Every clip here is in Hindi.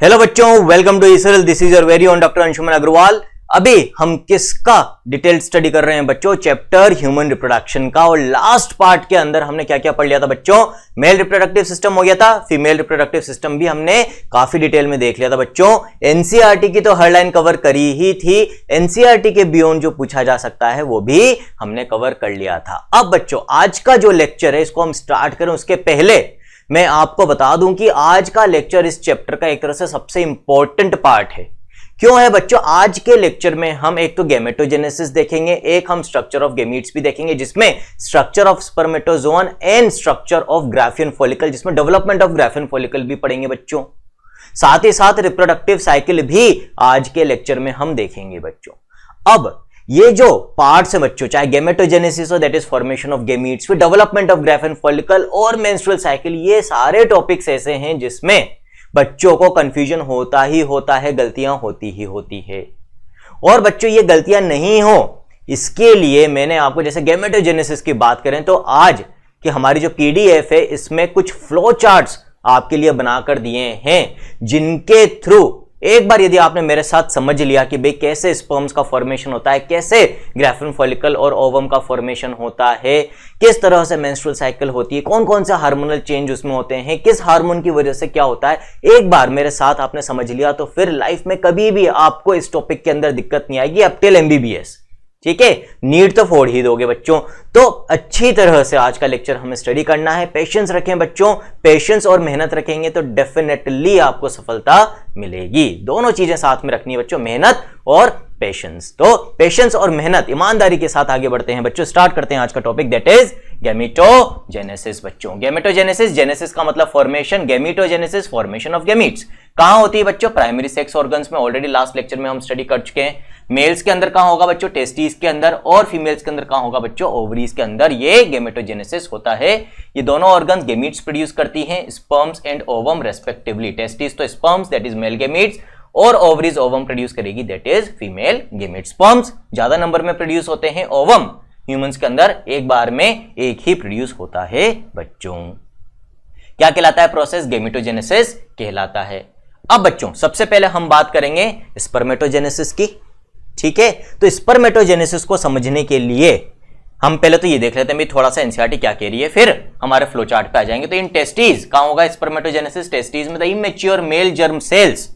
हेलो बच्चों, वेलकम टू इसरल। This is your very own doctor Anshuman Agrawal. अभी हम किसका डिटेल स्टडी कर रहे हैं बच्चों? चैप्टर ह्यूमन रिप्रोडक्शन का। और लास्ट पार्ट के अंदर हमने क्या क्या पढ़ लिया था बच्चों? मेल रिप्रोडक्टिव सिस्टम हो गया था, फीमेल रिप्रोडक्टिव सिस्टम भी हमने काफी डिटेल में देख लिया था बच्चों। एनसीईआरटी की तो हर लाइन कवर करी ही थी, एनसीईआरटी के बियॉन्ड जो पूछा जा सकता है वो भी हमने कवर कर लिया था। अब बच्चों आज का जो लेक्चर है इसको हम स्टार्ट करें उसके पहले मैं आपको बता दूं कि आज का लेक्चर इस चैप्टर का एक तरह से सबसे इंपॉर्टेंट पार्ट है। क्यों है बच्चों? आज के लेक्चर में हम एक तो गैमेटोजेनेसिस देखेंगे, एक हम स्ट्रक्चर ऑफ गैमीट्स भी देखेंगे जिसमें structure of spermatozoon and structure of Graafian follicle, जिसमें डेवलपमेंट ऑफ ग्राफियन फॉलिकल भी पढ़ेंगे बच्चों। साथ ही साथ रिप्रोडक्टिव साइकिल भी आज के लेक्चर में हम देखेंगे बच्चों। अब ये जो पार्ट्स है बच्चों, चाहे गैमेटोजेनेसिस हो that is formation of gametes, फिर डेवलपमेंट ऑफ ग्राफियन फॉलिकल और मेंस्ट्रुअल साइकिल, ये सारे टॉपिक्स ऐसे हैं जिसमें बच्चों को कंफ्यूजन होता ही होता है, गलतियां होती ही होती है। और बच्चों ये गलतियां नहीं हो इसके लिए मैंने आपको, जैसे गैमेटोजेनेसिस की बात करें तो आज की हमारी जो पीडीएफ है इसमें कुछ फ्लो चार्ट्स आपके लिए बनाकर दिए हैं जिनके थ्रू एक बार यदि आपने मेरे साथ समझ लिया कि भाई कैसे स्पर्म्स का फॉर्मेशन होता है, कैसे ग्राफियन फॉलिकल और ओवम का फॉर्मेशन होता है, किस तरह से मेंस्ट्रुअल साइकिल होती है, कौन कौन से हार्मोनल चेंज उसमें होते हैं, किस हार्मोन की वजह से क्या होता है, एक बार मेरे साथ आपने समझ लिया तो फिर लाइफ में कभी भी आपको इस टॉपिक के अंदर दिक्कत नहीं आएगी अप टिल एमबीबीएस। ठीक है, नीट तो फोड़ ही दोगे बच्चों। तो अच्छी तरह से आज का लेक्चर हमें स्टडी करना है। पेशेंस रखें बच्चों, पेशेंस और मेहनत रखेंगे तो डेफिनेटली आपको सफलता मिलेगी। दोनों चीजें साथ में रखनी है बच्चों, मेहनत और पेशेंस। तो पेशेंस और मेहनत, ईमानदारी के साथ आगे बढ़ते हैं बच्चों। स्टार्ट करते हैं आज का टॉपिक दैट इज गैमेटोजेनेसिस बच्चों। गैमेटोजेनेसिस, जेनेसिस का मतलब formation, gametogenesis formation of gametes. कहां होती है बच्चों? प्राइमरी सेक्स ऑर्गन्स में। ऑलरेडी लास्ट लेक्चर में हम स्टडी कर चुके हैं। मेल्स के अंदर कहां होगा बच्चों? टेस्टिस के अंदर। और फीमेल्स के अंदर कहां होगा बच्चों? ओवरीज के अंदर। ये गैमेटोजेनेसिस होता है। ये दोनों ऑर्गन्स गैमीट्स प्रोड्यूस करती हैं, sperms and ovum respectively. Testis तो sperms that is male gametes, और ओवरीज ओवम प्रोड्यूस करेगी that is female gametes. Sperms ज्यादा नंबर में प्रोड्यूस होते हैं, ओवम ह्यूमंस के अंदर एक बार में एक ही प्रोड्यूस होता है बच्चों। क्या कहलाता है प्रोसेस? गैमेटोजेनेसिस कहलाता है। अब बच्चों सबसे पहले हम बात करेंगे स्पर्मेटोजेनेसिस की। ठीक है, तो स्पर्मेटोजेनेसिस को समझने के लिए हम पहले तो ये देख लेते हैं भी थोड़ा सा एनसीईआरटी क्या कह रही है, फिर हमारे फ्लो चार्ट पे आ जाएंगे। तो इन टेस्टिस कहां होगा स्पर्मेटोजेनेसिस? टेस्टिस में the immature male germ cells,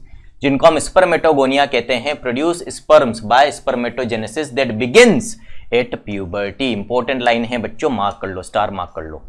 जिनको हम स्पर्मेटोगोनिया कहते हैं, produce sperms by spermatogenesis that begins at puberty. Important line है बच्चों, मार्क कर लो, स्टार मार्क कर लो।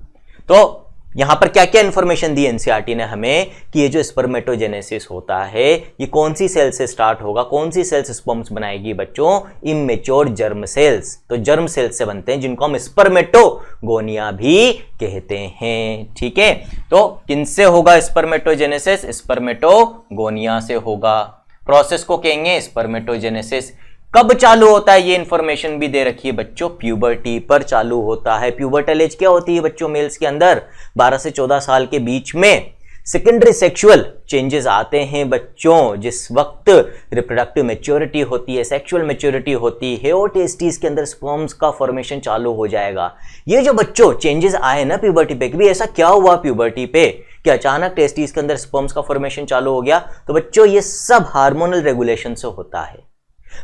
तो यहां पर क्या क्या इंफॉर्मेशन दी एनसीईआरटी ने हमें कि ये जो स्पर्मेटोजेनेसिस होता है ये कौन सी सेल से स्टार्ट होगा, कौन सी सेल्स स्पर्म्स बनाएगी बच्चों? Immature germ cells. तो जर्म सेल्स से बनते हैं जिनको हम स्पर्मेटोगोनिया भी कहते हैं। ठीक है, तो किनसे होगा स्पर्मेटोजेनेसिस? स्पर्मेटोगोनिया से होगा। प्रोसेस को कहेंगे स्पर्मेटोजेनेसिस। कब चालू होता है ये इंफॉर्मेशन भी दे रखी है बच्चों, प्यूबर्टी पर चालू होता है। प्यूबर्टल एज क्या होती है बच्चों मेल्स के अंदर? 12 से 14 साल के बीच में सेकेंडरी सेक्सुअल चेंजेस आते हैं बच्चों, जिस वक्त रिप्रोडक्टिव मैच्योरिटी होती है, सेक्सुअल मैच्योरिटी होती है और टेस्टिस के अंदर स्पर्म्स का फॉर्मेशन चालू हो जाएगा। ये जो बच्चों चेंजेस आए ना प्यूबर्टी पे, भी ऐसा क्या हुआ प्यूबर्टी पे कि अचानक टेस्टिस के अंदर स्पर्म्स का फॉर्मेशन चालू हो गया? तो बच्चों ये सब हार्मोनल रेगुलेशन से होता है।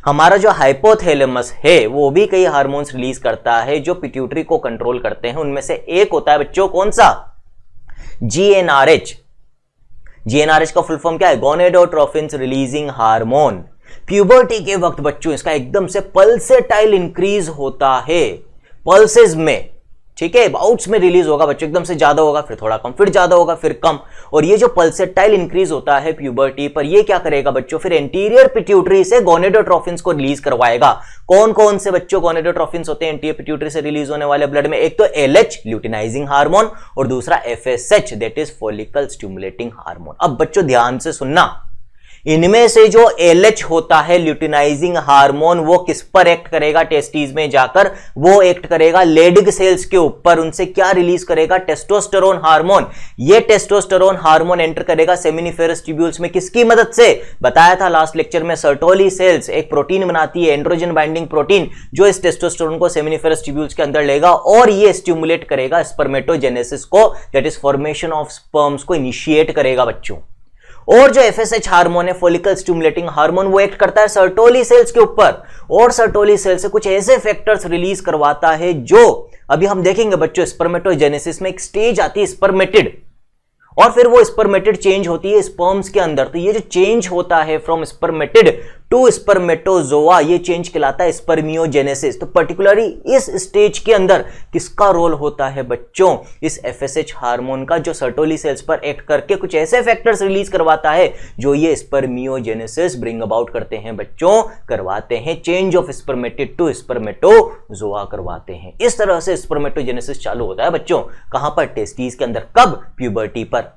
हमारा जो हाइपोथैलेमस है वो भी कई हार्मोन्स रिलीज करता है जो पिट्यूटरी को कंट्रोल करते हैं। उनमें से एक होता है बच्चों कौन सा? जीएनआरएच। जीएनआरएच का फुल फॉर्म क्या है? Gonadotrophin releasing hormone. प्यूबर्टी के वक्त बच्चों इसका एकदम से पल्सेटाइल इंक्रीज होता है, पल्सेस में। ठीक है, बाउट्स में रिलीज होगा बच्चों, एकदम से ज्यादा होगा फिर थोड़ा कम, फिर ज्यादा होगा फिर कम। और ये जो पल्सेटाइल इंक्रीज होता है प्यूबर्टी पर, ये क्या करेगा बच्चों? फिर एंटीरियर पिट्यूटरी से गोनेडोट्रोफिन्स को रिलीज करवाएगा। कौन कौन से बच्चों गोनेडोट्रोफिन्स होते हैं एंटीरियर पिट्यूटरी से रिलीज होने वाले ब्लड में? एक तो एलएच ल्यूटिनाइजिंग हार्मोन और दूसरा FSH that is follicle stimulating hormone. अब बच्चों ध्यान से सुनना, इनमें से जो एलएच होता है ल्यूटिनाइजिंग हार्मोन, वो किस पर एक्ट करेगा? टेस्टिस में जाकर वो एक्ट करेगा लेडिग सेल्स के ऊपर। उनसे क्या रिलीज करेगा? Testosterone hormone. ये टेस्टोस्टेरोन हार्मोन एंटर करेगा सेमिनिफेरस ट्यूब्यूल्स में। किसकी मदद से? बताया था लास्ट लेक्चर में, सर्टोली सेल्स एक प्रोटीन बनाती है, एंड्रोजन बाइंडिंग प्रोटीन, जो इस टेस्टोस्टेरोन को सेमिनिफेरस ट्यूब्यूल्स के अंदर लेगा और ये स्टिमुलेट करेगा स्पर्मेटोजेनेसिस को, that is formation of sperms को इनिशिएट करेगा बच्चों। और जो एफएसएच हार्मोन है, फॉलिकल स्टिमुलेटिंग हार्मोन, वो एक्ट करता है सर्टोली सेल्स के ऊपर और सर्टोली सेल से कुछ ऐसे फैक्टर्स रिलीज करवाता है जो अभी हम देखेंगे बच्चों स्पर्मेटोजेनेसिस में एक स्टेज आती है स्पर्मेटिड, और फिर वो स्पर्मेटिड चेंज होती है स्पर्म्स के अंदर। तो ये जो चेंज होता है फ्रॉम स्पर्मेटिड टू स्पर्मेटोजोआ, ये चेंज कहलाता है स्पर्मियोजेनेसिस। तो पर्टिकुलरली इस स्टेज के अंदर किसका रोल होता है बच्चों? इस एफएसएच हार्मोन का, जो सर्टोली सेल्स पर एक्ट करके कुछ ऐसे फैक्टर्स रिलीज करवाता है जो ये स्पर्मियोजेनेसिस ब्रिंग अबाउट करते हैं बच्चों, करवाते हैं, change of spermatid to spermatozoa करवाते हैं। इस तरह से स्पर्मेटोजेनेसिस चालू होता है बच्चों, कहां पर? टेस्टिस के अंदर। कब? प्यूबर्टी पर।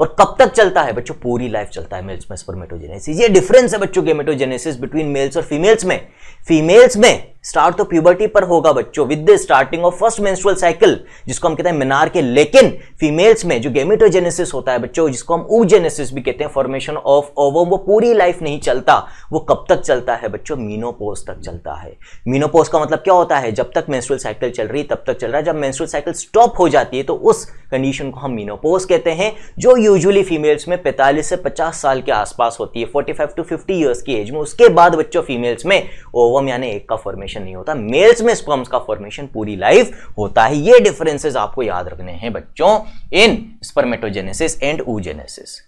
और कब तक चलता है बच्चों? पूरी लाइफ चलता है मेल्स में स्पर्मेटोजेनेसिस। ये डिफरेंस है बच्चों गेमेटोजेनेसिस बिटवीन मेल्स और फीमेल्स में। फीमेल्स में स्टार्ट तो प्यूबर्टी पर होगा बच्चों, with the starting of first menstrual cycle, जिसको हम कहते हैं मेनार्के। लेकिन फीमेल्स में जो गेमेटोजेनेसिस होता है बच्चों, जिसको हम oogenesis भी कहते हैं, फॉर्मेशन ऑफ ओवम, वो पूरी लाइफ नहीं चलता। वो कब तक चलता है बच्चों? मीनोपोज तक चलता है। मीनोपोज का मतलब क्या होता है? जब तक मेंस्ट्रुअल साइकिल चल रही तब तक चल रहा है। जब मेंस्ट्रुअल साइकिल स्टॉप हो जाती है तो उस कंडीशन को हम मीनोपोज कहते हैं, जो यूजुअली फीमेल्स में 45 से 50 साल के आसपास होती है, 45 to 50 ईयर्स की एज में। उसके बाद बच्चों फीमेल्स में ओवम यानी एग का फॉर्मेशन नहीं होता, मेल्स में स्पर्म्स का फॉर्मेशन पूरी लाइफ होता है। ये डिफरेंसेस आपको याद रखने हैं बच्चों इन spermatogenesis and oogenesis।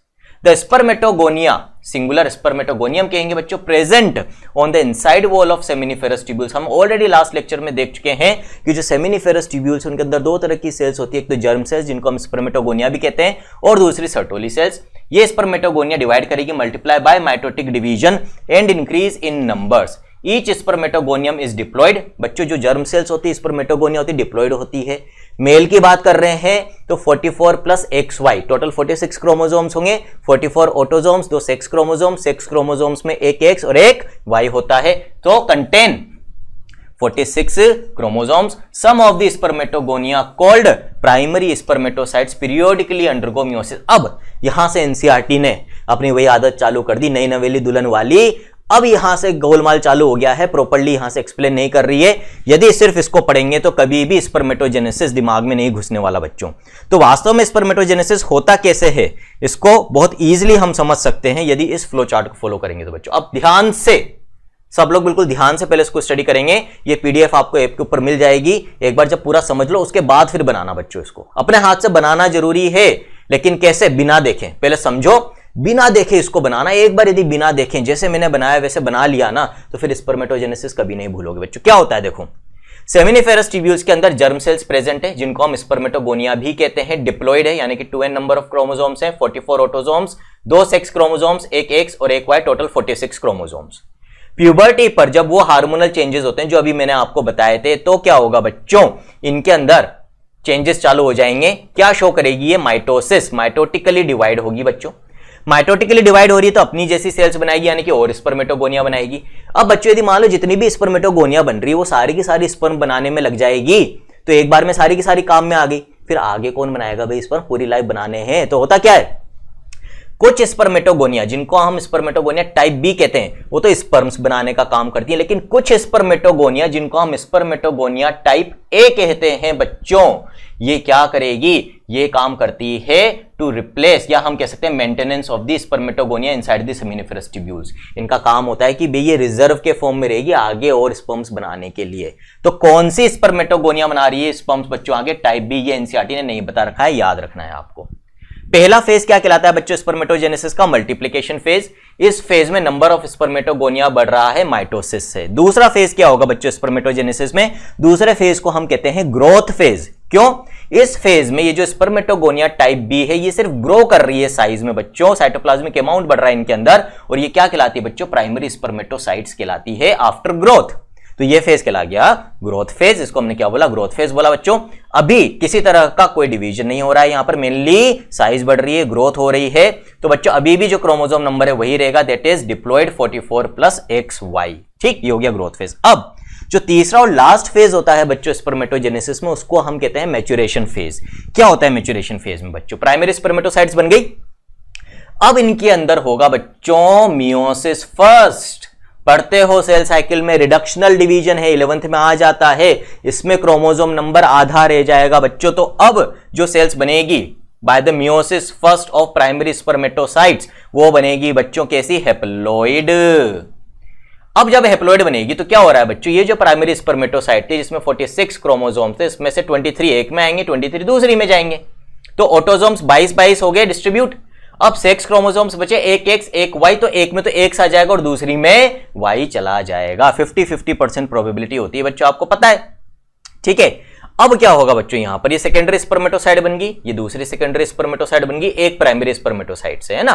The spermatogonia, singular spermatogonium कहेंगे बच्चों, present on the inside wall of seminiferous tubules. हम ऑलरेडी लास्ट लेक्चर में देख चुके हैं कि जो सेमिनिफेरस ट्यूब्यूल्स, उनके अंदर दो तरह की सेल्स होती है, एक तो जर्म सेल्स जिनको हम स्पर्मेटोगोनिया भी कहते हैं, और दूसरी सर्टोली सेल्स। ये स्पर्मेटोगोनिया डिवाइड करेगी, multiply by mitotic division and increase in numbers. Each spermatogonium is diploid. बच्चों जो जर्म सेल्स होती है, स्पर्मेटोगोनिया होती है, डिप्लॉयड होती है। मेल की बात कर रहे हैं तो 44 प्लस XY, टोटल 46 क्रोमोसोम्स होंगे। 44 ऑटोसोम्स, 2 सेक्स क्रोमोसोम्स, 6 क्रोमोसोम्स में एक X और एक Y होता है, तो contain 46 chromosomes. Some of the spermatogonia called primary spermatocytes periodically undergo meiosis. अब यहां से एनसीईआरटी ने अपनी वही आदत चालू कर दी, नई नवेली दुल्हन वाली। अब यहां से गोलमाल चालू हो गया है, प्रॉपर्ली यहां से एक्सप्लेन नहीं कर रही है। यदि सिर्फ इसको पढ़ेंगे तो कभी भी स्पर्मेटोजेनेसिस दिमाग में नहीं घुसने वाला बच्चों। तो वास्तव में स्पर्मेटोजेनेसिस होता कैसे है, इसको बहुत इजीली हम समझ सकते हैं यदि इस फ्लो चार्ट को फॉलो करेंगे तो बच्चों। अब ध्यान से सब लोग बिल्कुल ध्यान से पहले इसको स्टडी करेंगे। ये पीडीएफ आपको ऐप के ऊपर मिल जाएगी। एक बार जब पूरा समझ लो उसके बाद फिर बनाना बच्चों। इसको अपने हाथ से बनाना जरूरी है, लेकिन कैसे? बिना देखें। पहले समझो, बिना देखे इसको बनाना। एक बार यदि बिना देखें, जैसे मैंने बनाया वैसे बना लिया ना, तो फिर स्पर्मेटोजेनेसिस कभी नहीं भूलोगे बच्चों। क्या होता है देखो, सेमिनिफेरस ट्यूब्यूल्स के अंदर जर्म सेल्स प्रेजेंट है, जिनको हम स्पर्मेटोगोनिया भी कहते हैं। डिप्लॉयड है, यानी कि 2n नंबर ऑफ क्रोमोसोम्स है, 44 ऑटोसोम्स, 2 सेक्स क्रोमोसोम्स, एक X और एक Y, टोटल 46 क्रोमोसोम्स। प्यूबर्टी पर जब वो हार्मोनल चेंजेस होते हैं जो अभी मैंने आपको बताए थे, तो क्या होगा बच्चों, इनके अंदर चेंजेस चालू हो जाएंगे। क्या शो करेगी ये? माइटोसिस, माइटोटिकली डिवाइड होगी बच्चों। माइटोटिकली डिवाइड हो रही है तो अपनी जैसी सेल्स बनाएगी, यानी कि और स्पर्मेटोगोनिया बनाएगी। अब बच्चों यदि मान लो जितनी भी स्पर्मेटोगोनिया बन रही है वो सारी की सारी स्पर्म बनाने में लग जाएगी, तो एक बार में सारी की सारी काम में आ गई, फिर आगे कौन बनाएगा भाई स्पर्म? पूरी लाइफ बनाने हैं। तो होता क्या है, कुछ स्पर्मेटोगोनिया जिनको हम स्पर्मेटोगोनिया टाइप बी कहते हैं, वो तो स्पर्म्स बनाने का काम करती है। लेकिन कुछ स्पर्मेटोगोनिया जिनको हम स्पर्मेटोगोनिया टाइप ए कहते हैं बच्चों, ये क्या करेगी? ये काम करती है टू रिप्लेस, या हम कह सकते हैं maintenance of the spermatogonia inside the seminiferous tubules. इनका काम होता है कि भाई ये रिजर्व के फॉर्म में रहेगी आगे और स्पर्म्स बनाने के लिए। तो कौन सी स्पर्मेटोगोनिया बना रही है स्पर्म्स बच्चों आगे? Type B. ये एनसीईआरटी ने नहीं बता रखा है, याद रखना है आपको। पहला फेज क्या कहलाता है बच्चों स्पर्मेटोजेनेसिस का? Multiplication phase. इस फेज में नंबर ऑफ स्पर्मेटोगोनिया बढ़ रहा है माइटोसिस से। दूसरा फेज क्या होगा बच्चों स्पर्मेटोजेनेसिस में? दूसरे फेज को हम कहते हैं ग्रोथ फेज। क्यों? इस फेज में ये जो स्पर्मेटोगोनिया टाइप बी है, ये सिर्फ ग्रो कर रही है साइज में बच्चों, साइटोप्लाज्मिक अमाउंट बढ़ रहा है इनके अंदर, और ये क्या कहलाती है बच्चों? प्राइमरी स्पर्मेटोसाइट्स कहलाती है आफ्टर ग्रोथ। तो ये फेज कहला गया ग्रोथ फेज। इसको हमने क्या बोला? ग्रोथ फेज बोला बच्चों। अभी किसी तरह का कोई डिवीजन नहीं हो रहा है, यहां पर मेनली साइज बढ़ रही है, ग्रोथ हो रही है। तो बच्चों अभी भी जो क्रोमोसोम नंबर है वही रहेगा, that is diploid 44 plus XY। ठीक, ये हो गया ग्रोथ फेज। अब जो तीसरा और लास्ट फेज होता है बच्चों स्पर्मेटोजेनेसिस में, उसको हम कहते हैं मैच्योरेशन फेज। क्या होता है मैच्योरेशन फेज में बच्चों? प्राइमरी स्पर्मेटोसाइट्स बन गई, अब इनके अंदर होगा बच्चों मियोसिस फर्स्ट। पढ़ते हो सेल साइकिल में रिडक्शनल डिवीजन है, 11th में आ जाता है। इसमें क्रोमोसोम नंबर आधा रह जाएगा बच्चों। तो अब जो सेल्स बनेगी by the meiosis first of primary spermatocytes, वो बनेगी बच्चों कैसी, हैप्लॉइड। अब जब हैप्लॉइड बनेगी तो क्या हो रहा है बच्चों, ये जो प्राइमरी स्पर्मेटोसाइट थी जिसमें 46 क्रोमोसोम थे, इसमें से 23 एक में आएंगे, 23 दूसरी में जाएंगे, तो ऑटोसोम्स 22 हो गए डिस्ट्रीब्यूट। अब 6 क्रोमोसोम्स बचे, एक एक्स एक वाई, तो एक में तो एक्स आ जाएगा और दूसरी में वाई चला जाएगा। 50-50% प्रोबेबिलिटी होती है बच्चों, आपको पता है, ठीक है। अब क्या होगा बच्चों, यहां पर ये सेकेंडरी स्पर्मेटोसाइट बन गई, ये दूसरी सेकेंडरी स्पर्मेटोसाइट बन गई एक प्राइमरी स्पर्मेटोसाइट से, है ना।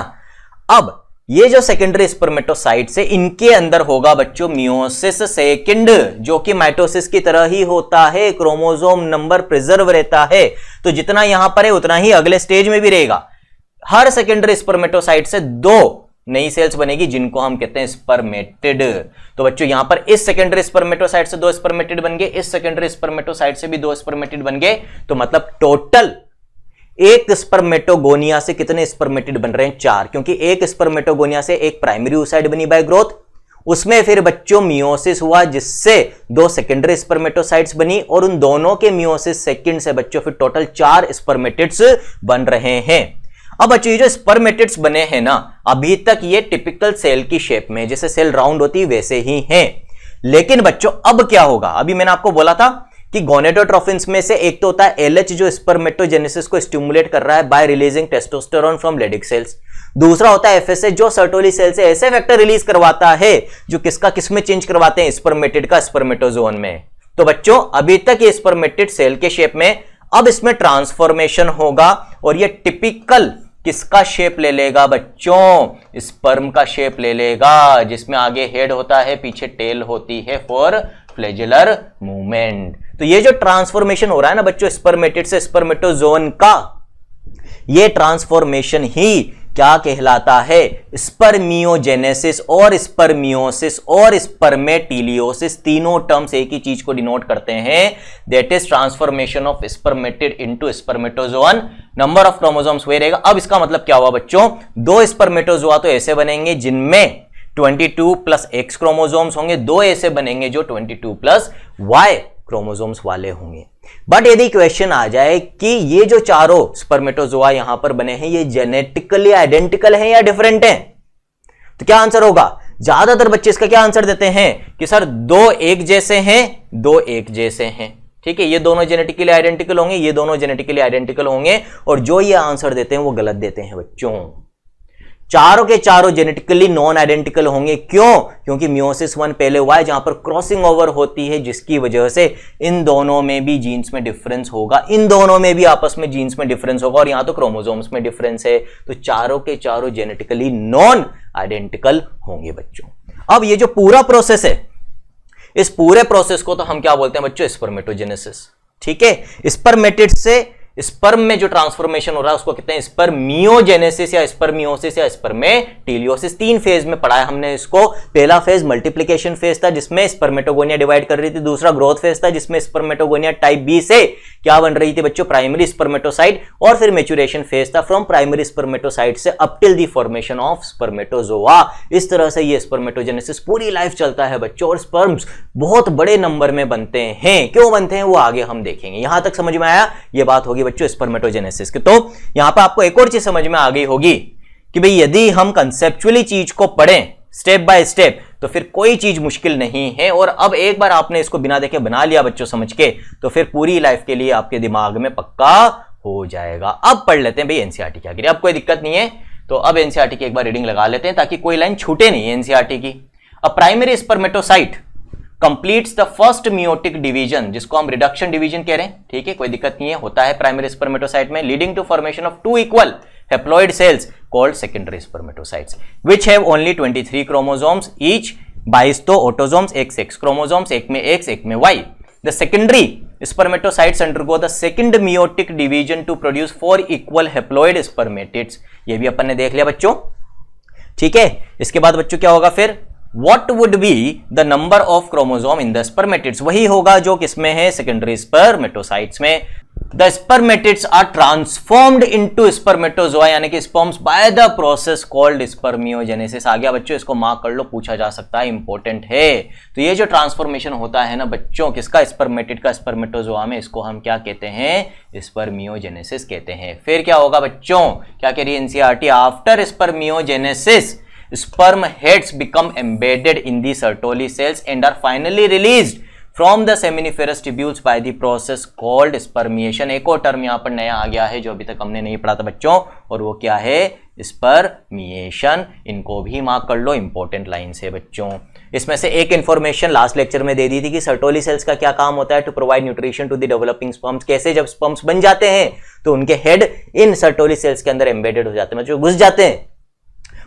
अब ये जो सेकेंडरी स्पर्मेटोसाइट से इनके अंदर होगा बच्चों मियोसिस सेकंड, जो कि माइटोसिस की तरह ही होता है, क्रोमोसोम नंबर प्रिजर्व रहता है, तो जितना यहां पर है उतना ही अगले स्टेज में भी रहेगा। हर सेकेंडरी स्पर्मेटोसाइट से 2 नई सेल्स बनेगी जिनको हम कहते हैं स्पर्मेटिड। तो बच्चों यहां पर इस सेकेंडरी स्पर्मेटोसाइट से 2 स्पर्मेटिड बन गए, इस सेकेंडरी स्पर्मेटोसाइट से भी 2 स्पर्मेटिड बन गए, तो मतलब टोटल एक स्पर्मेटोगोनिया से कितने स्पर्मेटिड बन रहे हैं, 4, क्योंकि एक स्पर्मेटोगोनिया से एक प्राइमरी oocyte बनी बाय ग्रोथ, उसमें फिर बच्चों मियोसिस हुआ जिससे 2 सेकेंडरी स्पर्मेटोसाइट्स बनी, और उन दोनों के मियोसिस सेकंड से बच्चों फिर टोटल 4 स्पर्मेटिड्स बन रहे हैं। अब बच्चों ये जो स्पर्मेटिड्स बने हैं ना, अभी तक ये टिपिकल सेल की शेप में, जैसे सेल राउंड होती है वैसे ही हैं, लेकिन बच्चों अब क्या होगा, अभी मैंने आपको बोला था कि गोनेडोट्रोफिन्स में से एक तो होता है एलएच जो स्पर्मेटोजेनेसिस को स्टिमुलेट कर रहा है bye releasing testosterone from Leydig cells, दूसरा होता है एफएसएच जो सर्टोली सेल से ऐसे फैक्टर रिलीज करवाता है जो किसका किसमें चेंज करवाते हैं, स्पर्मेटिड का स्पर्मेटोजोन में। तो बच्चों अभी तक ये स्पर्मेटिड सेल के शेप में, अब इसमें ट्रांसफॉर्मेशन होगा और ये टिपिकल किसका शेप ले लेगा बच्चों, स्पर्म का शेप ले लेगा, जिसमें आगे हेड होता है पीछे टेल होती है फॉर फ्लैजेलर मूवमेंट। तो ये जो ट्रांसफॉर्मेशन हो रहा है ना बच्चों स्पर्मेटिड से स्पर्मेटोजोन का, ये ट्रांसफॉर्मेशन ही क्या कहलाता है, स्पर्मियोजेनेसिस और स्पर्मियोसिस और स्पर्मेटिलियोसिस, तीनों टर्म्स एक ही चीज को डिनोट करते हैं, that is transformation of spermatid into spermatozoon. Number of chromosomes वही रहेगा। अब इसका मतलब क्या हुआ बच्चों, 2 स्पर्मेटोजोआ तो ऐसे बनेंगे जिनमें 22 प्लस एक्स क्रोमोसोम्स होंगे, 2 ऐसे बनेंगे जो 22 प्लस वाई क्रोमोसोम्स वाले होंगे। बट यदि क्वेश्चन आ जाए कि ये जो चारों स्पर्मेटोजोआ यहां पर बने हैं ये जेनेटिकली आइडेंटिकल हैं या डिफरेंट हैं, तो क्या आंसर होगा, ज्यादातर बच्चे इसका क्या आंसर देते हैं कि सर 2 एक जैसे हैं, 2 एक जैसे हैं, ठीक है, ये दोनों जेनेटिकली आइडेंटिकल होंगे, ये दोनों जेनेटिकली आइडेंटिकल होंगे, और जो ये आंसर देते हैं वो गलत देते हैं बच्चों। चारों के चारों जेनेटिकली नॉन आइडेंटिकल होंगे, क्यों, क्योंकि मियोसिस 1 पहले हुआ है जहां पर क्रॉसिंग ओवर होती है, जिसकी वजह से इन दोनों में भी जीन्स में डिफरेंस होगा, इन दोनों में भी आपस में जीन्स में डिफरेंस होगा, और यहां तो क्रोमोसोम्स में डिफरेंस है, तो चारों के चारों जेनेटिकली नॉन आइडेंटिकल होंगे बच्चों। अब ये जो पूरा प्रोसेस है, इस पूरे प्रोसेस को तो हम क्या बोलते हैं बच्चों, स्पर्मेटोजेनेसिस, ठीक है। स्पर्मेटिड से स्पर्म में जो ट्रांसफॉर्मेशन हो रहा है उसको कहते हैं स्पर्मियोजेनेसिस या स्पर्मियोसिस या स्पर्मेटिलियोसिस। 3 फेज में पढ़ा है हमने इसको। पहला फेज मल्टीप्लिकेशन फेज था जिसमें स्पर्मेटोगोनिया डिवाइड कर रही थी, दूसरा ग्रोथ फेज था जिसमें स्पर्मेटोगोनिया टाइप बी से क्या बन रही थी बच्चों, प्राइमरी स्पर्मेटोसाइट, और फिर मैच्योरेशन फेज था फ्रॉम प्राइमरी स्पर्मेटोसाइट से up till the formation of spermatozoa. इस तरह से ये स्पर्मेटोजेनेसिस पूरी लाइफ चलता है बच्चों, और स्पर्म्स बहुत बड़े नंबर में बनते हैं। क्यों बनते हैं वो आगे हम देखेंगे। यहां तक समझ में आया, ये बात होगी बच्चों स्पर्मेटोजेनेसिस की। तो यहां पर आपको एक और चीज समझ में आ गई होगी कि भाई यदि हम कंसेप्चुअली चीज को पढ़ें स्टेप बाय स्टेप तो फिर कोई चीज मुश्किल नहीं है, और अब एक बार आपने इसको बिना देखे बना लिया बच्चों समझ के, तो फिर पूरी लाइफ के लिए आपके दिमाग में पक्का हो जाएगा। अब पढ़ लेते हैं भाई एनसीईआरटी क्या कह रही है। अब कोई दिक्कत नहीं है, तो अब एनसीईआरटी की एक बार रीडिंग लगा लेते हैं ताकि कोई लाइन छूटे नहीं एनसीईआरटी की। A primary spermatocyte completes the first meiotic division, जिसको हम रिडक्शन डिवीजन कह रहे हैं, ठीक है, कोई दिक्कत नहीं है, होता है प्राइमरी स्पर्मेटोसाइट में, leading to formation of 2 equal haploid cells called secondary spermatocytes which have only 23 chromosomes each, 22 तो ऑटोसोम्स, एक सेक्स क्रोमोसोम्स, एक में एक्स एक में y. The secondary spermatocytes undergo the second meiotic division to produce 4 equal haploid spermatids. ये भी अपन ने देख लिया बच्चों, ठीक है। इसके बाद बच्चों क्या होगा फिर, What would be the number of chromosome in the spermatids? वही होगा जो किसमें है, सेकेंडरी स्पर्मेटोसाइट्स में। The spermatids are transformed into spermatozoa, यानी कि sperms by the process called spermiogenesis. आ गया बच्चों, इसको मार्क कर लो, पूछा जा सकता है, इंपॉर्टेंट है। तो ये जो ट्रांसफॉर्मेशन होता है ना बच्चों, किसका, स्पर्मेटिड का स्पर्मेटोजोआ में, इसको हम क्या कहते हैं, स्पर्मियोजेनेसिस कहते हैं। फिर क्या होगा बच्चों, क्या कह रही है NCERT, after spermiogenesis sperm heads become embedded in the Sertoli cells and are finally released from the seminiferous tubules by the process called spermiation। एक और टर्म यहां पर नया आ गया है जो अभी तक हमने नहीं पढ़ा था बच्चों, और वो क्या है, स्पर्मिएशन। इनको भी मार्क कर लो, इंपॉर्टेंट लाइन से बच्चों। इसमें से एक इंफॉर्मेशन लास्ट लेक्चर में दे दी थी कि सर्टोली सेल्स का क्या काम होता है, to provide nutrition to the developing sperms. कैसे, जब स्पर्म्स बन जाते हैं तो उनके हेड इन सर्टोली सेल्स के अंदर एम्बेडेड हो जाते हैं, मतलब घुस जाते हैं,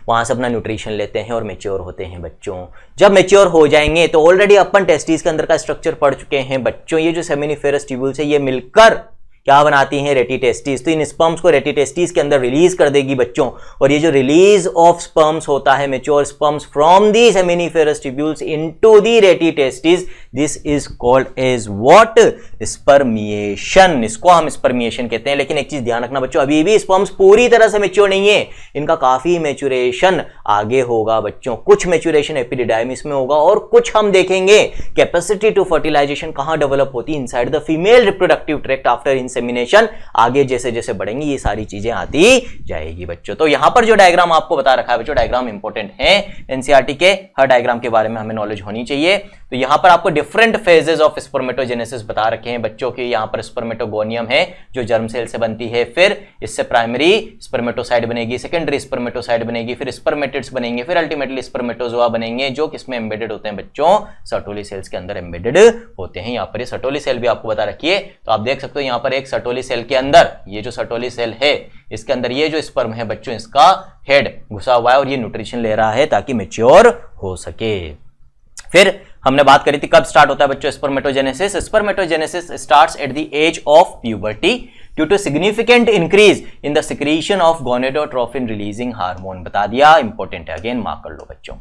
वहां से अपना न्यूट्रिशन लेते हैं और मेच्योर होते हैं बच्चों। जब मेच्योर हो जाएंगे तो ऑलरेडी अपन टेस्टिस के अंदर का स्ट्रक्चर पढ़ चुके हैं बच्चों। ये जो सेमिनिफेरस ट्यूब्यूल्स है ये मिलकर क्या बनाती हैं, रेटिटेस्टिस। तो इन स्पर्म्स को रेटिटेस्टिस के अंदर रिलीज कर देगी बच्चों, और ये जो रिलीज ऑफ स्पर्म्स होता है, mature sperms from the seminiferous tubules into the rete testis, this is called as what, spermiation. इसको हम स्पर्मिएशन कहते हैं। लेकिन एक चीज ध्यान रखना बच्चों, अभी भी स्पर्म्स पूरी तरह से मेच्योर नहीं है, इनका काफी मेच्योरेशन आगे होगा बच्चों। कुछ मेच्योरेशन एपिडिडाइमिस में होगा और कुछ हम देखेंगे कैपेसिटी टू फर्टिलाइजेशन कहां डेवलप होती है, inside the female reproductive tract after insemination. आगे जैसे जैसे बढ़ेंगे ये सारी चीजें आती जाएगी बच्चों। तो यहां पर जो डायग्राम आपको बता रखा है बच्चों, डायग्राम इंपॉर्टेंट है एनसीईआरटी के, हर डायग्राम के बारे में हमें नॉलेज होनी चाहिए। तो यहां पर आपको डिफरेंट फेजेस ऑफ स्पर्मेटोजेनेसिस बता रखे हैं बच्चों की। यहां पर स्पर्मेटोगोनियम है जो जर्म सेल से बनती है, फिर इससे प्राइमरी स्पर्मेटोसाइट बनेगी, सेकेंडरी स्पर्मेटोसाइट बनेगी, फिर स्पर्मेटिड्स बनेंगे, फिर अल्टीमेटली स्पर्मेटोजोआ बनेंगे जो किसमें एम्बेडेड होते हैं बच्चों, सर्टोली सेल्स के अंदर एम्बेडेड होते हैं। यहां पर ये सर्टोली सेल भी आपको बता रखी है। तो आप देख सकते हो यहां पर एक सर्टोली सेल के अंदर, ये जो सर्टोली सेल है इसके अंदर ये जो स्पर्म है बच्चों, इसका हेड घुसा हुआ है और ये न्यूट्रिशन ले रहा है ताकि मैच्योर हो सके। फिर हमने बात करी थी कब स्टार्ट होता है बच्चों spermatogenesis. Spermatogenesis starts at the age of puberty due to significant increase in the secretion of gonadotrophin releasing hormone. बता दिया, इंपॉर्टेंट है, अगेन मार्क कर लो बच्चों।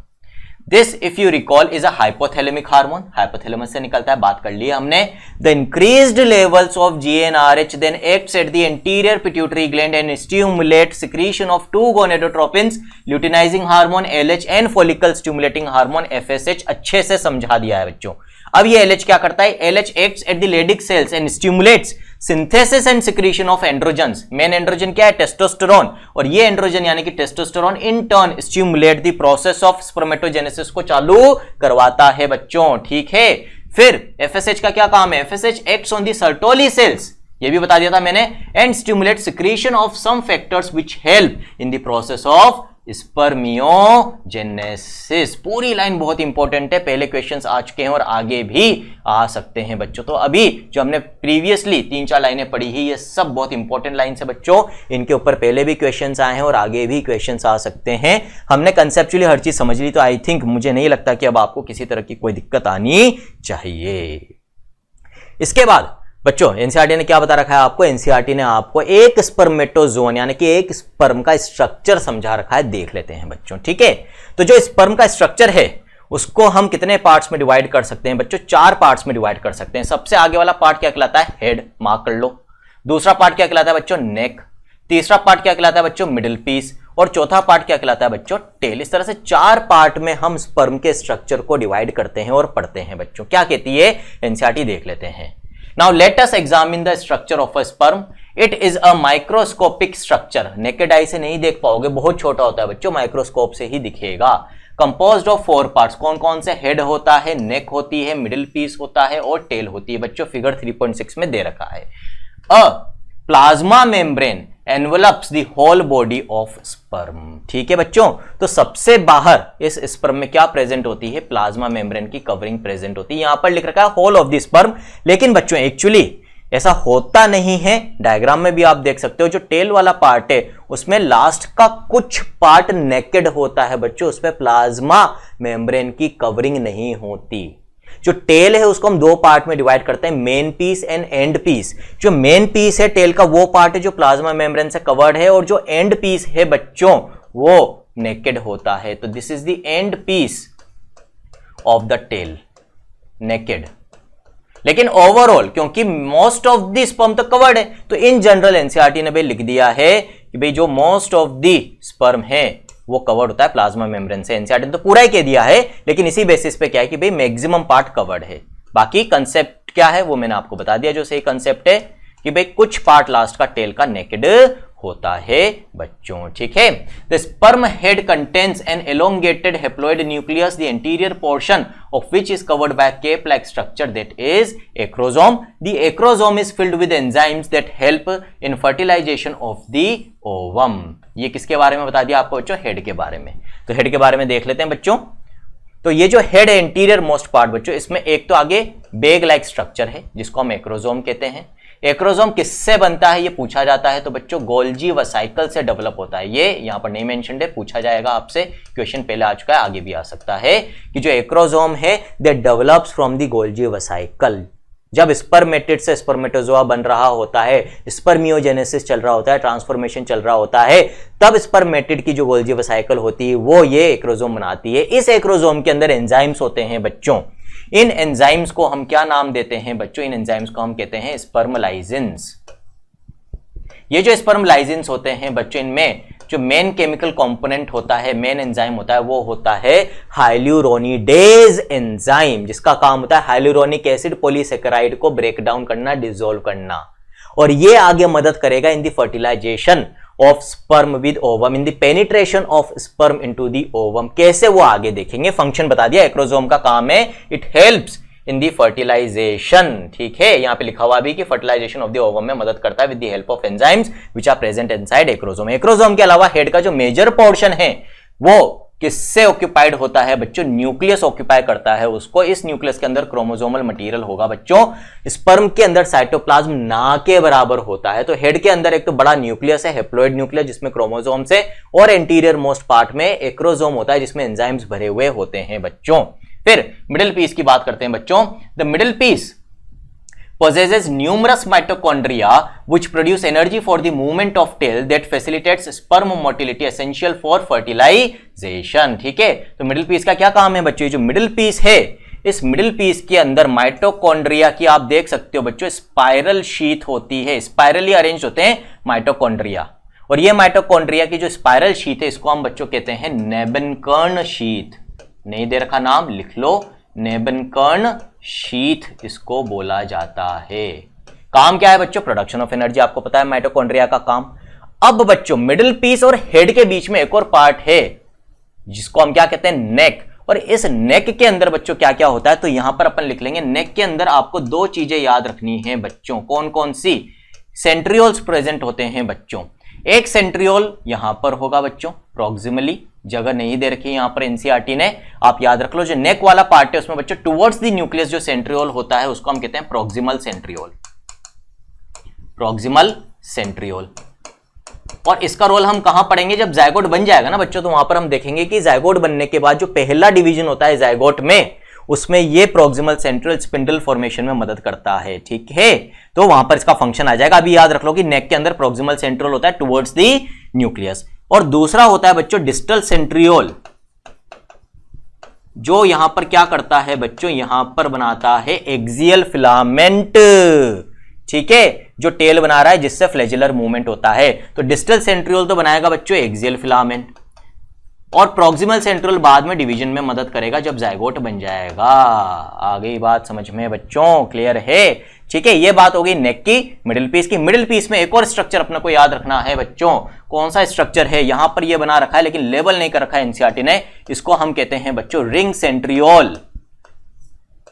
This if you recall is a hypothalamic hormone, hypothalamus से निकलता है, बात कर लिया हमने। The increased levels of GnRH then acts at the anterior pituitary gland and stimulate secretion of two gonadotropins, luteinising hormone LH and follicle stimulating hormone FSH। अच्छे से समझा दिया है बच्चों। अब ये LH क्या करता है, LH acts at the Leydig cells and stimulates synthesis and secretion of androgens. Main androgen क्या है, टेस्टोस्टेरोन, और ये एंड्रोजन यानी कि testosterone in turn stimulate the process of spermatogenesis को चालू करवाता है बच्चों, ठीक है। फिर FSH का क्या काम है, FSH acts on the Sertoli cells, ये भी बता दिया था मैंने, and stimulate secretion of some factors which help in the process of spermiogenesis. पूरी लाइन बहुत इंपॉर्टेंट है, पहले क्वेश्चंस आ चुके हैं और आगे भी आ सकते हैं बच्चों। तो अभी जो हमने प्रीवियसली 3-4 लाइनें पढ़ी है ये सब बहुत इंपॉर्टेंट लाइन्स है बच्चों, इनके ऊपर पहले भी क्वेश्चंस आए हैं और आगे भी क्वेश्चंस आ सकते हैं। हमने कंसेप्चुअली हर चीज समझ ली, तो आई थिंक मुझे नहीं लगता कि अब आपको किसी तरह की कोई दिक्कत आनी चाहिए। इसके बाद बच्चों एनसीईआरटी ने क्या बता रखा है आपको, एनसीईआरटी ने आपको एक स्पर्मेटोजोन यानी कि एक स्पर्म का स्ट्रक्चर समझा रखा है, देख लेते हैं बच्चों, ठीक है। तो जो स्पर्म का स्ट्रक्चर है उसको हम कितने पार्ट्स में डिवाइड कर सकते हैं बच्चों, 4 पार्ट्स में डिवाइड कर सकते हैं। सबसे आगे वाला पार्ट क्या कहलाता है, हेड, मार्क कर लो। दूसरा पार्ट क्या कहलाता है बच्चों, नेक। तीसरा पार्ट क्या कहलाता है बच्चों, मिडिल पीस। और चौथा पार्ट क्या कहलाता है बच्चों, टेल। इस तरह से 4 पार्ट में हम स्पर्म के स्ट्रक्चर को डिवाइड करते हैं और पढ़ते हैं बच्चों। क्या कहती है एनसीईआरटी, देख लेते हैं। Now let us examine the structure of a sperm. It is a microscopic structure. Naked eye से नहीं देख पाओगे, बहुत छोटा होता है बच्चों, माइक्रोस्कोप से ही दिखेगा। Composed of 4 parts. कौन कौन से, हेड होता है, नेक होती है, मिडिल पीस होता है और टेल होती है बच्चों। फिगर 3.6 में दे रखा है। A plasma membrane envelops the whole body of sperm. ठीक है बच्चों, तो सबसे बाहर इस स्पर्म में क्या प्रेजेंट होती है, प्लाज्मा मेम्ब्रेन की कवरिंग प्रेजेंट होती है। यहां पर लिख रखा है होल ऑफ द स्पर्म, लेकिन बच्चों एक्चुअली ऐसा होता नहीं है। डायग्राम में भी आप देख सकते हो, जो टेल वाला पार्ट है उसमें लास्ट का कुछ पार्ट नेकेड होता है बच्चों, उसमें प्लाज्मा मेम्ब्रेन की कवरिंग नहीं होती। जो टेल है उसको हम 2 पार्ट में डिवाइड करते हैं, main piece and end piece. जो मेन पीस है टेल का वो पार्ट है जो प्लाज्मा मेम्ब्रेन से कवर्ड है, और जो एंड पीस है बच्चों वो नेकेड होता है। तो this is the end piece of the tail, naked. लेकिन ओवरऑल क्योंकि मोस्ट ऑफ द स्पर्म तो कवर्ड है, तो इन जनरल एनसीईआरटी ने भी लिख दिया है कि भाई जो मोस्ट ऑफ द स्पर्म है वो कवर्ड होता है प्लाज्मा मेम्ब्रेन से। एनसीईआरटी ने तो पूरा ही कह दिया है, लेकिन इसी बेसिस पे क्या है कि भाई मैक्सिमम पार्ट कवर्ड है। बाकी कंसेप्ट क्या है वो मैंने आपको बता दिया, जो सही कंसेप्ट है कि भाई कुछ पार्ट लास्ट का टेल का नेकेड होता है बच्चों, ठीक है। The sperm head contains an elongated haploid nucleus, the anterior portion of which is covered by cap like structure that is acrosome. The acrosome is filled with enzymes that help in fertilisation of the ovum. ये किसके बारे में बता दिया आपको बच्चों? हेड के बारे में। तो हेड के बारे में देख लेते हैं बच्चों। तो ये जो हेड है एंटीरियर मोस्ट पार्ट बच्चों, इसमें एक तो आगे बेग लाइक स्ट्रक्चर है जिसको हम एक्रोसोम कहते हैं। एक्रोसोम किससे बनता है ये पूछा जाता है, तो बच्चों गोल्जी वेसिकल से डेवलप होता है। ये यहां पर नहीं मेंशन्ड है, पूछा जाएगा आपसे, क्वेश्चन पहले आ चुका है, आगे भी आ सकता है कि जो एक्रोसोम है that develops from the Golgi vesicle. जब स्पर्मेटिड से स्पर्मेटोजोआ बन रहा होता है, स्पर्मियोजेनेसिस चल रहा होता है, ट्रांसफॉर्मेशन चल रहा होता है, तब स्पर्मेटिड की जो गोल्जी वेसिकल होती है वो ये एक्रोसोम बनाती है। इस एक्रोसोम के अंदर एंजाइम्स होते हैं बच्चों। इन एंजाइम्स को हम क्या नाम देते हैं बच्चों? इन एंजाइम्स को हम कहते हैं स्पर्म लाइजेंस। ये जो स्पर्म लाइजेंस होते हैं बच्चों, इनमें जो मेन केमिकल कंपोनेंट होता है, मेन एंजाइम होता है, वो होता है हाइल्यूरोनिडेज एंजाइम, जिसका काम होता है हाइल्यूरोनिक एसिड पॉलीसेकेराइड को ब्रेक डाउन करना, डिसॉल्व करना। और ये आगे मदद करेगा in the fertilisation of sperm with ovum, in the penetration of sperm into the ovum. कैसे वो आगे देखेंगे, फंक्शन बता दिया। एक्रोसोम का काम है it helps in the fertilisation, ठीक है। यहां पे लिखा हुआ भी कि फर्टिलाइजेशन ऑफ द ओवम में मदद करता है with the help of enzymes which are present inside acrosome. Acrosome के अलावा हेड का जो मेजर पोर्शन है वो किससे ऑक्यूपाइड होता है बच्चों? न्यूक्लियस ऑक्यूपाई करता है उसको। इस न्यूक्लियस के अंदर क्रोमोसोमल मटेरियल होगा बच्चों। स्पर्म के अंदर साइटोप्लाज्म ना के बराबर होता है। तो हेड के अंदर एक तो बड़ा न्यूक्लियस है, हेप्लॉइड न्यूक्लियस, जिसमें क्रोमोसोम्स है, और एंटीरियर मोस्ट पार्ट में एक्रोसोम होता है जिसमें एंजाइम्स भरे हुए होते हैं बच्चों। फिर मिडिल पीस की बात करते हैं बच्चों। The middle piece possesses numerous mitochondria which produce energy for the movement of tail that facilitates sperm motility essential for fertilization, ठीक है। तो मिडिल पीस का क्या काम है बच्चों? जो मिडिल पीस है, इस मिडिल पीस के अंदर माइटोकॉन्ड्रिया की आप देख सकते हो बच्चों स्पाइरल शीथ होती है, स्पाइरली अरेंज होते हैं माइटोकॉन्ड्रिया। और ये माइटोकॉन्ड्रिया की जो स्पाइरल शीथ है इसको हम बच्चों कहते हैं नेबेनकर्ण शीथ। नहीं दे रखा नाम, लिख लो, नेबेनकर्ण शीथ इसको बोला जाता है। काम क्या है बच्चों? प्रोडक्शन ऑफ एनर्जी, आपको पता है माइटोकॉन्ड्रिया का काम। अब बच्चों मिडिल पीस और हेड के बीच में एक और पार्ट है जिसको हम क्या कहते हैं? नेक। और इस नेक के अंदर बच्चों क्या क्या होता है? तो यहां पर अपन लिख लेंगे, नेक के अंदर आपको दो चीजें याद रखनी है बच्चों। कौन कौन सी? सेंट्रियोल्स प्रेजेंट होते हैं बच्चों। एक सेंट्रियोल यहां पर होगा बच्चों प्रॉक्सिमली, जगह नहीं दे रखी यहां पर एनसीईआरटी ने, आप याद रख लो। जो नेक वाला पार्ट है उसमें बच्चों टुवर्ड्स द न्यूक्लियस जो सेंट्रियोल होता है उसको हम कहते हैं प्रॉक्सिमल सेंट्रियोल, प्रॉक्सिमल सेंट्रियोल। और इसका रोल हम कहां पढ़ेंगे? जब जायगोट बन जाएगा ना बच्चों, तो वहां पर हम देखेंगे कि जायगोट बनने के बाद जो पहला डिवीजन होता है जायगोट में, उसमें ये प्रॉक्सिमल सेंट्रियोल स्पिंडल फॉर्मेशन में मदद करता है, ठीक है। तो वहां पर इसका फंक्शन आ जाएगा। अभी याद रख लो कि नेक के अंदर प्रॉक्सिमल सेंट्रियोल होता है टुवर्ड्स द न्यूक्लियस, और दूसरा होता है बच्चों डिस्टल सेंट्रियोल, जो यहां पर क्या करता है बच्चों? यहां पर बनाता है एक्सियल फिलामेंट, ठीक है, जो टेल बना रहा है जिससे फ्लैजेलर मूवमेंट होता है। तो डिस्टल सेंट्रियोल तो बनाएगा बच्चों एक्सियल फिलामेंट, और प्रॉक्सिमल सेंट्रियोल बाद में डिवीजन में मदद करेगा जब जायगोट बन जाएगा। आ गई बात समझ में बच्चों? क्लियर है, ठीक है। ये बात हो गई नेक की, मिडिल पीस की। मिडिल पीस में एक और स्ट्रक्चर अपने को याद रखना है बच्चों। कौन सा स्ट्रक्चर है? यहां पर ये बना रखा है लेकिन लेबल नहीं कर रखा है एनसीईआरटी ने। इसको हम कहते हैं बच्चों रिंग सेंट्रियोल।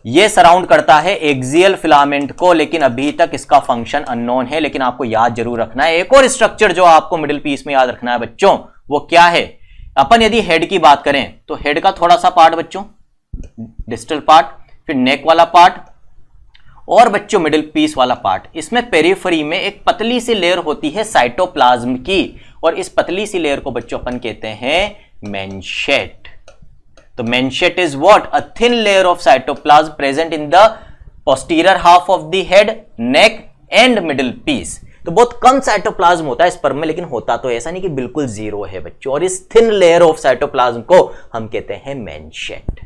ये सराउंड करता है एक्सियल फिलामेंट को, लेकिन अभी तक इसका फंक्शन अननोन है, लेकिन आपको याद जरूर रखना है। एक और स्ट्रक्चर जो आपको मिडिल पीस में याद रखना है बच्चों, वो क्या है? अपन यदि हेड की बात करें तो हेड का थोड़ा सा पार्ट बच्चों डिस्टल पार्ट, फिर नेक वाला पार्ट, और बच्चों मिडिल पीस वाला पार्ट। इसमें पेरिफेरी में एक पतली सी लेयर होती है साइटोप्लाज्म की, और इस पतली सी लेयर को बच्चों अपन कहते हैं मेनशेट। तो manchette is what? A thin layer of cytoplasm present in the posterior half of the head, neck and middle piece. तो बहुत कम साइटोप्लाज्म होता है स्पर्म में, लेकिन होता तो ऐसा नहीं कि बिल्कुल जीरो है बच्चों। और इस थिन लेयर ऑफ साइटोप्लाज्म को हम कहते हैं मेनशेट।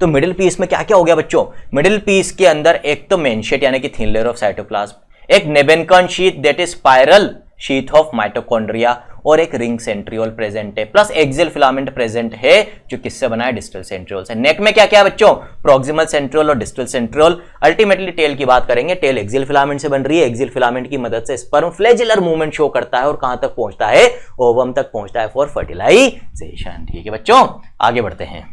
तो मिडिल पीस में क्या क्या हो गया बच्चों? मिडिल पीस के अंदर एक तो मेन शीट यानी कि थिन लेयर ऑफ साइटोप्लाज्म, एक nebenkern sheet that is spiral sheet of mitochondria, और एक रिंग सेंट्रियोल प्रेजेंट है, प्लस एक्सियल फिलामेंट प्रेजेंट है जो किससे बना है? डिस्टल सेंट्रियोल से। नेक में क्या क्या है बच्चों? प्रोक्सिमल सेंट्रियोल और डिस्टल सेंट्रियोल। अल्टीमेटली टेल की बात करेंगे, टेल एक्सियल फिलामेंट से बन रही है, एक्सियल फिलामेंट की मदद से स्पर्म फ्लैजेलर मूवमेंट शो करता है और कहां तक पहुंचता है? ओवम तक पहुंचता है फॉर फर्टिलाइजेशन। ठीक है बच्चों, आगे बढ़ते हैं।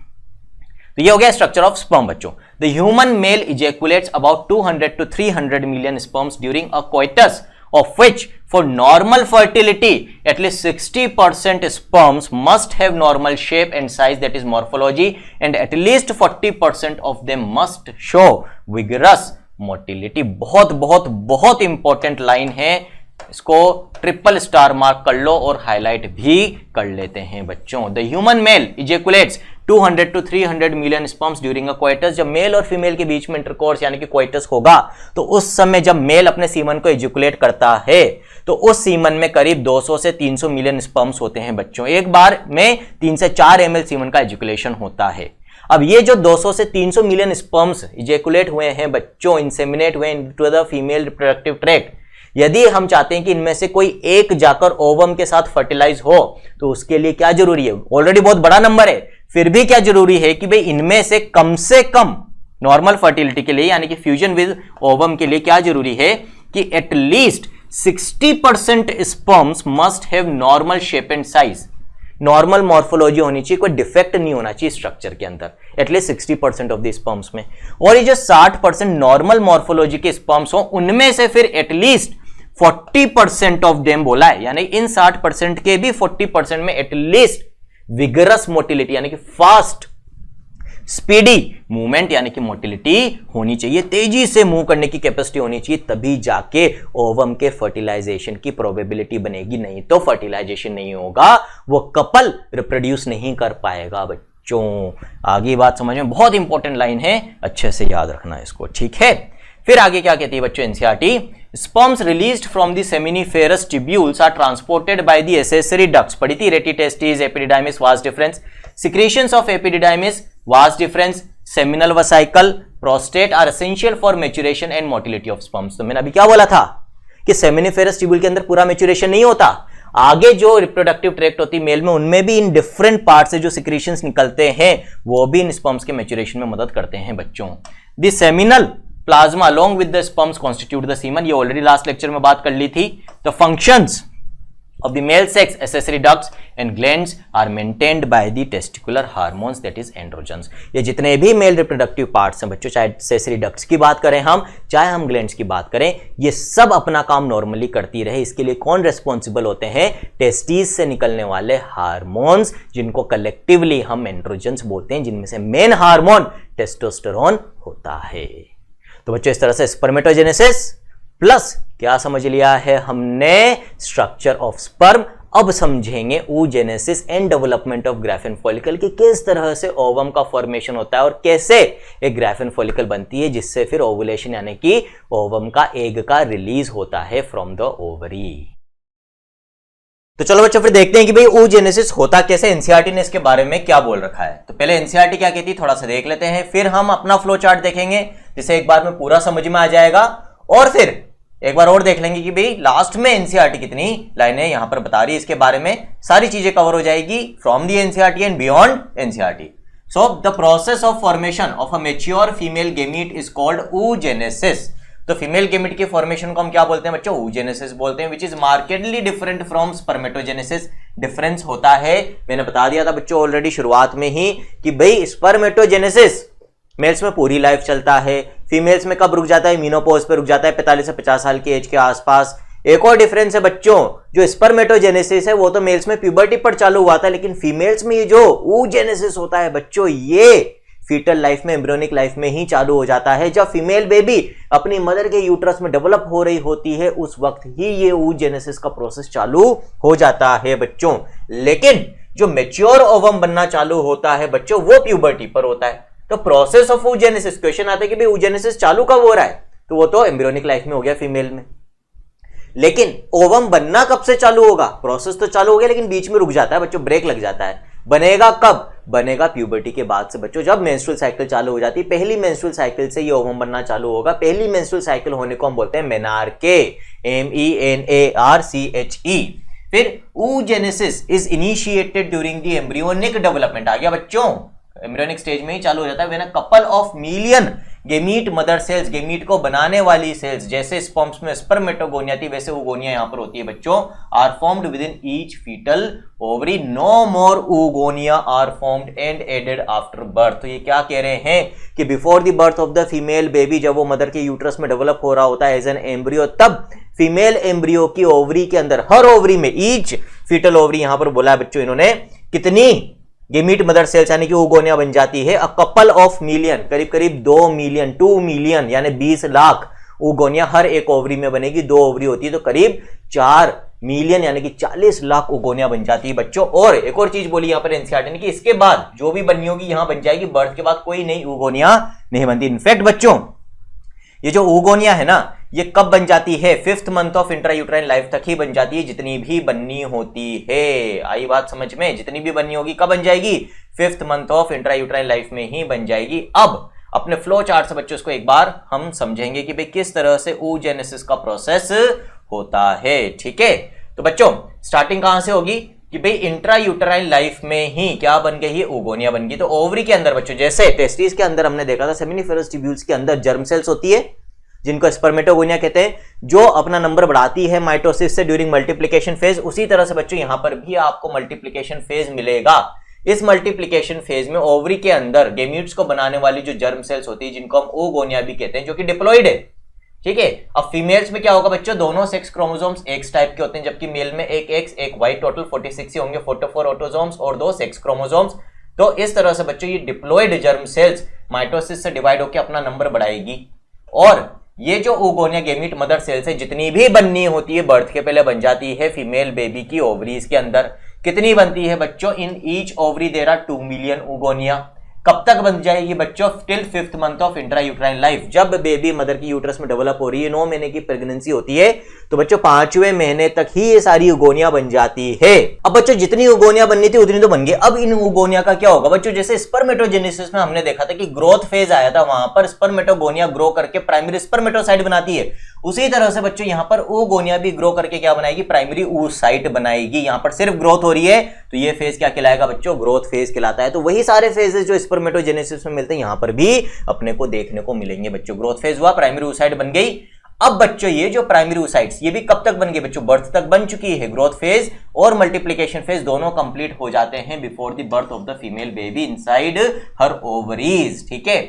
तो ये हो गया स्ट्रक्चर ऑफ स्पर्म बच्चों। The human male ejaculates about 200 to 300 million sperms during a coitus, of which for normal fertility at least 60% sperms must have normal shape and size, that is morphology, and at least 40% of them must show vigorous motility। बहुत बहुत बहुत इंपॉर्टेंट लाइन है, इसको ट्रिपल स्टार मार्क कर लो और हाईलाइट भी कर लेते हैं बच्चों। The human male ejaculates 200 to 300 million sperms during a coitus. जब मेल और फीमेल के बीच में इंटरकोर्स यानी कि कोइटस होगा तो उस समय जब मेल अपने सीमन को इजैकुलेट करता है तो उस सीमन में करीब 200 से 300 मिलियन स्पर्म्स होते हैं बच्चों। एक बार में 3 से 4 ml सीमन का इजैकुलेशन होता है। अब ये जो 200 से 300 मिलियन स्पर्म्स इजैकुलेट हुए हैं बच्चों, इंसेमिनेट हुए into the female reproductive tract, यदि हम चाहते हैं कि इनमें से कोई एक जाकर ओवम के साथ फर्टिलाइज हो तो उसके लिए क्या जरूरी है? ऑलरेडी बहुत बड़ा नंबर है, फिर भी क्या जरूरी है कि भाई इनमें से कम नॉर्मल फर्टिलिटी के लिए यानी कि फ्यूजन विद ओवम के लिए क्या जरूरी है कि at least 60% sperms must have normal shape and size, normal morphology होनी चाहिए, कोई डिफेक्ट नहीं होना चाहिए स्ट्रक्चर के अंदर, एटलीस्ट 60% ऑफ द स्पर्म्स में। और ये जो 60% नॉर्मल मॉर्फोलॉजी के स्पर्म्स हो उनमें से फिर एटलीस्ट 40% ऑफ देम बोला है, यानी इन 60% के भी 40% में एटलीस्ट विगरस मोटिलिटी यानी कि फास्ट स्पीडी मूवमेंट यानी कि मोटिलिटी होनी चाहिए, तेजी से मूव करने की कैपेसिटी होनी चाहिए, तभी जाके ओवम के फर्टिलाइजेशन की प्रोबेबिलिटी बनेगी। नहीं तो फर्टिलाइजेशन नहीं होगा, वो कपल रिप्रोड्यूस नहीं कर पाएगा बच्चों। आगे बात समझ में, बहुत इंपॉर्टेंट लाइन है, अच्छे से याद रखना इसको, ठीक है। फिर आगे क्या कहती है बच्चों NCERT? Sperms released from the seminiferous tubules are transported by the accessory ducts. पढ़ी थी rete testis, epididymis, vas deferens. Secretions of epididymis, vas deferens, seminal vesicle, prostate are essential for maturation and motility of sperms. तो मैंने अभी क्या बोला था कि सेमिनिफेरस ट्यूब्यूल के अंदर पूरा मैच्योरेशन नहीं होता, आगे जो रिप्रोडक्टिव ट्रैक्ट होती है मेल में उनमें भी इन डिफरेंट पार्ट से जो सिक्रीशंस निकलते हैं वो भी इन स्पर्म्स के मैच्योरेशन में मदद करते हैं बच्चों। The seminal plasma along with the sperms constitute the semen, ये ऑलरेडी लास्ट लेक्चर में बात कर ली थी। The functions of the male sex accessory ducts and glands are maintained by the testicular hormones, that is androgens। ये जितने भी मेल रिप्रोडक्टिव पार्ट्स हैं बच्चों, चाहे accessory ducts की बात करें हम, चाहे हम ग्लैंड्स की बात करें, ये सब अपना काम नॉर्मली करती रहे। इसके लिए कौन रेस्पॉन्सिबल होते हैं? टेस्टिस से निकलने वाले हार्मोन्स, जिनको कलेक्टिवली हम एंड्रोजन्स बोलते हैं, जिनमें से मेन हार्मोन टेस्टोस्टेरोन होता है। तो बच्चों इस तरह से स्पर्मेटोजेनेसिस प्लस क्या समझ लिया है हमने? Structure of sperm. अब समझेंगे oogenesis and development of graphene follicle की किस तरह से ओवम का फॉर्मेशन होता है और कैसे एक ग्राफिन फॉलिकल बनती है जिससे फिर ओवुलेशन यानी कि ओवम का एग का रिलीज होता है फ्रॉम द ओवरी। तो चलो बच्चों फिर देखते हैं कि भाई oogenesis होता कैसे, एनसीईआरटी ने इसके बारे में क्या बोल रखा है। तो पहले एनसीईआरटी क्या कहती है थोड़ा सा देख लेते हैं, फिर हम अपना फ्लो चार्ट देखेंगे जिसे एक बार में पूरा समझ में आ जाएगा, और फिर एक बार और देख लेंगे कि भाई लास्ट में एनसीईआरटी कितनी लाइनें यहां पर बता रही है, इसके बारे में सारी चीजें कवर हो जाएगी from the NCERT and beyond NCERT. So the process of formation of a mature female gamete is called oogenesis। तो फीमेल गेमिट के फॉर्मेशन को हम क्या बोलते हैं बच्चों? oogenesis बोलते हैं, which is markedly different from spermatogenesis. Difference होता है, मैंने बता दिया था बच्चों ऑलरेडी शुरुआत में ही कि भाई स्पर्मेटोजेनेसिस मेल्स में पूरी लाइफ चलता है, फीमेल्स में कब रुक जाता है? मीनोपॉज पे रुक जाता है 45 से 50 साल की एज के आसपास। एक और डिफरेंस है बच्चों, जो स्पर्मेटोजेनेसिस है वो तो मेल्स में प्यूबर्टी पर चालू हुआ था, लेकिन फीमेल्स में ये जो oogenesis होता है बच्चों, ये फीटल लाइफ में, एम्ब्रियोनिक लाइफ में ही चालू हो जाता है। जब फीमेल बेबी अपनी मदर के यूट्रस में डेवलप हो रही होती है उस वक्त ही ये oogenesis का प्रोसेस चालू हो जाता है बच्चों। लेकिन जो मैच्योर ओवम बनना चालू होता है बच्चों वो प्यूबर्टी पर होता है। तो प्रोसेस ऑफ oogenesis, क्वेश्चन आता है कि भाई oogenesis चालू कब हो रहा है? तो वो तो एम्ब्रियोनिक लाइफ में हो गया फीमेल में, लेकिन ओवम बनना कब से चालू होगा? प्रोसेस तो चालू हो गया लेकिन बीच में रुक जाता है बच्चों, ब्रेक लग जाता है। बनेगा कब? बनेगा प्यूबर्टी के बाद से बच्चों, जब मेंस्ट्रुअल साइकिल चालू हो जाती है। पहली मेंस्ट्रुअल साइकिल से ये ओवम बनना चालू होगा। पहली मेंस्ट्रुअल साइकिल होने को हम बोलते हैं मेनार्के, MENARCHE। फिर oogenesis is initiated during the embryonic development. आ गया बच्चों, एम्ब्रियोनिक स्टेज में ही चालू हो जाता है। When a couple of million gamete mother cells, gamete को बनाने वाली सेल्स, जैसे स्पर्म्स में स्पर्मेटोगोनिया थी वैसे oogonia यहां पर होती है बच्चों, are formed within each fetal ovary. No more oogonia are formed and added after birth. तो ये क्या कह रहे हैं कि before the birth of the female baby, जब वो मदर के यूट्रस में डेवलप हो रहा होता है एज एन एम्ब्रियो, तब फीमेल एम्ब्रियो की ओवरी के अंदर, हर ओवरी में, ईच फीटल ओवरी यहां पर बोला है बच्चों इन्होंने, कितनी गेमीट मदर सेल्स यानी कि oogonia बन जाती है। अ कपल ऑफ मिलियन, करीब करीब 2 मिलियन, 2 मिलियन यानी 20 लाख oogonia हर एक ओवरी में बनेगी। 2 ओवरी होती है तो करीब 4 मिलियन यानी कि 40 लाख oogonia बन जाती है बच्चों। और एक और चीज बोली यहां पर एनसीईआरटी ने कि इसके बाद जो भी बननी होगी यहां बन जाएगी, बर्थ के बाद कोई नई oogonia नहीं बनती। इनफैक्ट बच्चों ये जो oogonia है ना, ये कब बन जाती है? 5th month of intrauterine life तक ही बन जाती है, जितनी भी बननी होती है। आई बात समझ में? जितनी भी बननी होगी कब बन जाएगी? 5th month of intrauterine life में ही बन जाएगी। अब अपने फ्लो चार्ट से बच्चों इसको एक बार हम समझेंगे कि भाई किस तरह से oogenesis का प्रोसेस होता है। ठीक है, तो बच्चों स्टार्टिंग कहां से होगी कि भाई इंट्रायूट्राइन लाइफ में ही क्या बन गई? ये oogonia बन गई। तो ओवरी के अंदर बच्चों, जैसे टेस्टिस के अंदर हमने देखा था, सेमिनिफेरस ट्यूब्यूल्स के अंदर जर्म सेल्स होती है जिनको स्पर्मेटोगोनिया कहते हैं, जो अपना नंबर बढ़ाती है माइटोसिस से ड्यूरिंग मल्टीप्लिकेशन फेज। उसी तरह से बच्चों यहां पर भी आपको मल्टीप्लिकेशन फेज मिलेगा। इस मल्टीप्लिकेशन फेज में ओवरी के अंदर गेम्यूट्स को बनाने वाली जो जर्म सेल्स होती है, जिनको हम oogonia भी कहते हैं, जो कि डिप्लॉइड है। ठीक है, अब फीमेल्स में क्या होगा बच्चों? दोनों सेक्स क्रोमोसोम्स एक्स टाइप के होते हैं, जबकि मेल में एक एक्स एक वाई, टोटल 46 ही होंगे, 44 ऑटोसोम्स और 2 सेक्स क्रोमोसोम्स। तो इस तरह से बच्चों ये डिप्लॉइड जर्म सेल्स माइटोसिस से डिवाइड होकर अपना नंबर बढ़ाएगी। और ये जो oogonia गेमीट मदर सेल्स है, जितनी भी बननी होती है बर्थ के पहले बन जाती है फीमेल बेबी की ओवरीज के अंदर। कितनी बनती है बच्चों? In each ovary there are 2 million oogonia। कब तक बन जाएगी बच्चों? Till 5th month of intrauterine life. जब बेबी मदर की यूट्रस में डेवलप हो रही है, 9 महीने की प्रेगनेंसी होती है, तो बच्चों 5वें महीने तक ही ये सारी oogonia बन जाती है। अब बच्चों जितनी oogonia बननी थी उतनी तो बन गई। अब इन oogonia का क्या होगा बच्चों? जैसे स्पर्मेटोजेनेसिस में हमने देखा था कि ग्रोथ फेज आया था, वहां पर स्पर्मेटोगोनिया ग्रो करके प्राइमरी स्पर्मेटोसाइट बनाती है। उसी तरह से बच्चों यहां पर oogonia भी ग्रो करके क्या बनाएगी? प्राइमरी oocyte बनाएगी। यहां पर सिर्फ ग्रोथ हो रही है तो ये फेज क्या कहलाएगा बच्चों? ग्रोथ फेज कहलाता है। तो वही सारे फेजेस जो स्पर्मेटोजेनेसिस में मिलते हैं यहां पर भी अपने को देखने को मिलेंगे बच्चों। ग्रोथ फेज हुआ, प्राइमरी oocyte बन गई। अब बच्चों ये जो प्राइमरी oocytes, ये भी कब तक बन गए बच्चों? बर्थ तक बन चुकी है। ग्रोथ फेज और मल्टीप्लिकेशन फेज दोनों कंप्लीट हो जाते हैं before the birth of the female baby inside her ovaries. ठीक है,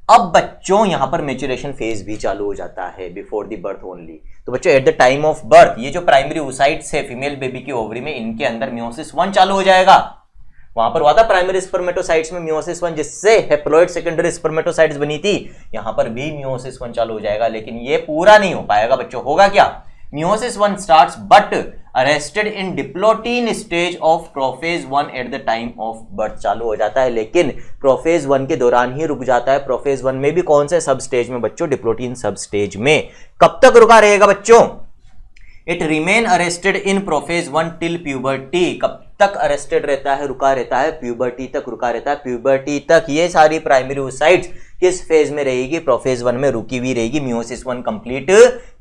अब बच्चों यहां पर मैच्योरेशन फेज भी चालू हो जाता है बिफोर द बर्थ ओनली। तो बच्चों at the time of birth ये जो प्राइमरी oocytes है फीमेल बेबी की ओवरी में, इनके अंदर मियोसिस 1 चालू हो जाएगा। वहां पर हुआ था प्राइमरी स्पर्मेटोसाइट्स में मियोसिस 1, जिससे हेप्लॉइड सेकेंडरी स्पर्मेटोसाइट्स बनी थी। यहां पर भी मियोसिस 1 चालू हो जाएगा, लेकिन ये पूरा नहीं हो पाएगा बच्चों। होगा क्या? Meiosis 1 starts but arrested in diplotene stage of prophase 1 at the time of birth. चालू हो जाता है लेकिन प्रोफेज 1 के दौरान ही रुक जाता है। प्रोफेज 1 में भी कौन से सब स्टेज में बच्चों? डिप्लोटीन सब स्टेज में। कब तक रुका रहेगा बच्चों? It remain arrested in prophase 1 till puberty. कब तक अरेस्टेड रहता है, रुका रहता है? प्यूबर्टी तक रुका रहता है। प्यूबर्टी तक ये सारी प्राइमरी oocytes किस फेज में रहेगी? प्रोफेज 1 में रुकी हुई रहेगी, मियोसिस 1 कंप्लीट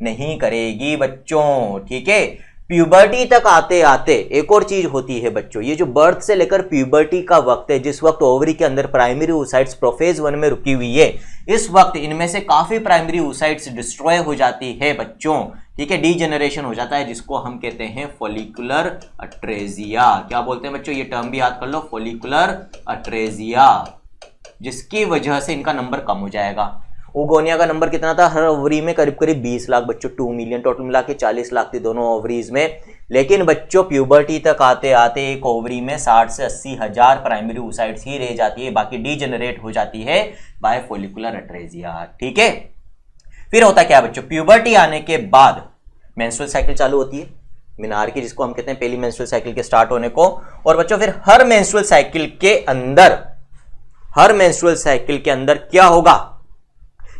नहीं करेगी बच्चों। ठीक है, प्यूबर्टी तक आते आते एक और चीज होती है बच्चों, ये जो बर्थ से लेकर प्यूबर्टी का वक्त है, जिस वक्त ओवरी के अंदर प्राइमरी oocytes प्रोफेज 1 में रुकी हुई है, इस वक्त इनमें से काफी प्राइमरी oocytes डिस्ट्रॉय हो जाती है बच्चों। ठीक है, डीजेनरेशन हो जाता है, जिसको हम कहते हैं फॉलिकुलर अट्रेजिया। क्या बोलते हैं बच्चों? ये टर्म भी याद कर लो, फॉलिकुलर अट्रेजिया, जिसकी वजह से इनका नंबर कम हो जाएगा। oogonia का नंबर कितना था हर ओवरी में? करीब करीब 20 लाख बच्चों, 2 मिलियन टोटल मिला के 40 लाख थी दोनों ओवरीज में। लेकिन बच्चों प्यूबर्टी तक आते आते एक ओवरी में 60 से 80 हजार प्राइमरी oocytes ही रह जाती है, बाकी डीजेनरेट हो जाती है बाय फॉलिकुलर अट्रेजिया। ठीक है, फिर होता क्या बच्चों? प्यूबर्टी आने के बाद मेंस्ट्रुअल साइकिल चालू होती है, मेनार्की जिसको हम कहते हैं, पहली मेंस्ट्रुअल साइकिल के स्टार्ट होने को। और बच्चों फिर हर मेंस्ट्रुअल साइकिल के अंदर क्या होगा?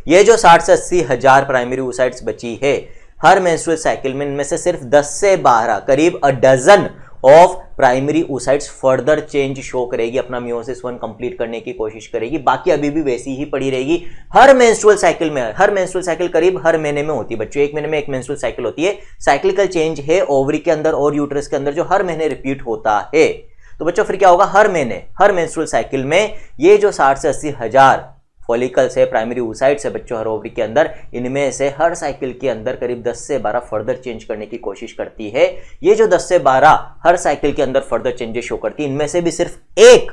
ये जो 60 से 80 हजार प्राइमरी oocytes बची है, हर मेंस्ट्रुअल साइकिल में इनमें से सिर्फ 10 से 12 करीब 12 of primary oocytes further change show करेगी, अपना मियोसिस 1 कंप्लीट करने की कोशिश करेगी। बाकी अभी भी वैसी ही पड़ी रहेगी। हर मेंस्ट्रुअल साइकिल में, हर मेंस्ट्रुअल साइकिल करीब हर महीने में होती है बच्चों, एक महीने में एक मेंस्ट्रुअल साइकिल होती है। साइक्लिकल चेंज है ओवरी के अंदर और यूट्रस के अंदर जो हर महीने रिपीट होता है। तो बच्चों फिर क्या होगा, हर महीने हर मेंस्ट्रुअल साइकिल में ये जो 60 से 80 हजार फॉलिकल्स है, प्राइमरी oocytes है बच्चों हर ओवरी के अंदर, इनमें से हर साइकिल के अंदर करीब 10 से 12 फर्दर चेंज करने की कोशिश करती है। ये जो 10 से 12 हर साइकिल के अंदर फर्दर चेंजेस शो करती है, इनमें से भी सिर्फ एक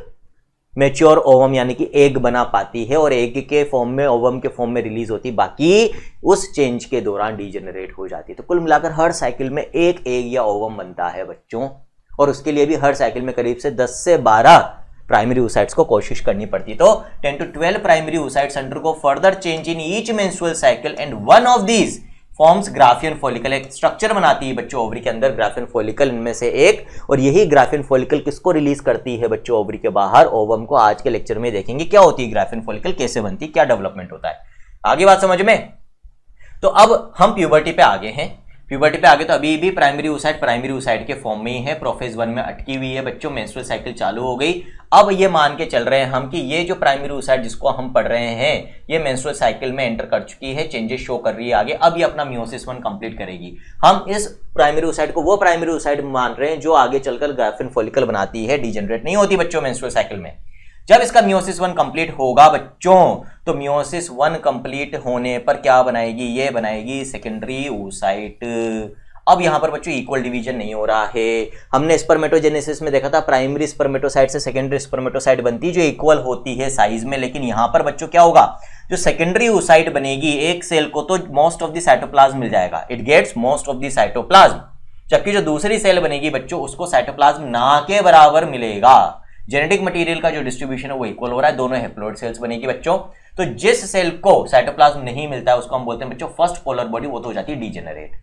मैच्योर ओवम यानी कि एग बना पाती है और एग के फॉर्म में, ओवम के फॉर्म में रिलीज होती, बाकी उस चेंज के दौरान डीजेनरेट हो जाती है। तो कुल मिलाकर हर साइकिल में एक एग या ओवम बनता है बच्चों, और उसके लिए भी हर साइकिल में करीब से 10 से 12 प्राइमरी oocytes को कोशिश करनी पड़ती। तो 10 to 12 primary oocytes undergo further change in each menstrual cycle and one of these forms Graafian follicle. एक स्ट्रक्चर बनाती है बच्चों ओवरी के अंदर ग्राफियन फॉलिकल, इनमें से एक, और यही ग्राफियन फॉलिकल किसको रिलीज करती है बच्चों ओवरी के बाहर, ओवम को। आज के लेक्चर में देखेंगे क्या होती है ग्राफियन फॉलिकल, कैसे बनती है, क्या डेवलपमेंट होता है। आगे बात समझ में। तो अब हम प्यूबर्टी पे आगे हैं। प्यूबर्टी पे आगे तो अभी भी प्राइमरी oocyte के फॉर्म में ही है, प्रोफेज 1 में अटकी हुई है बच्चों, मेंस्ट्रुअल साइकिल चालू हो गई। अब ये मान के चल रहे हैं हम कि ये जो प्राइमरी oocyte जिसको हम पढ़ रहे हैं, ये मेंस्ट्रुअल साइकिल में एंटर कर चुकी है, चेंजेस शो कर रही है आगे, अब ये अपना मियोसिस 1 कंप्लीट करेगी। हम इस प्राइमरी oocyte को वो प्राइमरी oocyte मान रहे हैं जो आगे चलकर ग्राफियन फॉलिकल बनाती है, डीजेनरेट नहीं होती बच्चों मेंस्ट्रुअल साइकिल में। जब इसका मियोसिस 1 कंप्लीट होगा बच्चों, तो मियोसिस 1 कंप्लीट होने पर क्या बनाएगी, ये बनाएगी सेकेंडरी oocyte। अब यहां पर बच्चों इक्वल डिवीजन नहीं हो रहा है। हमने स्पर्मेटोजेनेसिस में देखा था प्राइमरी स्पर्मेटोसाइट से सेकेंडरी स्पर्मेटोसाइट बनती जो इक्वल होती है साइज में, लेकिन यहां पर बच्चों क्या होगा, जो सेकेंडरी oocyte बनेगी, एक सेल को तो मोस्ट ऑफ द साइटोप्लाज्म मिल जाएगा, it gets most of the cytoplasm, जबकि जो दूसरी सेल बनेगी बच्चों उसको साइटोप्लाज्म ना के बराबर मिलेगा। जेनेटिक मटेरियल का जो डिस्ट्रीब्यूशन है वो इक्वल हो रहा है, दोनों हैप्लॉइड सेल्स बनेगी बच्चों। तो जिस सेल को साइटोप्लाज्म नहीं मिलता है उसको हम बोलते हैं बच्चों फर्स्ट पोलर बॉडी, वो तो हो जाती है डीजेनरेट।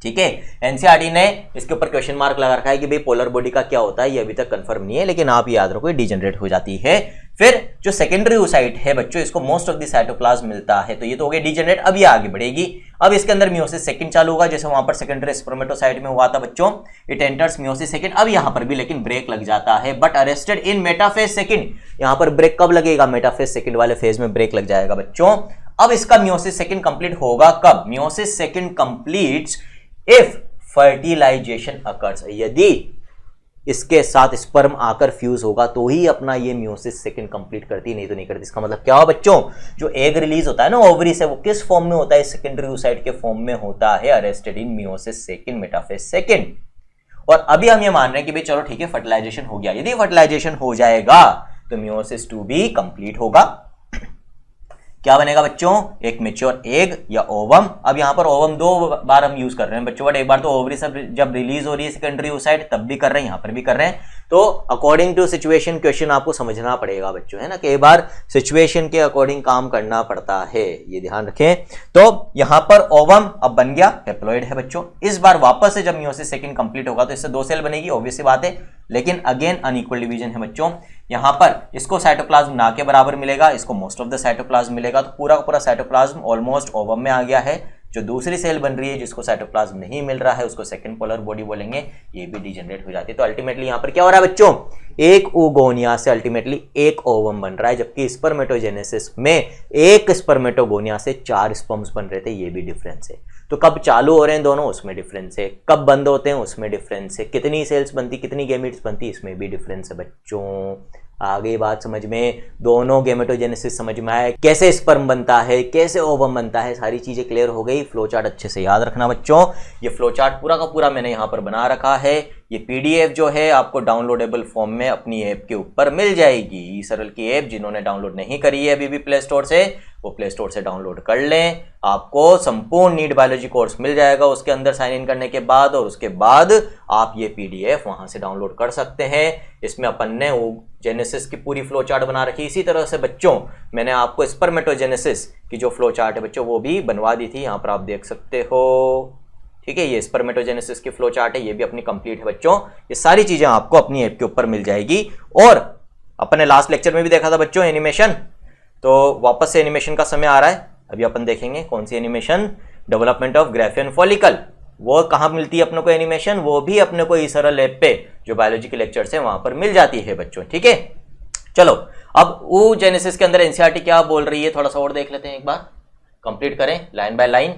ठीक है, एनसीईआरटी ने इसके ऊपर क्वेश्चन मार्क लगा रखा है कि भाई पोलर बॉडी का क्या होता है, ये अभी तक कंफर्म नहीं है, लेकिन आप याद रखो डीजेनरेट हो जाती है। फिर जो सेकेंडरी oocyte है बच्चों, इसको मोस्ट ऑफ द साइटोप्लाज्म मिलता है, तो ये तो हो गया डीजेनरेट। अब ये आगे बढ़ेगी, अब इसके अंदर मियोसिस सेकंड चालू होगा, जैसे वहां पर सेकेंडरी स्पर्मेटोसाइट में हुआ था बच्चों, इट एंटर्स मियोसिस सेकंड। अब यहां पर भी लेकिन ब्रेक लग जाता है, but arrested in metaphase second. यहां पर ब्रेक कब लगेगा, मेटाफेज सेकंड वाले फेज में ब्रेक लग जाएगा बच्चों। अब इसका मियोसिस सेकंड कंप्लीट होगा कब, meiosis second completes if fertilisation occurs, यदि इसके साथ स्पर्म आकर फ्यूज होगा तो ही अपना ये मियोसिस सेकंड कंप्लीट करती, नहीं तो नहीं करती। इसका मतलब क्या हो बच्चों, जो एग रिलीज होता है ना ओवरी से, वो किस फॉर्म में होता है, सेकेंडरी oocyte के फॉर्म में होता है, अरेस्टेड इन मियोसिस सेकंड मेटाफेज सेकंड। और अभी हम ये मान रहे हैं कि भाई चलो ठीक है फर्टिलाइजेशन हो गया, यदि फर्टिलाइजेशन हो जाएगा तो मियोसिस 2 भी कंप्लीट होगा। क्या बनेगा बच्चों, एक मेच्योर एग या ओवम। अब यहां पर ओवम 2 बार हम यूज कर रहे हैं बच्चों, बट एक बार तो ओवरी से जब रिलीज हो रही है सेकेंडरी oocyte तब भी कर रहे हैं, यहां पर भी कर रहे हैं। तो अकॉर्डिंग टू सिचुएशन क्वेश्चन आपको समझना पड़ेगा बच्चों, है ना, कई बार सिचुएशन के अकॉर्डिंग काम करना पड़ता है, ये ध्यान रखें। तो यहां पर ओवम अब बन गया हैप्लॉइड है बच्चों। इस बार वापस से जब मियोसिस सेकंड कंप्लीट होगा तो इससे 2 सेल बनेगी, ऑब्वियस सी बात है, लेकिन अगेन अनइक्वल डिवीजन है बच्चों। यहां पर इसको साइटोप्लाज्म ना के बराबर मिलेगा, इसको मोस्ट ऑफ द साइटोप्लाज्म मिलेगा, तो पूरा का पूरा साइटोप्लाज्म ऑलमोस्ट ओवम में आ गया है। जो दूसरी सेल बन रही है जिसको साइटोप्लाज्म नहीं मिल रहा है उसको सेकंड पोलर बॉडी बोलेंगे, ये भी डीजेनरेट हो जाती है। तो अल्टीमेटली यहां पर क्या हो रहा है बच्चों, एक ओगोनिया से अल्टीमेटली एक ओवम बन रहा है, जबकि स्पर्मेटोजेनेसिस में एक स्पर्मेटोगोनिया से 4 स्पर्म्स बन रहे थे, ये भी डिफरेंस है। तो कब चालू हो रहे हैं दोनों, उसमें डिफरेंस है, कब बंद होते हैं उसमें डिफरेंस है, कितनी सेल्स बनती, कितनी गैमेट्स बनती, इसमें भी डिफरेंस है बच्चों। आगे बात समझ में, दोनों गैमेटोजेनेसिस समझ में आए, कैसे स्पर्म बनता है, कैसे ओवम बनता है, सारी चीजें क्लियर हो गई। फ्लो चार्ट अच्छे से याद रखना बच्चों, ये फ्लो चार्ट पूरा का पूरा मैंने यहाँ पर बना रखा है। ये पीडीएफ जो है आपको डाउनलोडेबल फॉर्म में अपनी ऐप के ऊपर मिल जाएगी। सरल की ऐप जिन्होंने डाउनलोड नहीं करी है अभी भी प्ले स्टोर से, वो प्ले स्टोर से डाउनलोड कर लें, आपको संपूर्ण नीट बायोलॉजी कोर्स मिल जाएगा उसके अंदर साइन इन करने के बाद, और उसके बाद आप ये पीडीएफ वहां से डाउनलोड कर सकते हैं। इसमें अपन ने जेनेसिस की पूरी फ्लो चार्ट बना रखी। इसी तरह से बच्चों मैंने आपको स्पर्मेटोजेनेसिस की जो फ्लो चार्ट है बच्चों वो भी बनवा दी थी, यहाँ पर आप देख सकते हो। ठीक है, ये स्पर्मेटोजेनेसिस की फ्लो चार्ट है, ये भी अपनी कंप्लीट है बच्चों। ये सारी चीजें आपको अपनी ऐप के ऊपर मिल जाएगी। और अपने लास्ट लेक्चर में भी देखा था बच्चों एनिमेशन, तो वापस से एनिमेशन का समय आ रहा है। अभी अपन देखेंगे कौन सी animation, development of Graafian follicle. वो कहाँ मिलती है अपने को एनिमेशन, वो भी अपने को इस सरल ऐप पे जो बायोलॉजी के लेक्चर्स है वहां पर मिल जाती है बच्चों, ठीक है। चलो अब oogenesis के अंदर एनसीईआरटी क्या बोल रही है थोड़ा सा और देख लेते हैं, एक बार कंप्लीट करें लाइन बाय लाइन,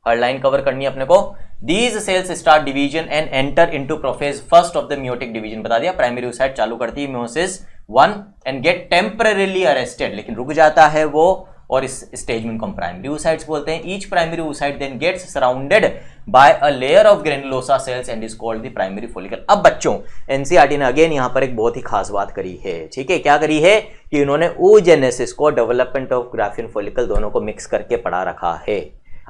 हर लाइन कवर करनी है अपने को। These cells start division and enter into prophase first of the meiotic division, बता दिया प्राइमरी oocyte चालू करती है meiosis 1 and get temporarily arrested, लेकिन रुक जाता है वो, और इस स्टेज में उनको हम प्राइमरी oocytes बोलते हैं। Each primary oocyte then gets surrounded by a layer of granulosa cells and is called the primary follicle. अब बच्चों एनसीईआरटी ने अगेन यहां पर एक बहुत ही खास बात करी है, ठीक है। क्या करी है कि इन्होंने oogenesis को डेवलपमेंट ऑफ ग्राफियन फॉलिकल दोनों को मिक्स करके पढ़ा रखा है।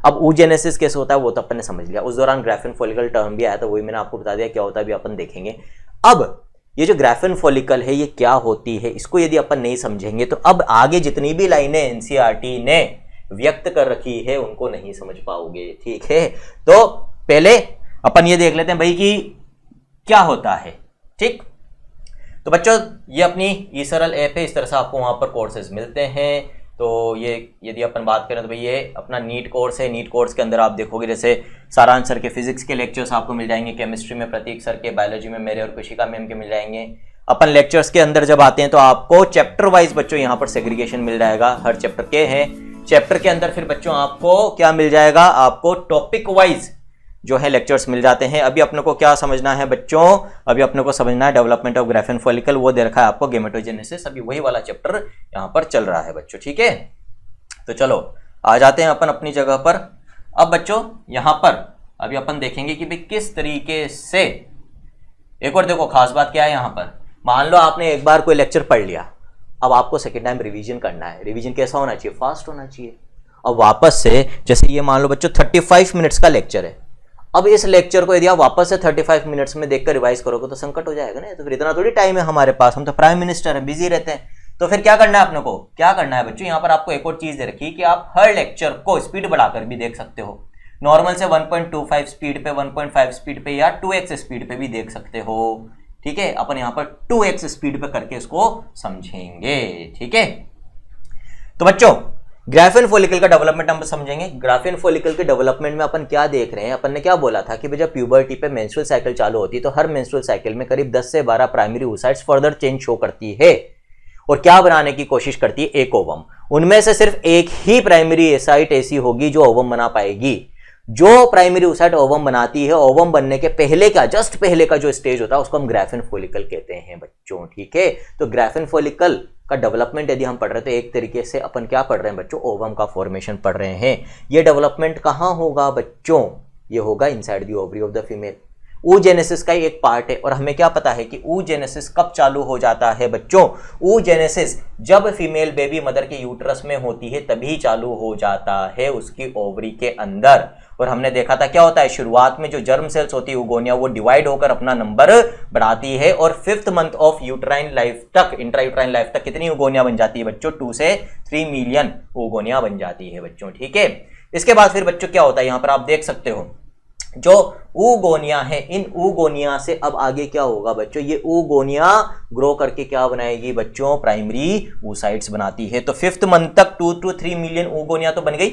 अब oogenesis कैसे होता है वो तो अपन ने समझ लिया, उस दौरान ग्राफियन फॉलिकल टर्म भी आया था, वही मैंने आपको बता दिया क्या होता है, भी अपन देखेंगे। अब ये जो ग्राफियन फॉलिकल है ये क्या होती है, इसको यदि अपन नहीं समझेंगे तो अब आगे जितनी भी लाइनें एनसीईआरटी ने व्यक्त कर रखी है उनको नहीं समझ पाओगे, ठीक है। तो पहले अपन ये देख लेते हैं भाई कि क्या होता है, ठीक। तो बच्चों ये अपनी ई सरल ऐप है, इस तरह से आपको वहां पर कोर्सेज मिलते हैं। तो ये यदि अपन बात करें तो भाई ये अपना नीट कोर्स है, नीट कोर्स के अंदर आप देखोगे जैसे सारांश सर के फिजिक्स के लेक्चर्स आपको मिल जाएंगे, केमिस्ट्री में प्रतीक सर के, बायोलॉजी में मेरे और कुशिका मैम के मिल जाएंगे। अपन लेक्चर्स के अंदर जब आते हैं तो आपको चैप्टर वाइज बच्चों यहाँ पर सेग्रीगेशन मिल जाएगा, हर चैप्टर के हैं। चैप्टर के अंदर फिर बच्चों आपको क्या मिल जाएगा, आपको टॉपिक वाइज जो है लेक्चर्स मिल जाते हैं। अभी अपने को क्या समझना है बच्चों, अभी अपने को समझना है डेवलपमेंट ऑफ ग्राफियन फॉलिकल, वो दे रखा है आपको गेमेटोजेनेसिस, अभी वही वाला चैप्टर यहाँ पर चल रहा है बच्चों, ठीक है। तो चलो आ जाते हैं अपन अपनी जगह पर। अब बच्चों यहां पर अभी अपन देखेंगे कि भाई किस तरीके से, एक और देखो खास बात क्या है यहां पर, मान लो आपने एक बार कोई लेक्चर पढ़ लिया, अब आपको सेकेंड टाइम रिवीजन करना है। रिवीजन कैसा होना चाहिए, फास्ट होना चाहिए। अब वापस से जैसे ये मान लो बच्चों 35 मिनट्स का लेक्चर है, अब इस लेक्चर को यदि आप वापस से 35 मिनट्स में देखकर रिवाइज करोगे तो संकट हो जाएगा ना, तो फिर इतना थोड़ी टाइम है हमारे पास, हम तो प्राइम मिनिस्टर हैं, बिजी रहते हैं। तो फिर क्या करना है अपने को, क्या करना है बच्चों, यहाँ पर आपको एक और चीज दे रखी कि आप हर लेक्चर को स्पीड बढ़ाकर भी देख सकते हो, नॉर्मल से 1.25 स्पीड पे, 1.5 स्पीड पे या 2x स्पीड पे भी देख सकते हो, ठीक है। अपन यहाँ पर 2x स्पीड पे करके इसको समझेंगे, ठीक है। तो बच्चों ग्राफियन फॉलिकल का डेवलपमेंट हम समझेंगे। ग्राफियन फॉलिकल के डेवलपमेंट में अपन क्या देख रहे हैं, अपन ने क्या बोला था कि जब प्यूबर्टी पे मेंस्ट्रुअल साइकिल चालू होती है तो हर मेंस्ट्रुअल साइकिल में करीब 10 से 12 primary oocytes further change show करती है और क्या बनाने की कोशिश करती है, एक ओवम। उनमें से सिर्फ एक ही प्राइमरी oocyte ऐसी होगी जो ओवम बना पाएगी। जो प्राइमरी oocyte ओवम बनाती है, ओवम बनने के पहले का, जस्ट पहले का जो स्टेज होता है उसको हम ग्राफियन फॉलिकल कहते हैं बच्चों, ठीक है। तो ग्राफियन फॉलिकल का डेवलपमेंट यदि हम पढ़ रहे हैं तो एक तरीके से अपन क्या पढ़ रहे हैं बच्चों, ओवम का फॉर्मेशन पढ़ रहे हैं। ये डेवलपमेंट कहां होगा बच्चों, ये होगा inside the ovary of the female. oogenesis का ही एक पार्ट है। और हमें क्या पता है कि oogenesis कब चालू हो जाता है बच्चों, oogenesis जब फीमेल बेबी मदर के यूट्रस में होती है तभी चालू हो जाता है उसकी ओवरी के अंदर। और हमने देखा था क्या होता है, शुरुआत में जो जर्म सेल्स होती है oogonia, वो डिवाइड होकर अपना नंबर बढ़ाती है और 5th month of uterine life तक, इंट्रायूट्राइन लाइफ तक कितनी oogonia बन जाती है बच्चों, 2 से 3 मिलियन oogonia बन जाती है बच्चों, ठीक है। इसके बाद फिर बच्चों क्या होता है, यहां पर आप देख सकते हो जो oogonia है, इन oogonia से अब आगे क्या होगा बच्चों, ये oogonia ग्रो करके क्या बनाएगी बच्चों, प्राइमरी oocytes बनाती है। तो 5th मंथ तक 2 to 3 मिलियन oogonia तो बन गई,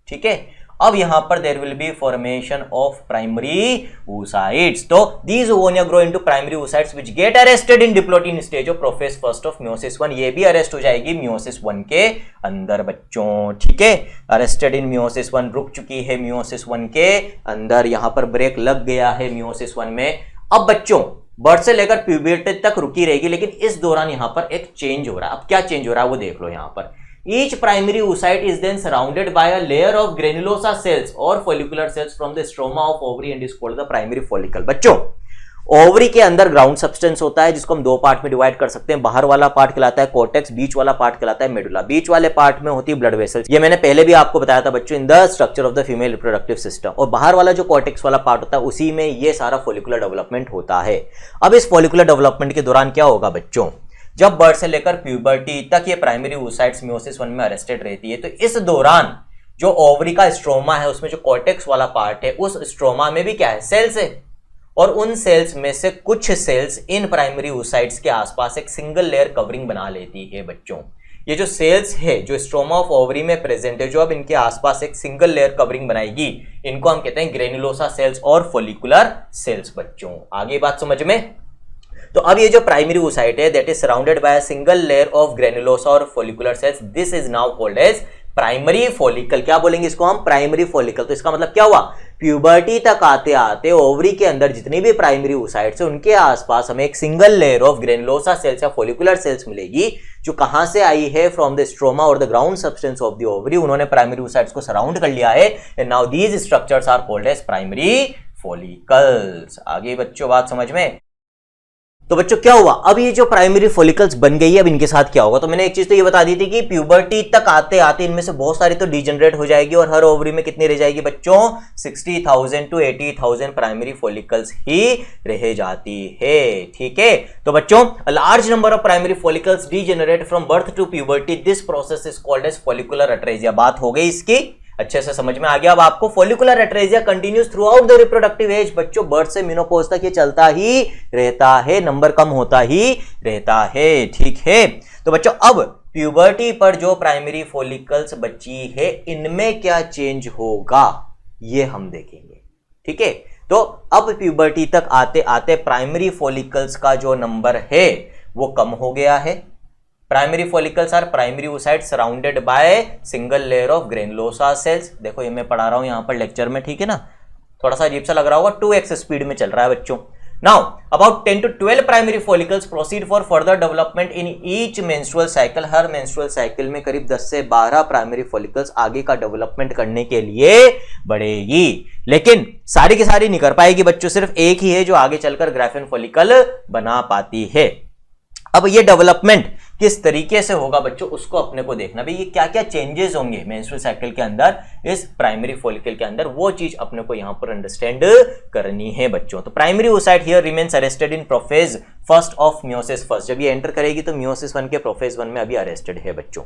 ठीक है। अब यहां पर there will be formation of primary oocytes। तो these oogonia grow into primary oocytes which get arrested in diplotin stage of prophase first of meiosis 1। ये भी अरेस्ट हो जाएगी meiosis 1 के अंदर बच्चों, ठीक है। अरेस्टेड इन meiosis 1, रुक चुकी है meiosis 1 के अंदर, यहां पर ब्रेक लग गया है meiosis 1 में। अब बच्चों बर्थ से लेकर प्यूबर्टी तक रुकी रहेगी, लेकिन इस दौरान यहां पर एक चेंज हो रहा है। अब क्या चेंज हो रहा है वो देख लो यहां पर। Each primary oocyte is then surrounded by a layer of granulosa cells or follicular cells from the stroma of ovary and is called the primary follicle। बच्चों ओवरी के अंदर ग्राउंड सब्सटेंस होता है जिसको हम दो पार्ट में डिवाइड कर सकते हैं। बाहर वाला पार्ट कहलाता है कॉर्टेक्स, बीच वाला पार्ट कहलाता है मेडुला। बीच वाले पार्ट में होती है ब्लड वेसल्स, ये मैंने पहले भी आपको बताया था बच्चों, in the structure of the female reproductive system. और बाहर वाला जो कॉर्टेक्स वाला पार्ट होता है उसी में ये सारा फॉलिकुलर डेवलपमेंट होता है। अब इस फॉलिकुलर डेवलपमेंट के दौरान क्या होगा बच्चों, जब बर्थ से लेकर प्यूबर्टी तक ये प्राइमरी oocytes meiosis 1 में अरेस्टेड रहती है, तो इस दौरान जो ओवरी का स्ट्रोमा है उसमें जो कॉर्टेक्स वाला पार्ट है, उस स्ट्रोमा में भी क्या है, सेल्स है। और उन सेल्स में से कुछ सेल्स इन प्राइमरी oocytes के आसपास एक सिंगल लेयर कवरिंग बना लेती है बच्चों। ये जो सेल्स है जो स्ट्रोमा ऑफ ओवरी में प्रेजेंट है, जो अब इनके आसपास एक सिंगल लेयर कवरिंग बनाएगी, इनको हम कहते हैं ग्रेनुलोसा सेल्स और फोलिकुलर सेल्स बच्चों। आगे बात समझ में। तो अब ये जो प्राइमरी oocyte है that is surrounded by a single layer of granulosa और follicular cells, this is now called as primary follicle. क्या बोलेंगे इसको हम? Primary follicle. तो इसका मतलब क्या हुआ? प्यूबर्टी तक आते आते ओवरी के अंदर जितनी भी प्राइमरी oocytes है उनके आसपास हमें एक single layer of granulosa cells या फोलिकुलर सेल्स मिलेगी, जो कहां से आई है? फ्रॉम द स्ट्रोमा और the ground substance of the ovary. उन्होंने प्राइमरी oocytes को सराउंड कर लिया है and now these structures are called as primary follicles. आगे बच्चों बात समझ में। तो बच्चों क्या हुआ? अब ये जो प्राइमरी फॉलिकल्स बन गई है, अब इनके साथ क्या होगा? तो मैंने एक चीज तो ये बता दी थी कि प्यूबर्टी तक आते आते इनमें से बहुत सारी तो डिजेनरेट हो जाएगी और हर ओवरी में कितनी रह जाएगी बच्चों? 60,000 to 80,000 प्राइमरी फॉलिकल्स ही रह जाती है। ठीक है, तो बच्चों large number of primary follicles degenerate from birth to puberty, this process is called as follicular atresia. बात हो गई इसकी, अच्छे से समझ में आ गया अब आपको। Follicular atresia continues throughout the reproductive age. बच्चों बर्थ से मेनोपॉज तक ये चलता ही रहता है, नंबर कम होता ही रहता है। ठीक है, तो बच्चों अब प्यूबर्टी पर जो प्राइमरी फॉलिकल्स बची है इनमें क्या चेंज होगा ये हम देखेंगे। ठीक है, तो अब प्यूबर्टी तक आते आते प्राइमरी फॉलिकल्स का जो नंबर है वो कम हो गया है। Primary follicles are primary oocytes surrounded by single layer of granulosa cells. देखो ये मैं पढ़ा रहा हूं यहां पर लेक्चर में, ठीक है ना, थोड़ा सा अजीब सा लग रहा होगा, 2x स्पीड में चल रहा है बच्चों। Now about 10 to 12 primary follicles proceed for further development in each menstrual cycle. Her menstrual cycle में करीब 10 से 12 प्राइमरी फॉलिकल्स आगे का डेवलपमेंट करने के लिए बढ़ेगी, लेकिन सारी की सारी नहीं कर पाएगी बच्चों, सिर्फ एक ही है जो आगे चलकर ग्राफिन फॉलिकल बना पाती है। अब ये डेवलपमेंट किस तरीके से होगा बच्चों उसको अपने को देखना, भाई ये क्या क्या चेंजेस होंगे मेंस्ट्रुअल साइकिल के अंदर, इस प्राइमरी फॉलिकल के अंदर, वो चीज अपने को यहां पर अंडरस्टैंड करनी है बच्चों। तो primary oocyte here remains arrested in prophase first of meiosis first. जब ये एंटर करेगी तो मियोसिस 1 के प्रोफेज 1 में अभी अरेस्टेड है बच्चों।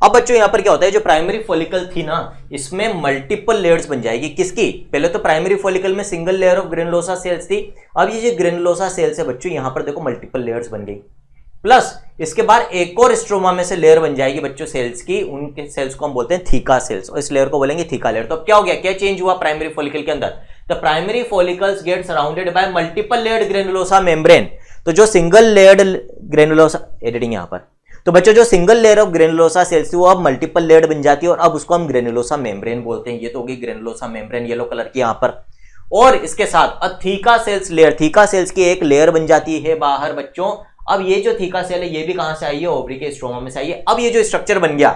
अब बच्चों यहां पर क्या होता है, जो प्राइमरी फॉलिकल थी ना इसमें मल्टीपल लेयर्स बन जाएगी। किसकी? पहले तो प्राइमरी फॉलिकल में single layer of granulosa sales थी, अब ये जो ग्रेनुलोसा सेल्स है बच्चों यहां पर देखो मल्टीपल लेयर्स बन गई, प्लस इसके बाद एक और स्ट्रोमा में से लेयर बन जाएगी बच्चों सेल्स की, उनके सेल्स को हम बोलते हैं थीका सेल्स और इस लेयर को बोलेंगे थीका लेयर। तो अब क्या हो गया, क्या चेंज हुआ प्राइमरी फॉलिकल के अंदर? The primary follicles get surrounded by multiple layered granulosa membrane. तो जो सिंगल लेयर्ड ग्रेनुलोसा, एडिटिंग यहां पर, तो बच्चों जो single layer of granulosa sales थी वो अब मल्टीपल लेयर्ड बन जाती है और अब उसको हम ग्रेनुलोसा मेम्ब्रेन बोलते हैं। ये तो होगी ग्रेनुलोसा मेम्ब्रेन येलो कलर की यहां पर, और इसके साथ theca sales layer, theca sales की एक लेयर बन जाती है बाहर बच्चों। अब ये जो थीका सेल है ये भी कहां से आई है? ओवरी के स्ट्रोमा में से आई है। अब ये जो स्ट्रक्चर बन गया,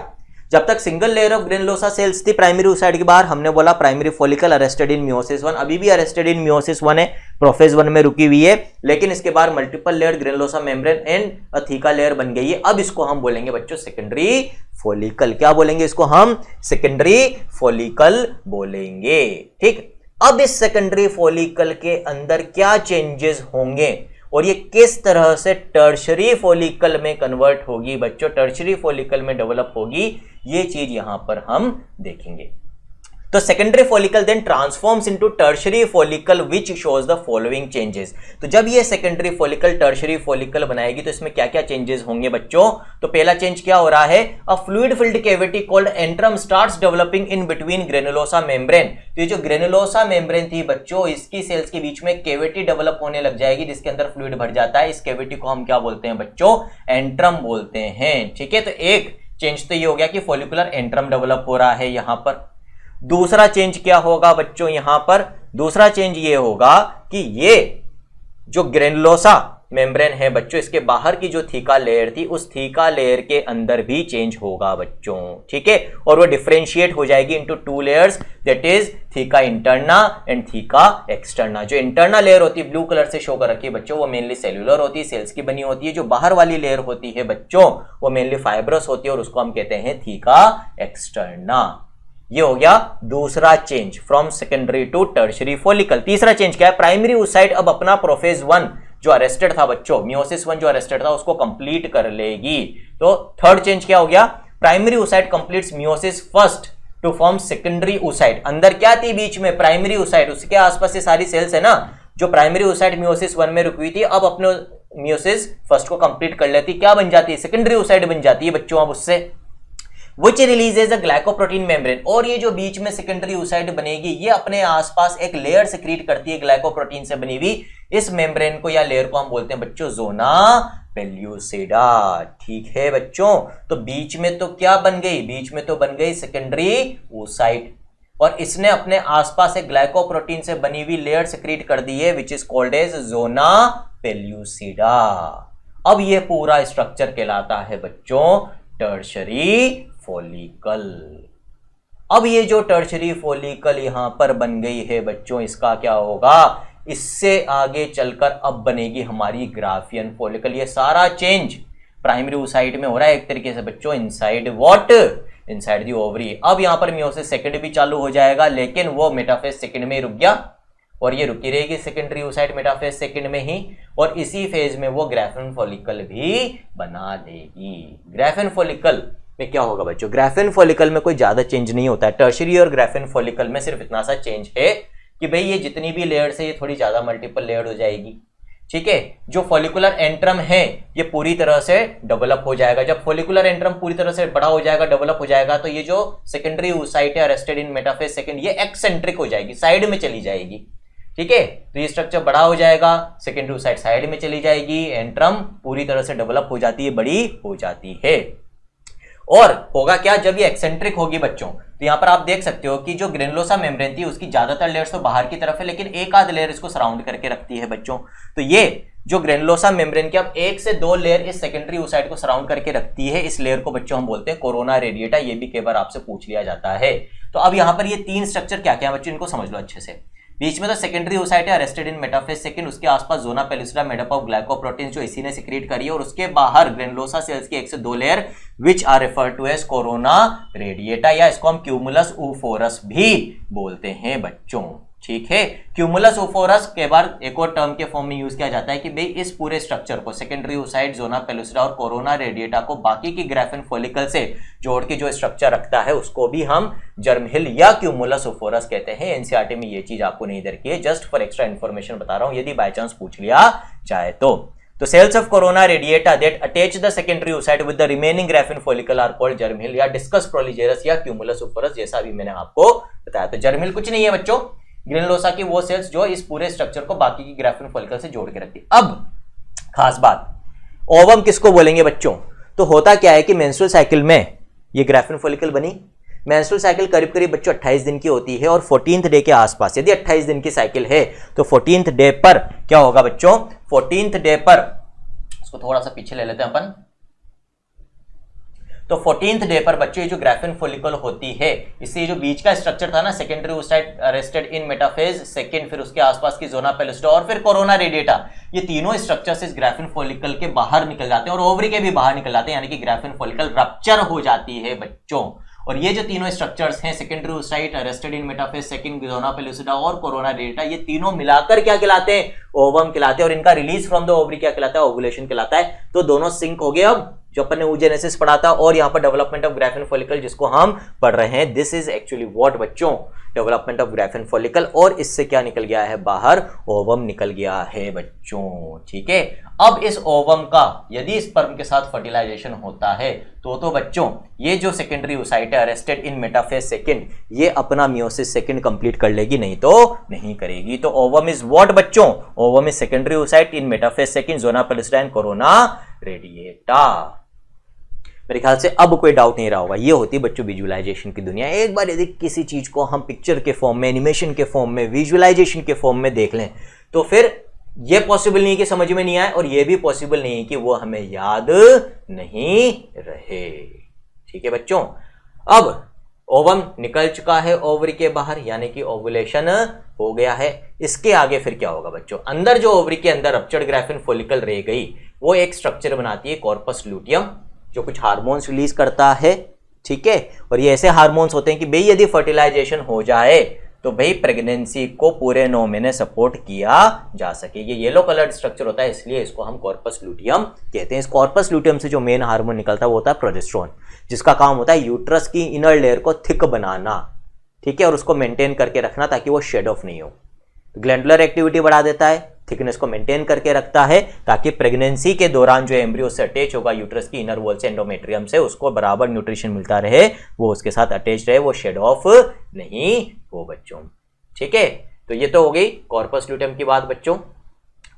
जब तक single layer of granulosa sales थी प्राइमरी oocyte के बाहर, हमने बोला primary follicle arrested in meiosis 1, अभी भी अरेस्टेड इन मियोसिस 1 है, प्रोफेज 1 में रुकी हुई है, लेकिन इसके बाद multiple layer granulosa membrane and a theca layer बन गई है। अब इसको हम बोलेंगे बच्चों सेकेंडरी फॉलिकल। क्या बोलेंगे इसको हम? सेकेंडरी फॉलिकल बोलेंगे। ठीक, अब इस सेकेंडरी फॉलिकल के अंदर क्या चेंजेस होंगे और ये किस तरह से टर्शरी फॉलिकल में कन्वर्ट होगी बच्चों, टर्शरी फॉलिकल में डेवलप होगी, ये चीज यहां पर हम देखेंगे। तो secondary follicle then transforms into tertiary follicle which shows the following changes. तो जब ये सेकेंडरी फॉलिकल टर्शरी फॉलिकल बनाएगी तो इसमें क्या क्या चेंजेस होंगे बच्चों? तो पहला चेंज क्या हो रहा है, अ fluid filled cavity called antrum starts developing in between granulosa membrane. तो ये जो ग्रेनुलोसा मेम्ब्रेन थी बच्चों इसकी सेल्स के बीच में कैविटी डेवलप होने लग जाएगी जिसके अंदर फ्लूइड भर जाता है। इस कैविटी को हम क्या बोलते हैं बच्चों? एंट्रम बोलते हैं। ठीक है, तो एक चेंज तो ये हो गया कि फॉलिकुलर एंट्रम डेवलप हो रहा है यहां पर। दूसरा चेंज क्या होगा बच्चों यहां पर? दूसरा चेंज ये होगा कि ये जो ग्रेनुलोसा मेम्ब्रेन है बच्चों इसके बाहर की जो थीका लेयर थी उस थीका लेयर के अंदर भी चेंज होगा बच्चों। ठीक है, और वो डिफरेंशिएट हो जाएगी into 2 layers, that is theca interna and theca externa. जो इंटरना लेयर होती है ब्लू कलर से शो कर रखी है बच्चों वो मेनली सेल्यूलर होती है, सेल्स की बनी होती है। जो बाहर वाली लेयर होती है बच्चों वो मेनली फाइब्रस होती है और उसको हम कहते हैं थीका एक्सटर्ना। ये हो गया दूसरा change from secondary to tertiary follicle. तीसरा चेंज क्या है? प्राइमरी oocyte अब अपना प्रोफेज 1 जो अरेस्टेड था बच्चों, मियोसिस 1 जो अरेस्टेड था उसको कंप्लीट कर लेगी। तो थर्ड चेंज क्या हो गया? Primary oocyte completes meiosis first to form secondary oocyte। अंदर क्या थी बीच में? प्राइमरी oocyte, उसके आसपास से सारी सेल्स है ना जो प्राइमरी oocyte मियोसिस 1 में रुकी हुई थी, अब अपने मियोसिस फर्स्ट को कंप्लीट कर लेती, क्या बन जाती है, सेकेंडरी ओसाइट बन जाती है बच्चों। अब उससे विच रिलीजेज अ ग्लाइकोप्रोटीन मेम्ब्रेन, और ये जो बीच में सेकेंडरी ओसाइट बनेगी ये अपने आसपास एक लेयर सिक्रीट करती है ग्लाइकोप्रोटीन से बनी हुई। इस मेम्ब्रेन को या लेयर को हम बोलते हैं बच्चों जोना पेल्यूसिडा। ठीक है बच्चों, तो बीच में तो क्या बन गई, बीच में तो बन गई सेकेंडरी ओसाइट, और इसने अपने आसपास एक ग्लाइकोप्रोटीन से बनी हुई लेयर सिक्रीट कर दी है which is called as zona pellucida. अब ये पूरा स्ट्रक्चर कहलाता है बच्चों टर्शरी फॉलिकल। अब ये जो टर्शरी फॉलिकल यहां पर बन गई है बच्चों, इसका क्या होगा, इससे आगे चलकर अब बनेगी हमारी ग्राफियन फॉलिकल। ये सारा चेंज प्राइमरी ओसाइट में हो रहा है एक तरीके से बच्चों, inside what, inside the ovary. अब यहां पर मियोसिस सेकंड भी चालू हो जाएगा, लेकिन वो मेटाफेज सेकंड में ही रुक गया और ये रुकी रहेगी सेकेंडरी ओसाइट मेटाफेज सेकंड में ही, और इसी फेज में वो ग्राफियन फॉलिकल भी बना देगी। ग्राफियन फॉलिकल में क्या होगा बच्चों, ग्राफियन फॉलिकल में कोई ज्यादा चेंज नहीं होता है। टर्शरी और ग्राफियन फॉलिकल में सिर्फ इतना सा चेंज है कि भाई ये जितनी भी लेयर्स है ये थोड़ी ज्यादा मल्टीपल लेयर हो जाएगी। ठीक है, जो फॉलिकुलर एंट्रम है ये पूरी तरह से डेवलप हो जाएगा। जब फॉलिकुलर एंट्रम पूरी तरह से बड़ा हो जाएगा, डेवलप हो जाएगा, तो ये जो सेकेंडरी ओसाइट है अरेस्टेड इन मेटाफेज सेकंड, ये एक्सेंट्रिक हो जाएगी, साइड में चली जाएगी। ठीक है, तो ये स्ट्रक्चर बड़ा हो जाएगा, सेकेंडरी ओसाइट साइड में चली जाएगी, एंट्रम पूरी तरह से डेवलप हो जाती है, बड़ी हो जाती है। और होगा क्या, जब ये एक्सेंट्रिक होगी बच्चों, तो यहां पर आप देख सकते हो कि जो ग्रेनुलोसा मेम्ब्रेन थी उसकी ज्यादातर लेयर्स तो बाहर की तरफ है, लेकिन एक आध लेयर इसको सराउंड करके रखती है बच्चों। तो ये जो ग्रेनुलोसा मेम्ब्रेन की अब एक से दो लेयर इस सेकेंडरी ओसाइट को सराउंड करके रखती है, इस लेयर को बच्चों हम बोलते हैं कोरोना रेडिएटा। ये भी कई बार आपसे पूछ लिया जाता है। तो अब यहां पर ये तीन स्ट्रक्चर क्या क्या है बच्चों, इनको समझ लो अच्छे से। बीच में तो सेकेंडरी ओसाइट है अरेस्टेड इन मेटाफेज सेकंड, उसके आसपास zona pellucida made up of glycoprotein जो इसी ने सिक्रीट करी है, और उसके बाहर ग्रेनुलोसा सेल्स की एक से दो layer which are referred to as corona radiata, या इसको हम क्यूमुलस ओफोरस भी बोलते हैं बच्चों। ठीक है, क्यूमुलस ओफोरस के बाद एक और टर्म के फॉर्म में यूज किया जाता है कि भाई इस पूरे स्ट्रक्चर को सेकेंडरी ओसाइट, जोना पेल्यूसिडा और कोरोना रेडिएटा को बाकी की ग्राफियन फॉलिकल से जोड़ के जो स्ट्रक्चर रखता है उसको भी हम जर्म हिल या क्यूमुलस ओफोरस कहते हैं। एनसीईआरटी में ये चीज आपको नहीं दे रखी है, जस्ट फॉर एक्स्ट्रा इन्फॉर्मेशन बता रहा हूं यदि बाय चांस पूछ लिया जाए तो cells of corona radiata that attach the secondary oocyte with the remaining Graafian follicle are called germ hill या डिस्कस प्रोलिजेरस या क्यूमुलस ओफोरस, जैसा भी मैंने आपको बताया। तो जर्म हिल कुछ नहीं है बच्चों, ग्रेनुलोसा की वो सेल्स जो इस पूरे स्ट्रक्चर को बाकी की ग्राफियन फॉलिकल से जोड़ के रखती है। अब खास बात, ओवम किसको बोलेंगे बच्चों, तो होता क्या है कि मेंस्ट्रुअल साइकिल में ये ग्राफियन फॉलिकल बनी, मेंस्ट्रुअल साइकिल करीब करीब बच्चों 28 दिन की होती है, और 14th डे के आसपास, यदि 28 दिन की साइकिल है तो 14th डे पर क्या होगा बच्चों, 14th डे पर, इसको थोड़ा सा पीछे ले लेते हैं अपन, तो 14th डे पर बच्चों ये जो ग्राफियन फॉलिकल होती है, इससे जो बीच का स्ट्रक्चर था ना secondary oocyte arrested in metaphase second, फिर उसके आसपास की जोना पेल्यूसिडा और फिर कोरोना रेडिएटा, ये तीनों स्ट्रक्चर्स इस ग्राफियन फॉलिकल के बाहर निकल जाते हैं और ओवरी के भी बाहर निकल जाते हैं, यानी कि ग्राफियन फॉलिकल रप्चर हो जाती है बच्चों। और ये जो तीनों स्ट्रक्चर्स हैं secondary oocyte arrested in metaphase second, zona pellucida और कोरोना रेडिएटा, ये तीनों मिलाकर क्या कहलाते हैं, ओवम कहलाते हैं, और इनका रिलीज फ्रॉम द ओवरी क्या कहलाता है, ओवुलेशन कहलाता है। तो दोनों सिंक हो गए अब, जो अपन ने oogenesis पढ़ा था और यहाँ पर डेवलपमेंट ऑफ ग्राफियन फॉलिकल जिसको हम पढ़ रहे हैं, दिस इज एक्चुअली व्हाट बच्चों, डेवलपमेंट ऑफ ग्राफियन फॉलिकल, और इससे क्या निकल गया है बाहर, ओवम निकल गया है बच्चों। ठीक है, अब इस ओवम का यदि स्पर्म के साथ फर्टिलाइजेशन होता है तो बच्चों ये जो सेकेंडरी ओसाइट है अरेस्टेड इन मेटाफेज सेकंड, ये अपना मियोसिस सेकंड कंप्लीट कर लेगी, नहीं तो नहीं करेगी। तो ओवम इज व्हाट बच्चों, ovum is secondary oocyte in metaphase second, zona pellucida and corona radiata. मेरे ख्याल से अब कोई डाउट नहीं रहा होगा। ये होती है बच्चों विजुअलाइजेशन की दुनिया। एक बार यदि किसी चीज को हम पिक्चर के फॉर्म में, एनिमेशन के फॉर्म में, विजुअलाइजेशन के फॉर्म में देख लें तो फिर ये पॉसिबल नहीं है कि समझ में नहीं आए, और ये भी पॉसिबल नहीं है कि वो हमें याद नहीं रहे। ठीक है बच्चों, अब ओवम निकल चुका है ओवरी के बाहर, यानी कि ओवुलेशन हो गया है। इसके आगे फिर क्या होगा बच्चों, अंदर जो ओवरी के अंदर रप्चर्ड ग्राफियन फॉलिकल रह गई, वो एक स्ट्रक्चर बनाती है कॉर्पस लूटियम, जो कुछ हार्मोन्स रिलीज करता है। ठीक है, और ये ऐसे हार्मोन्स होते हैं कि भाई यदि फर्टिलाइजेशन हो जाए तो भाई प्रेगनेंसी को पूरे 9 महीने सपोर्ट किया जा सके। ये येलो कलर्ड स्ट्रक्चर होता है, इसलिए इसको हम कॉर्पस लूटियम कहते हैं। इस कॉर्पस लूटियम से जो मेन हार्मोन निकलता है वो होता है प्रोजेस्टेरोन, जिसका काम होता है यूट्रस की इनर लेयर को थिक बनाना, ठीक है, और उसको मेंटेन करके रखना ताकि वो शेड ऑफ नहीं हो। ग्लैंडुलर एक्टिविटी बढ़ा देता है, थिकनेस को मेंटेन करके रखता है ताकि प्रेगनेंसी के दौरान जो एम्ब्रियो से अटैच होगा यूट्रस की इनर वॉल से, एंडोमेट्रियम से, उसको बराबर न्यूट्रिशन मिलता रहे, वो उसके साथ अटैच रहे, वो शेड ऑफ नहीं हो बच्चों। ठीक है, तो ये तो हो गई कॉर्पस ल्यूटियम की बात बच्चों।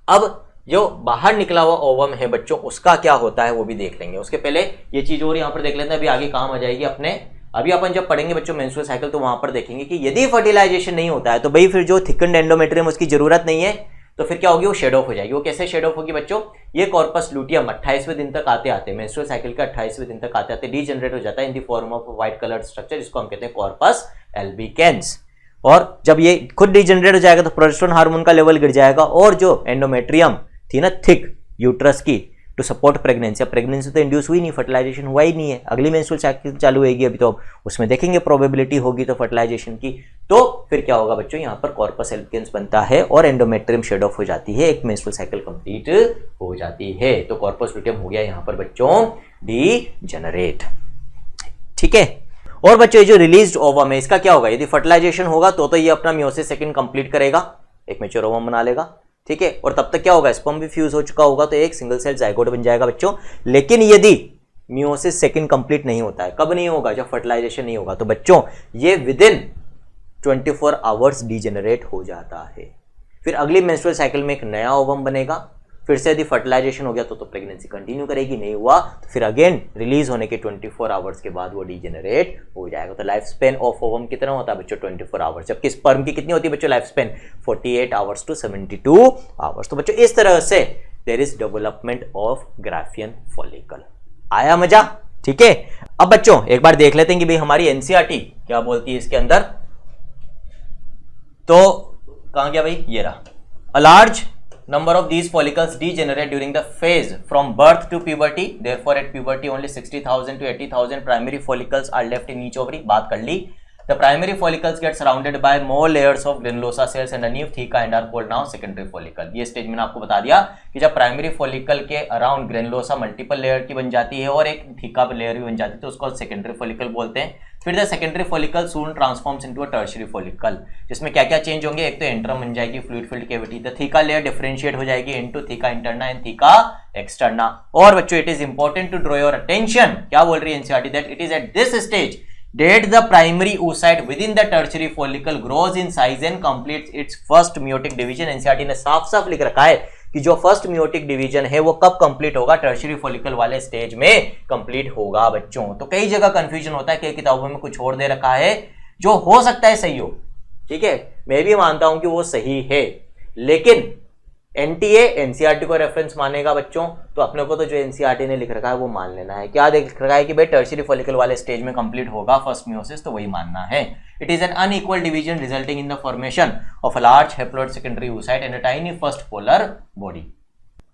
अब जो बाहर निकला हुआ ओवम है बच्चों, उसका क्या होता है वो भी देख लेंगे। उसके पहले ये चीज और यहां पर देख लेते हैं, अभी आगे काम आ जाएगी अपने। अभी अपन जब पढ़ेंगे बच्चों मेंस्ट्रुअल साइकिल तो वहां पर देखेंगे कि यदि फर्टिलाइजेशन नहीं होता है तो भाई फिर जो थिकन्ड एंडोमेट्रियम उसकी जरूरत नहीं है, तो फिर क्या होगी, वो शेड ऑफ हो जाएगी। वो कैसे शेड ऑफ होगी बच्चों, ये कॉर्पस ल्यूटियम 28वें दिन तक आते आते, मेंस्ट्रुअल साइकिल के 28वें दिन तक आते आते डीजनरेट हो जाता है in the form of white colour structure, जिसको हम कहते हैं कॉर्पस एल्बिकेंस। और जब ये खुद डीजनरेट हो जाएगा तो प्रोजेस्टेरोन हार्मोन का लेवल गिर जाएगा, और जो एंडोमेट्रियम थी ना थिक यूट्रस की टू सपोर्ट प्रेगनेंसी, अब प्रेगनेंसी तो इंड्यूस हुई नहीं, फर्टिलाइजेशन हुआ ही नहीं है, अगली मेंस्ट्रुअल साइकिल चालू होगी अभी, तो उसमें देखेंगे प्रोबेबिलिटी होगी तो फर्टिलाइजेशन की, तो फिर क्या होगा बच्चों, यहाँ पर कॉर्पस एल्बिकेंस बनता है और एंडोमेट्रियम शेड ऑफ हो जाती है, एक मेंस्ट्रुअल साइकिल कंप्लीट हो जाती है। तो कॉर्पस ल्यूटियम हो गया यहाँ पर बच्चों डीजेनरेट। ठीक है, और बच्चों ये जो रिलीज्ड ओवम है इसका क्या होगा, यदि फर्टिलाइजेशन होगा तो ये अपना मियोसिस सेकंड कंप्लीट करेगा, एक मैच्योर ओवम बना लेगा। ठीक है, और तब तक क्या होगा, स्पर्म भी फ्यूज हो चुका होगा तो एक सिंगल सेल जाइगोट बन जाएगा बच्चों। लेकिन यदि मियोसिस सेकंड कंप्लीट नहीं होता है, कब नहीं होगा, जब फर्टिलाइजेशन नहीं होगा, तो बच्चों ये विदिन 24 आवर्स डीजेनरेट हो जाता है। फिर अगली मेंस्ट्रुअल साइकिल में एक नया ओवम बनेगा, फिर से यदि फर्टिलाइजेशन हो गया तो प्रेगनेंसी कंटिन्यू करेगी, नहीं हुआ तो फिर अगेन रिलीज होने के 24 आवर्स के बाद वो डीजेनरेट हो जाएगा। तो लाइफ स्पेन ऑफ ओवम कितना होता है बच्चों, 24 आवर्स, जबकि स्पर्म की कितनी होती है बच्चों life span, 48 hours to 72 hours. तो बच्चों इस तरह से there is development of Graafian follicle. आया मजा? ठीक है, अब बच्चों एक बार देख लेते हैं कि भाई हमारी एनसीईआरटी क्या बोलती है इसके अंदर। तो कहां गया भाई, ये रहा, a large number of these follicles degenerate during the phase from birth to puberty, therefore at puberty only 60,000 to 80,000 primary follicles are left in each ovary। बात कर ली, the primary follicles get surrounded by more layers of granulosa cells underneath theca and are called now secondary follicle। ये स्टेज मैंने आपको बता दिया कि जब प्राइमरी फॉलिकल के अराउंड ग्रेनुलोसा मल्टीपल लेयर की बन जाती है और एक थीका लेयर भी बन जाती है तो उसको सेकेंडरी फॉलिकल बोलते हैं। फिर the secondary follicle soon transforms into a tertiary follicle, जिसमें क्या क्या चेंज होंगे, एक तो एंट्रम बन जाएगी, fluid filled cavity, the theca layer differentiate हो जाएगी into theca interna and theca externa. और बच्चों it is important to draw your attention, क्या बोल रही है NCERT, that it is at this stage that the primary oocyte within the tertiary follicle grows in size and completes its first meiotic division। NCERT ने साफ साफ लिख रखा है कि जो फर्स्ट मियोटिक डिवीजन है वो कब कंप्लीट होगा, टर्शियरी फॉलिकल वाले स्टेज में कंप्लीट होगा बच्चों। तो कई जगह कंफ्यूजन होता है कि किताबों में कुछ और दे रखा है जो हो सकता है सही हो, ठीक है, मैं भी मानता हूं कि वो सही है, लेकिन एनटीए एनसीईआरटी को रेफरेंस मानेगा बच्चों, तो अपने को तो जो एनसीईआरटी ने लिख रखा है वो मान लेना है। क्या लिख रखा है कि भाई टर्शियरी फॉलिकल वाले स्टेज में कंप्लीट होगा फर्स्ट मियोसिस, तो वही मानना है। It is an unequal division resulting in the formation of a large haploid secondary oocyte and a tiny first polar body.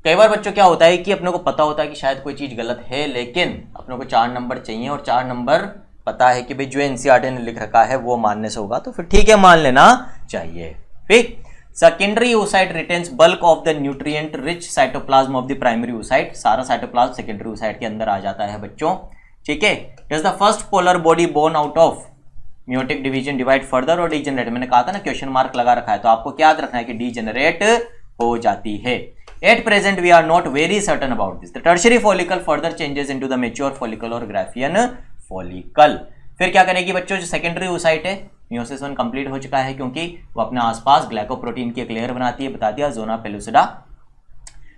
कई बार बच्चों क्या होता है कि अपने को पता होता है कि शायद कोई चीज गलत है, लेकिन अपने को 4 नंबर चाहिए और 4 नंबर पता है कि भाई जो एनसीईआरटी ने लिख रखा है वो मानने से होगा, तो फिर ठीक है मान लेना चाहिए। ठीक, secondary oocyte retains bulk of the nutrient rich cytoplasm of the primary oocyte। सारा साइटोप्लाज्म सेकेंडरी oocyte के अंदर आ जाता है बच्चों, ठीक है। Does the first polar body born out of meiotic division divide further or degenerate? मैंने कहा था ना क्वेश्चन मार्क लगा रखा है, तो आपको क्या याद रखना है कि डीजेनरेट हो जाती है। At present we are not very certain about this। The tertiary follicle further changes into the mature follicle or Graafian follicle। फिर क्या करेगी बच्चों, जो सेकेंडरी oocyte है मियोसिस 1 कंप्लीट हो चुका है क्योंकि वो अपने आसपास ग्लाइकोप्रोटीन की एक लेयर बनाती है, बता दिया जोना पेलुसिडा।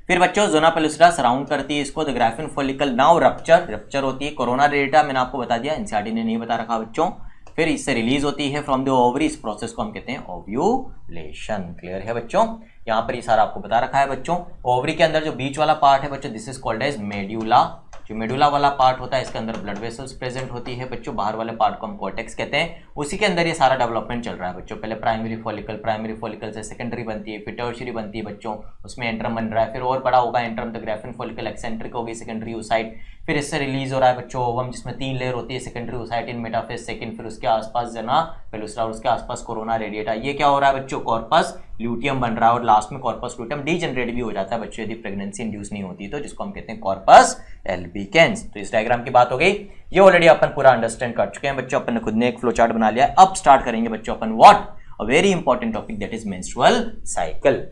फिर बच्चों जोना पेलुसिडा सराउंड करती है इसको, the Graafian follicle now rupture होती है। कोरोना डेटा मैंने आपको बता दिया, एनसीईआरटी ने नहीं बता रखा बच्चों। फिर इससे रिलीज होती है फ्रॉम द ओवरी, इस प्रोसेस को हम कहते हैं ओव्यूलेशन। क्लियर है बच्चों, यहाँ पर ये सारा आपको बता रखा है बच्चों। ओवरी के अंदर जो बीच वाला पार्ट है बच्चों, this is called as medulla. जो मेडुला वाला पार्ट होता है इसके अंदर ब्लड वेसल्स प्रेजेंट होती है बच्चों, बाहर वाले पार्ट को हम कॉर्टेक्स कहते हैं, उसी के अंदर ये सारा डेवलपमेंट चल रहा है बच्चों। पहले प्राइमरी फॉलिकल से सेकेंडरी बनती है, फिर टर्शियरी बनती है बच्चों, उसमें एंट्रम बन रहा है, फिर और बड़ा होगा antrum, the Graafian follicle eccentric होगी सेकेंडरी oocyte। फिर इससे रिलीज हो रहा है बच्चों ओवम, जिसमें 3 लेयर होती है, सेकेंडरी oocyte इन मेटाफेज सेकंड, फिर उसके आसपास जना पेलुसिडा और उसके आसपास कोरोना रेडिएटा। ये क्या हो रहा है बच्चों, कॉर्पस ल्यूटियम बन रहा है और लास्ट में कॉर्पस ल्यूटियम डीजेनरेट भी हो जाता है बच्चों यदि प्रेगनेंसी इंड्यूस नहीं होती, तो जिसको हम कहते हैं कॉर्पस एल्बिकेंस। तो इस डायग्राम की बात हो गई, ये ऑलरेडी अपन पूरा अंडरस्टैंड कर चुके हैं बच्चों, अपन ने खुद ने एक फ्लो चार्ट बना लिया है। अब स्टार्ट करेंगे बच्चों अपन what, a very important topic that is menstrual cycle.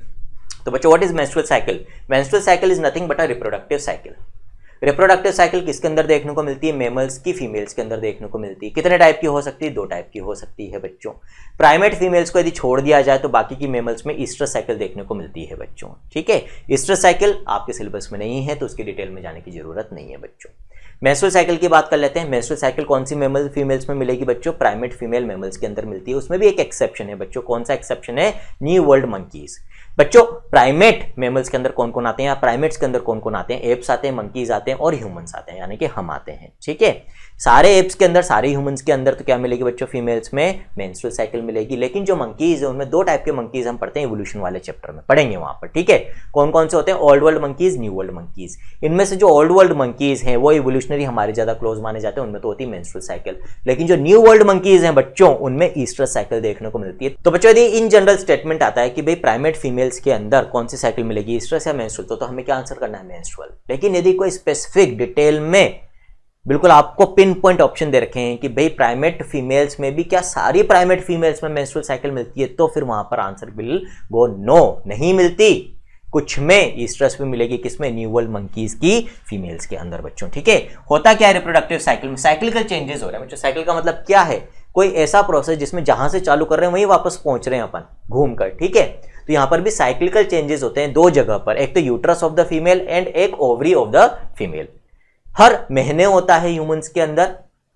तो बच्चों what is menstrual cycle? Menstrual cycle is nothing but a reproductive cycle. Reproductive cycle किसके अंदर देखने को मिलती है? मेमल्स की फीमेल्स के अंदर देखने को मिलती है। कितने टाइप की हो सकती है? 2 टाइप की हो सकती है बच्चों। प्राइमेट फीमेल्स को यदि छोड़ दिया जाए तो बाकी की मेमल्स में ईस्ट्रस साइकिल देखने को मिलती है बच्चों। ठीक है, ईस्ट्रस साइकिल आपके सिलेबस में नहीं है तो उसकी डिटेल में जाने की जरूरत नहीं है बच्चों। मेंस्ट्रुअल साइकिल की बात कर लेते हैं। मेंस्ट्रुअल साइकिल कौन सी मेमल फीमेल्स में मिलेगी बच्चों? प्राइमेट फीमेल मेमल्स के अंदर मिलती है। उसमें भी एक एक्सेप्शन है बच्चों। कौन सा एक्सेप्शन है? New world monkeys. बच्चों प्राइमेट मेमल्स के अंदर कौन कौन आते हैं या प्राइमेट्स के अंदर कौन कौन आते हैं? एप्स आते हैं, मंकीज आते हैं और ह्यूमंस आते हैं, यानी कि हम आते हैं। ठीक है, सारे एप्स के अंदर, सारे ह्यूमंस के अंदर तो क्या मिलेगी बच्चों? फीमेल्स में मेंस्ट्रुअल साइकिल मिलेगी। लेकिन जो मंकीज है उनमें 2 टाइप के मंकीज हम पढ़ते हैं, इवोल्यूशन वाले चैप्टर में पढ़ेंगे वहां पर। ठीक है, कौन कौन से होते हैं? Old world monkeys, new world monkeys. इनमें से जो ओल्ड वर्ल्ड मंकीज हैं वो इवोल्यूशनरी हमारे ज्यादा क्लोज माने जाते हैं, उनमें तो होती है मेंस्ट्रुअल साइकिल। लेकिन जो न्यू वर्ल्ड मंकीज हैं बच्चों, उनमें ईस्ट्रस साइकिल देखने को मिलती है। तो बच्चों यदि इन जनरल स्टेटमेंट आता है कि भाई प्राइमेट फीमेल्स के अंदर कौन सी साइकिल मिलेगी, ईस्ट्रस या मेंस्ट्रुअल, तो हमें क्या आंसर करना है? मेंस्ट्रुअल। लेकिन यदि कोई स्पेसिफिक डिटेल में बिल्कुल आपको पिन पॉइंट ऑप्शन दे रखे हैं कि भाई प्राइमेट फीमेल्स में भी क्या सारी प्राइमेट फीमेल्स में मेंस्ट्रुअल साइकिल मिलती है, तो फिर वहां पर आंसर बिल गो नो, नहीं मिलती। कुछ में ईस्ट्रस भी मिलेगी, किसमें? न्यू वर्ल्ड मंकीज की फीमेल्स के अंदर बच्चों। ठीक है, होता क्या है रिप्रोडक्टिव साइकिल में? साइक्लिकल चेंजेस हो रहे हैं बच्चों। साइकिल का मतलब क्या है? कोई ऐसा प्रोसेस जिसमें जहां से चालू कर रहे हैं वहीं वापस पहुंच रहे हैं अपन घूमकर। ठीक है, तो यहां पर भी साइक्लिकल चेंजेस होते हैं 2 जगह पर, एक तो uterus of the female and एक ओवरी ऑफ द फीमेल। हर महीने होता है ह्यूमंस के अंदर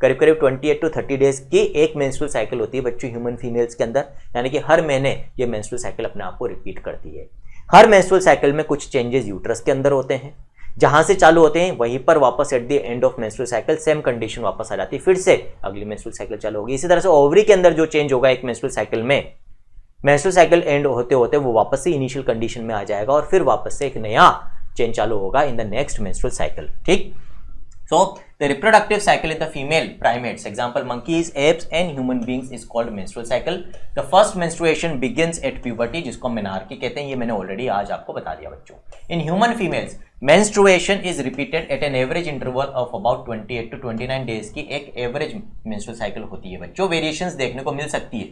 करीब करीब 28 to 30 डेज की एक मेंस्ट्रुअल साइकिल होती है बच्चों ह्यूमन फीमेल्स के अंदर, यानी कि हर महीने ये मेंस्ट्रुअल साइकिल अपने आप को रिपीट करती है। हर मेंस्ट्रुअल साइकिल में कुछ चेंजेस यूट्रस के अंदर होते हैं, जहां से चालू होते हैं वहीं पर वापस at the end of menstrual cycle same condition वापस आ जाती है, फिर से अगली मेंस्ट्रुअल साइकिल चालू होगी। इसी तरह से ओवरी के अंदर जो चेंज होगा एक मेंस्ट्रुअल साइकिल में, मेंस्ट्रुअल साइकिल एंड होते होते वो वापस से इनिशियल कंडीशन में आ जाएगा और फिर वापस से एक नया चेंज चालू होगा in the next menstrual cycle. ठीक, so the reproductive cycle in the female primates, example monkeys, apes and human beings, is called menstrual cycle. The first menstruation begins at puberty, जिसको मेनार्की कहते हैं, ये मैंने ऑलरेडी आज आपको बता दिया बच्चों। In human females, menstruation is repeated at an average interval of about 28 to 29 days की एक एवरेज menstrual cycle होती है बच्चों। वेरिएशंस देखने को मिल सकती है,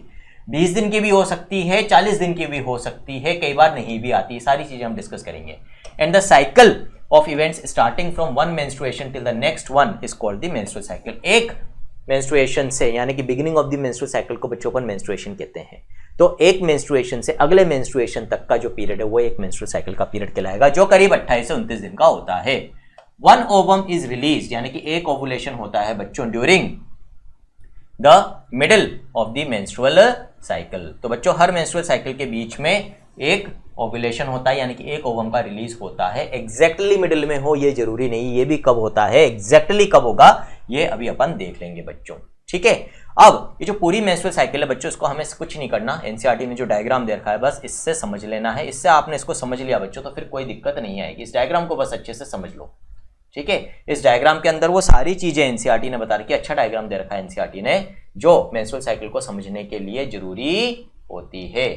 20 दिन की भी हो सकती है, 40 दिन की भी हो सकती है, कई बार नहीं भी आती, सारी चीजें हम डिस्कस करेंगे। And the cycle of events starting from one menstruation till the next one is called the menstrual cycle. एक menstruation से यानी कि beginning of the menstrual cycle को बच्चों पर menstruation कहते हैं। तो एक menstruation से अगले menstruation तक का जो पीरियड है वो एक menstrual cycle का पीरियड कहलाएगा, जो करीब 28 से 29 दिन का होता है। One ovum is released, यानी कि एक ओवुलेशन होता है बच्चों during the middle of the menstrual cycle। तो बच्चों हर menstrual cycle के बीच में एक ओवुलेशन होता है, यानी कि एक ओवम का रिलीज होता है। एग्जैक्टली मिडिल में हो ये जरूरी नहीं, ये भी कब होता है, एग्जैक्टली कब होगा ये अभी अपन देख लेंगे बच्चों। ठीक है, अब ये जो पूरी मेंस्ट्रुअल साइकिल है बच्चों, इसको हमें कुछ नहीं करना, एनसीईआरटी ने जो डायग्राम दे रखा है बस इससे समझ लेना है। इससे आपने इसको समझ लिया बच्चों तो फिर कोई दिक्कत नहीं आएगी, इस डायग्राम को बस अच्छे से समझ लो। ठीक है, इस डायग्राम के अंदर वो सारी चीजें एनसीईआरटी ने बता रखी है, अच्छा डायग्राम दे रखा है एनसीईआरटी ने, जो मेंस्ट्रुअल साइकिल को समझने के लिए जरूरी होती है।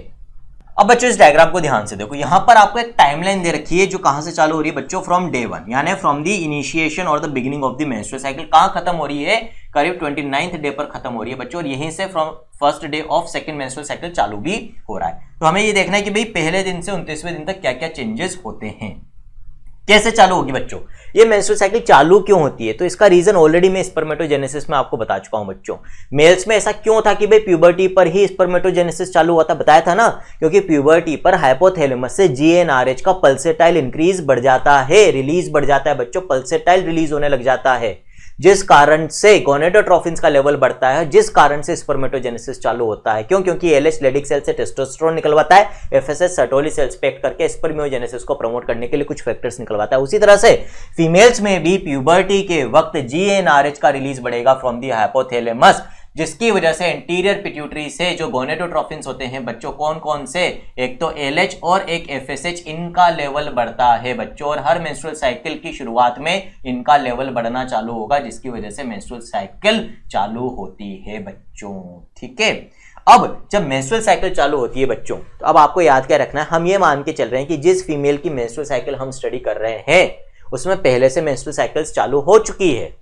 अब बच्चों इस डायग्राम को ध्यान से देखो, यहां पर आपको एक टाइमलाइन दे रखी है जो कहां से चालू हो रही है बच्चों, फ्रॉम डे 1, यानी फ्रॉम द इनिशिएशन और the beginning of the menstrual cycle. कहां खत्म हो रही है? करीब 29th डे पर खत्म हो रही है बच्चों, और यहीं से from first day of second menstrual cycle चालू भी हो रहा है। तो हमें ये देखना है कि भाई पहले दिन से 29वें दिन तक क्या क्या चेंजेस होते हैं, कैसे चालू होगी बच्चों, ये मेंस्ट्रुअल साइकिल चालू क्यों होती है। तो इसका रीजन ऑलरेडी मैं स्पर्मेटोजेनेसिस में आपको बता चुका हूं बच्चों। मेल्स में ऐसा क्यों था कि भाई प्यूबर्टी पर ही स्पर्मेटोजेनेसिस चालू हुआ था, बताया था ना, क्योंकि प्यूबर्टी पर हाइपोथैलेमस से जीएनआरएच का पल्सेटाइल इंक्रीज बढ़ जाता है, रिलीज बढ़ जाता है बच्चों, पल्सेटाइल रिलीज होने लग जाता है, जिस कारण से गोनेडोट्रोफिन्स का लेवल बढ़ता है, जिस कारण से स्पर्मेटोजेनेसिस चालू होता है। क्यों? क्योंकि एलएच लेडिक सेल से टेस्टोस्टेरोन निकलवाता है, एफएसएच सर्टोली सेल्स पे एक्ट करके स्पर्मियोजेनेसिस को प्रमोट करने के लिए कुछ फैक्टर्स निकलवाता है। उसी तरह से फीमेल्स में भी प्यूबर्टी के वक्त जीएनआरएच का रिलीज बढ़ेगा फ्रॉम दी हाइपोथैलेमस, जिसकी वजह से एंटीरियर पिट्यूटरी से जो गोनेडोट्रोफिन्स होते हैं बच्चों, कौन कौन से, एक तो एलएच और एक एफएसएच, इनका लेवल बढ़ता है बच्चों, और हर मेंस्ट्रुअल साइकिल की शुरुआत में इनका लेवल बढ़ना चालू होगा, जिसकी वजह से मेंस्ट्रुअल साइकिल चालू होती है बच्चों। ठीक है, अब जब मेंस्ट्रुअल साइकिल चालू होती है बच्चों, तो अब आपको याद क्या रखना है, हम ये मान के चल रहे हैं कि जिस फीमेल की मेंस्ट्रुअल साइकिल हम स्टडी कर रहे हैं उसमें पहले से मेंस्ट्रुअल साइकिल्स चालू हो चुकी है।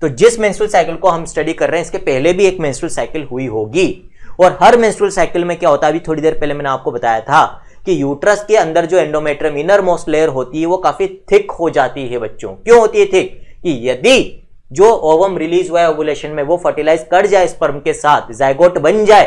तो जिस मेंस्ट्रुअल साइकिल को हम स्टडी कर रहे हैं इसके पहले भी एक मेंस्ट्रुअल साइकिल हुई होगी, और हर मेंस्ट्रुअल साइकिल में क्या होता है, अभी थोड़ी देर पहले मैंने आपको बताया था कि यूट्रस के अंदर जो एंडोमेट्रियम इनर मोस्ट लेयर होती है वो काफी थिक हो जाती है बच्चों। क्यों होती है थिक? कि यदि जो ओवम रिलीज हुआ है ओवुलेशन में वो फर्टिलाइज कर जाए स्पर्म के साथ, जाइगोट बन जाए,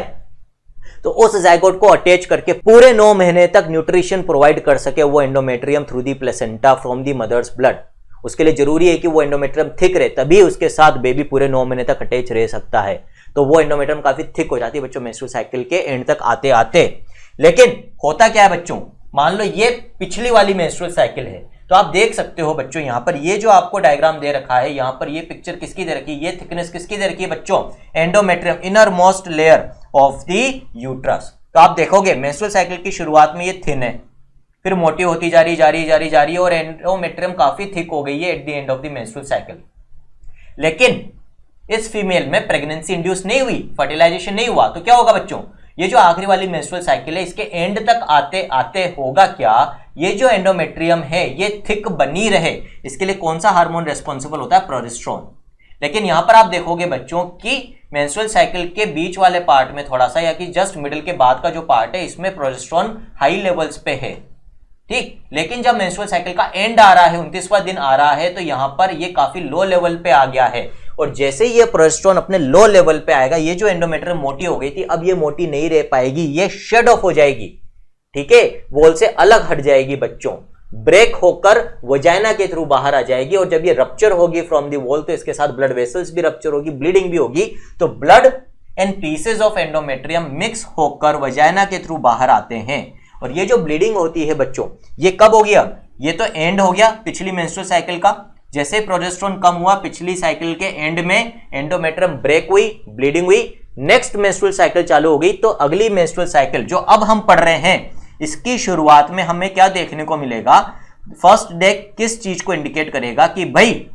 तो उस जाइगोट को अटैच करके पूरे 9 महीने तक न्यूट्रिशन प्रोवाइड कर सके वो endometrium through the placenta from the mother's blood. उसके लिए जरूरी है कि वो एंडोमेट्रियम थिक रहे, तभी उसके साथ बेबी पूरे 9 महीने तक अटैच रह सकता है। तो वो एंडोमेट्रियम काफी थिक हो जाती है बच्चों मेंस्ट्रुअल साइकिल के एंड तक आते आते। लेकिन होता क्या है बच्चों, मान लो ये पिछली वाली मेंस्ट्रुअल साइकिल है, तो आप देख सकते हो बच्चों यहां पर ये जो आपको डायग्राम दे रखा है, यहां पर ये पिक्चर किसकी दे रखी है, ये थिकनेस किसकी दे रखी है बच्चों, endometrium inner most layer of the uterus. तो आप देखोगे मेंस्ट्रुअल साइकिल की शुरुआत में ये थिन है, फिर मोटी होती जा रही और एंडोमेट्रियम काफी थिक हो गई है at the end of the menstrual cycle. लेकिन इस फीमेल में प्रेगनेंसी इंड्यूस नहीं हुई, फर्टिलाइजेशन नहीं हुआ, तो क्या होगा बच्चों, ये जो आखिरी वाली मेंस्ट्रुअल साइकिल है इसके एंड तक आते आते होगा क्या, ये जो एंडोमेट्रियम है ये थिक बनी रहे, इसके लिए कौन सा हार्मोन रेस्पॉन्सिबल होता है, प्रोजेस्टेरोन। लेकिन यहां पर आप देखोगे बच्चों कि मेंस्ट्रुअल साइकिल के बीच वाले पार्ट में थोड़ा सा, या कि जस्ट मिडिल के बाद का जो पार्ट है इसमें प्रोजेस्टेरोन हाई लेवल्स पे है, ठीक। लेकिन जब मेंस्ट्रुअल साइकिल का एंड आ रहा है, 29वां दिन आ रहा है, तो यहां पर ये काफी लो लेवल पे आ गया है। और जैसे ही ये प्रोजेस्टेरोन अपने लो लेवल पे आएगा, ये जो एंडोमेट्रियम मोटी हो गई थी अब ये मोटी नहीं रह पाएगी, ये शेड ऑफ हो जाएगी, ठीक है, वॉल से अलग हट जाएगी बच्चों, ब्रेक होकर वजाइना के थ्रू बाहर आ जाएगी। और जब ये रप्चर होगी फ्रॉम दी वॉल तो इसके साथ ब्लड वेसल्स भी रप्चर होगी, ब्लीडिंग भी होगी। तो blood and pieces of endometrium mix होकर वजाइना के थ्रू बाहर आते हैं। और ये जो ब्लीडिंग होती है बच्चों, ये कब होगी, अब ये तो एंड हो गया पिछली मेंस्ट्रुअल साइकिल का, जैसे प्रोजेस्टेरोन कम हुआ पिछली साइकिल के एंड में एंडोमेट्रियम ब्रेक हुई, ब्लीडिंग हुई, नेक्स्ट मेंस्ट्रुअल साइकिल चालू हो गई। तो अगली मेंस्ट्रुअल साइकिल जो अब हम पढ़ रहे हैं इसकी शुरुआत में हमें क्या देखने को मिलेगा, फर्स्ट डे किस चीज को इंडिकेट करेगा कि भाई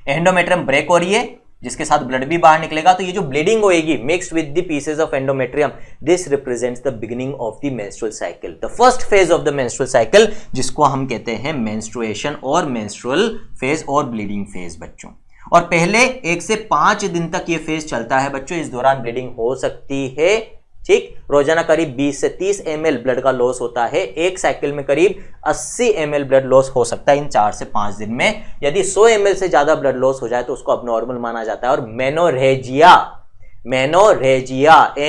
एंडोमेट्रियम ब्रेक हो रही है, जिसके साथ ब्लड भी बाहर निकलेगा। तो ये जो ब्लीडिंग होएगी mixed with the pieces of endometrium, this represents the beginning of the menstrual cycle, the first phase of the menstrual cycle, जिसको हम कहते हैं मेंस्ट्रुएशन और मेंस्ट्रुअल फेज और ब्लीडिंग फेज बच्चों। और पहले 1 से 5 दिन तक ये फेज चलता है बच्चों, इस दौरान ब्लीडिंग हो सकती है, ठीक। रोजाना करीब 20 से 30 ml ब्लड का लॉस होता है, एक साइकिल में करीब 80 ml ब्लड लॉस हो सकता है इन 4 से 5 दिन में। यदि 100 ml से ज्यादा ब्लड लॉस हो जाए तो उसको अबनॉर्मल माना जाता है। और मेनोरेजिया MENORRHAGIA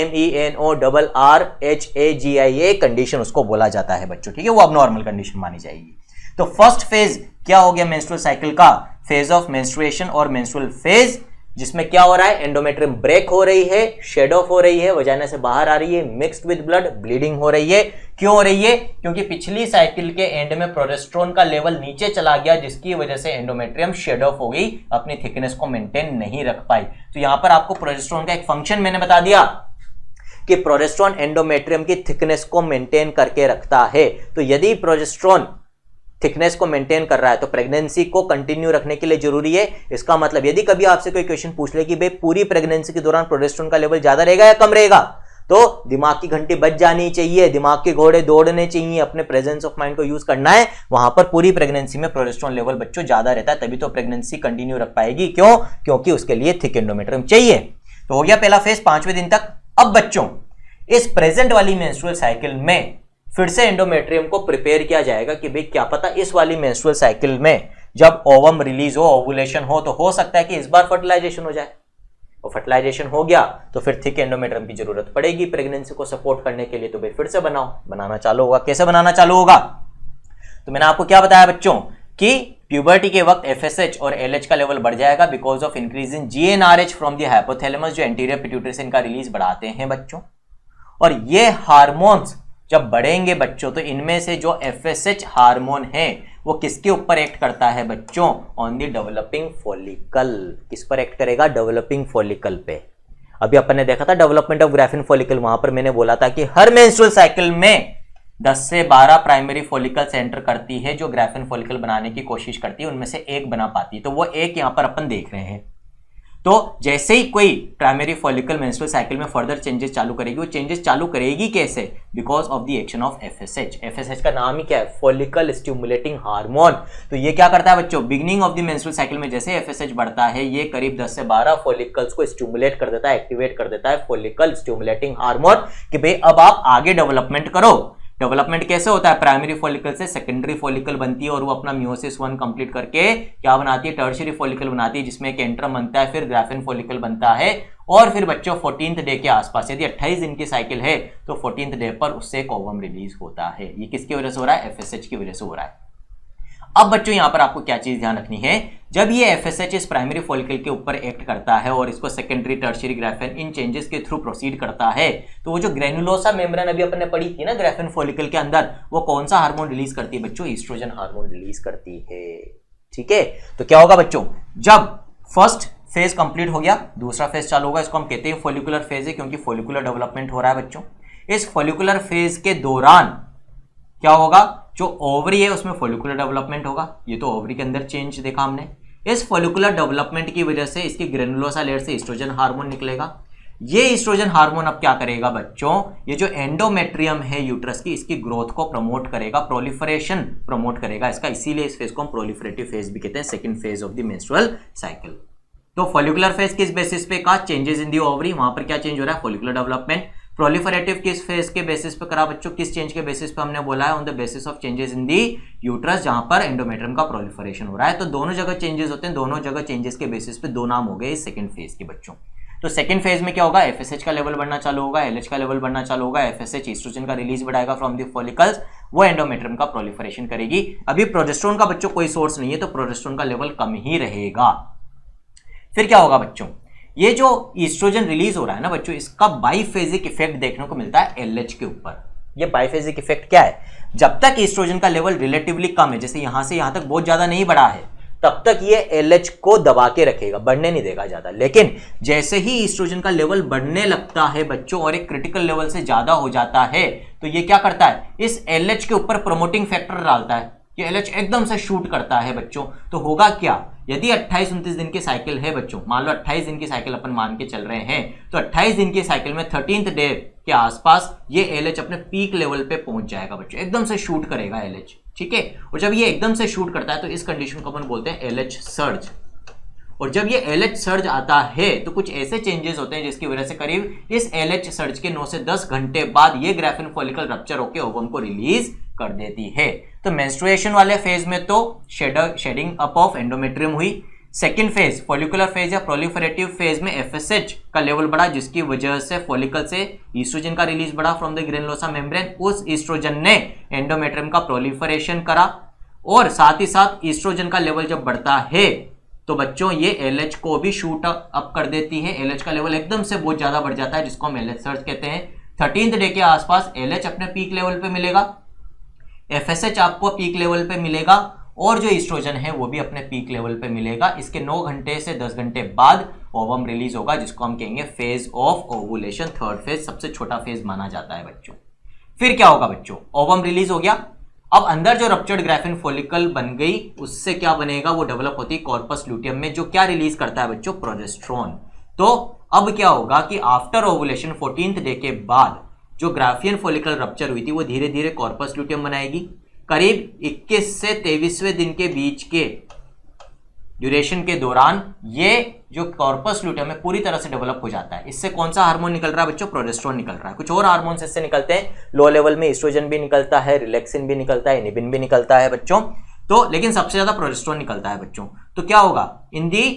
कंडीशन उसको बोला जाता है बच्चों, ठीक है, वो अबनॉर्मल कंडीशन मानी जाएगी। तो फर्स्ट फेज क्या हो गया मेंस्ट्रुअल साइकिल का, फेज ऑफ मेंस्ट्रुएशन और मेंस्ट्रुअल फेज, जिसमें क्या हो रहा है, एंडोमेट्रियम ब्रेक हो रही है, शेड ऑफ हो रही है, वजाइना से बाहर आ रही है, मिक्स्ड विद ब्लड, ब्लीडिंग हो रही है। क्यों हो रही है, क्योंकि पिछली साइकिल के एंड में प्रोजेस्टेरोन का लेवल नीचे चला गया, जिसकी वजह से एंडोमेट्रियम शेड ऑफ हो गई, अपनी थिकनेस को मेंटेन नहीं रख पाई। तो यहां पर आपको प्रोजेस्टेरोन का एक फंक्शन मैंने बता दिया कि प्रोजेस्टेरोन एंडोमेट्रियम की थिकनेस को मेंटेन करके रखता है। तो यदि प्रोजेस्टेरोन थिकनेस को मेंटेन कर रहा है तो प्रेगनेंसी को कंटिन्यू रखने के लिए जरूरी है। इसका मतलब यदि कभी आपसे कोई क्वेश्चन पूछ ले कि भाई पूरी प्रेगनेंसी के दौरान प्रोजेस्टेरोन का लेवल ज्यादा रहेगा या कम रहेगा, तो दिमाग की घंटी बज जानी चाहिए, दिमाग के घोड़े दौड़ने चाहिए, अपने प्रेजेंस ऑफ माइंड को यूज करना है। वहां पर पूरी प्रेगनेंसी में प्रोजेस्टेरोन लेवल बच्चों ज्यादा रहता है, तभी तो प्रेगनेंसी कंटिन्यू रख पाएगी। क्यों, क्योंकि उसके लिए थिक एंडोमेट्रियम चाहिए। तो हो गया पहला फेज 5वें दिन तक। अब बच्चों इस प्रेजेंट वाली मेंस्ट्रुअल साइकिल में फिर से एंडोमेट्रियम को प्रिपेयर किया जाएगा कि भाई क्या पता इस वाली मेंस्ट्रुअल साइकिल में जब ओवम रिलीज हो, ओवुलेशन हो, तो हो सकता है कि इस बार फर्टिलाइजेशन हो जाए। और फर्टिलाइजेशन हो गया तो फिर थिक एंडोमेट्रियम की जरूरत पड़ेगी प्रेगनेंसी को सपोर्ट करने के लिए। तो भाई फिर से बनाना चालू होगा। कैसे बनाना चालू होगा, तो मैंने आपको क्या बताया बच्चों कि प्यूबर्टी के वक्त FSH और LH का लेवल बढ़ जाएगा because of increase in GnRH from the hypothalamus, जो एंटीरियर पिट्यूटरी से इनका रिलीज बढ़ाते हैं बच्चों। और ये हार्मोन्स जब बढ़ेंगे बच्चों तो इनमें से जो FSH हार्मोन है वो किसके ऊपर एक्ट करता है बच्चों, ऑन द डेवलपिंग फॉलिकल। किस पर एक्ट करेगा, डेवलपिंग फॉलिकल पे। अभी अपन ने देखा था डेवलपमेंट ऑफ ग्राफिन फॉलिकल, वहां पर मैंने बोला था कि हर मेंस्ट्रुअल साइकिल में 10 से 12 प्राइमरी फॉलिकल्स एंटर करती है जो ग्राफिन फॉलिकल बनाने की कोशिश करती है, उनमें से एक बना पाती है। तो वो एक यहां पर अपन देख रहे हैं। तो जैसे ही कोई प्राइमरी फॉलिकल मेंस्ट्रुअल साइकिल में फर्दर चेंजेस चालू करेगी, वो चेंजेस चालू करेगी कैसे, because of the action of FSH। FSH का नाम ही क्या है, फॉलिकल स्टिमुलेटिंग हार्मोन। तो ये क्या करता है बच्चों, beginning of the menstrual cycle में जैसे FSH बढ़ता है ये करीब 10 से 12 फॉलिकल्स को स्टिमुलेट कर देता है, एक्टिवेट कर देता है फॉलिकल स्टिमुलेटिंग हार्मोन कि भाई अब आप आगे डेवलपमेंट करो। डेवलपमेंट कैसे होता है, प्राइमरी फॉलिकल से सेकेंडरी फॉलिकल बनती है और वो अपना मियोसिस 1 कंप्लीट करके क्या बनाती है, टर्शियरी फॉलिकल बनाती है, जिसमें एक एंट्रम बनता है, फिर ग्राफिन फॉलिकल बनता है, और फिर बच्चों 14th डे के आसपास, यदि 28 दिन की साइकिल है तो 14th डे पर उससे एक ओवम रिलीज होता है। ये किसकी वजह से हो रहा है, एफएसएच की वजह से हो रहा है। अब बच्चों यहां पर आपको क्या चीज ध्यान रखनी है, जब ये एफएसएच इस प्राइमरी फॉलिकल के ऊपर एक्ट करता है और इसको सेकेंडरी टर्शियरी ग्राफिन इन चेंजेस के थ्रू प्रोसीड करता है, तो वो जो ग्रेनुलोसा मेम्ब्रेन अभी अपने पढ़ी थी ना ग्राफिन फॉलिकल के अंदर, वो कौन सा हार्मोन रिलीज करती है बच्चों, ईस्ट्रोजन हार्मोन रिलीज करती है। ठीक है, तो क्या होगा बच्चों, जब फर्स्ट फेज कंप्लीट हो गया, दूसरा फेज चालू होगा, इसको हम कहते हैं फॉलिकुलर फेज है, क्योंकि फॉलिकुलर डेवलपमेंट हो रहा है बच्चों। इस फॉलिकुलर फेज के दौरान क्या होगा, जो ओवरी है उसमें फॉलिकुलर डेवलपमेंट होगा, ये तो ओवरी के अंदर चेंज देखा हमने। इस फॉलिकुलर डेवलपमेंट की वजह से इसकी ग्रेनुलोसा लेयर से ईस्ट्रोजन हार्मोन निकलेगा। ये ईस्ट्रोजन हार्मोन अब क्या करेगा बच्चों, ये जो एंडोमेट्रियम है यूट्रस की, इसकी ग्रोथ को प्रमोट करेगा, प्रोलिफरेशन प्रमोट करेगा इसका, इसीलिए इस फेज को हम प्रोलिफरेटिव फेज भी कहते हैं, second phase of the menstrual cycle. तो फॉलिकुलर फेज किस बेसिस पे का, चेंजेस इन दी ओवरी, वहां पर क्या चेंज हो रहा है, फॉलिकुलर डेवलपमेंट। प्रोलिफरेटिव किस फेज के बेसिस पे करा बच्चों, किस चेंज के बेसिस पे, हमने बोला है on the basis of changes in the uterus, जहां पर एंडोमेट्रियम का प्रोलिफरेशन हो रहा है। तो दोनों जगह चेंजेस होते हैं, दोनों जगह चेंजेस के बेसिस पे दो नाम हो गए इस सेकंड फेज के बच्चों। तो सेकंड फेज में क्या होगा, एफएसएच का लेवल बढ़ना चालू होगा, एलएच का लेवल बढ़ना चालू होगा, एफएसएच ईस्ट्रोजन का रिलीज बढ़ाएगा फ्रॉम द फॉलिकल्स, वो एंडोमेट्रियम का प्रोलिफरेशन करेगी। अभी प्रोजेस्टेरोन का बच्चों कोई सोर्स नहीं है, तो प्रोजेस्टेरोन का लेवल कम ही रहेगा। फिर क्या होगा बच्चों, ये जो ईस्ट्रोजन रिलीज हो रहा है ना बच्चों, इसका बाइफेजिक इफेक्ट देखने को मिलता है एलएच के ऊपर। ये बाइफेजिक इफेक्ट क्या है, जब तक ईस्ट्रोजन का लेवल रिलेटिवली कम है, जैसे यहां से यहां तक बहुत ज्यादा नहीं बढ़ा है, तब तक ये एलएच को दबा के रखेगा, बढ़ने नहीं देगा ज्यादा। लेकिन जैसे ही ईस्ट्रोजन का लेवल बढ़ने लगता है बच्चों और एक क्रिटिकल लेवल से ज्यादा हो जाता है, तो ये क्या करता है, इस एलएच के ऊपर प्रमोटिंग फैक्टर डालता है, ये एलएच एकदम से शूट करता है बच्चों। तो होगा क्या, यदि 28-29 दिन की साइकिल है बच्चों, मान लो 28 दिन की साइकिल अपन मान के चल रहे हैं, तो 28 दिन की साइकिल में 13th डे के आसपास ये एलएच अपने पीक लेवल पे पहुंच जाएगा बच्चों, एकदम से शूट करेगा एलएच। ठीक है, और जब ये एकदम से शूट करता है तो इस कंडीशन को अपन बोलते हैं एलएच सर्ज। और जब ये एलएच सर्ज आता है तो कुछ ऐसे चेंजेस होते हैं जिसकी वजह से करीब इस एलएच सर्ज के 9 से 10 घंटे बाद ये ग्राफिन फॉलिकल रप्चर होकर ओवम को रिलीज कर देती है। तो मेंस्ट्रुएशन वाले फेज में तो शेडिंग अप ऑफ एंडोमेट्रियम हुई, सेकेंड फेज फॉलिकुलर फेज या प्रोलिफरेटिव फेज में एफएसएच का लेवल बढ़ा, जिसकी वजह से फॉलिकल से ईस्ट्रोजन का रिलीज बढ़ा फ्रॉम द ग्रेनुलोसा मेम्ब्रेन। उस ईस्ट्रोजन ने एंडोमेट्रियम का प्रोलिफरेशन करा, और साथ ही साथ ईस्ट्रोजन का लेवल जब बढ़ता है तो बच्चों ये एलएच को भी शूट अप कर देती है, एलएच का लेवल एकदम से बहुत ज्यादा बढ़ जाता है, जिसको हम एलएच सर्ज कहते हैं। 13th डे के आसपास एलएच अपने पीक लेवल पे मिलेगा, एफएसएच आपको पीक लेवल पे मिलेगा, और जो ईस्ट्रोजन है वो भी अपने पीक लेवल पे मिलेगा। इसके 9 घंटे से 10 घंटे बाद ओवम रिलीज होगा, जिसको हम कहेंगे phase of ovulation, third phase, सबसे छोटा फेज माना जाता है बच्चों। फिर क्या होगा बच्चों, ओवम रिलीज हो गया, अब अंदर जो रप्चर्ड ग्राफिन फॉलिकल बन गई, उससे क्या बनेगा, वो डेवलप होती है कॉर्पस ल्यूटियम में, जो क्या रिलीज करता है बच्चों, प्रोजेस्टेरोन। तो अब क्या होगा कि आफ्टर ओवुलेशन 14th डे के बाद जो ग्राफियन फॉलिकल रप्चर हुई थी वो धीरे धीरे कॉर्पस ल्यूटियम बनाएगी। करीब 21 से 23वें दिन के बीच के ड्यूरेशन के दौरान ये जो कॉर्पस ल्यूटियम है पूरी तरह से डेवलप हो जाता है। इससे कौन सा हार्मोन निकल रहा है बच्चों, प्रोजेस्टेरोन निकल रहा है। कुछ और हार्मोन इससे निकलते हैं, लो लेवल में ईस्ट्रोजन भी निकलता है, रिलैक्सिन भी निकलता है, इनिबिन भी निकलता है बच्चों, तो लेकिन सबसे ज्यादा प्रोजेस्टेरोन निकलता है बच्चों। तो क्या होगा, in the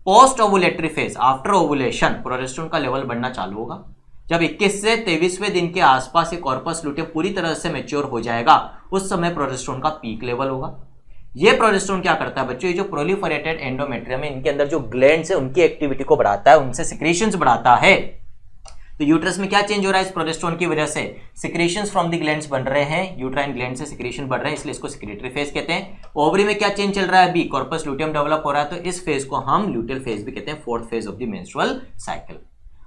post ovulatory phase, after ovulation progesterone का लेवल बढ़ना चालू होगा। जब 21 से 23वें दिन के आसपास ये कॉर्पस ल्यूटियम पूरी तरह से मैच्योर हो जाएगा, उस समय प्रोजेस्टेरोन का पीक लेवल होगा। ये प्रोजेस्टेरोन क्या करता है बच्चों, ये जो प्रोलिफरेटेड एंडोमेट्रियम है, इनके अंदर जो ग्लैंड्स है उनकी एक्टिविटी को बढ़ाता है, उनसे सिक्रीशंस बढ़ाता है। तो यूट्रस में क्या चेंज हो रहा है इस प्रोजेस्टेरोन की वजह से, सिक्रीशंस फ्रॉम द ग्लैंड्स बन रहे हैं, यूट्राइन ग्लैंड से सिक्रीशन बढ़ रहे हैं, इसलिए इसको सिक्रीटरी फेज कहते हैं। ओवरी में क्या चेंज चल रहा है, अभी कॉर्पस ल्यूटियम डेवलप हो रहा है, तो इस फेज को हम ल्यूटियल फेज भी कहते हैं, fourth phase of the menstrual cycle.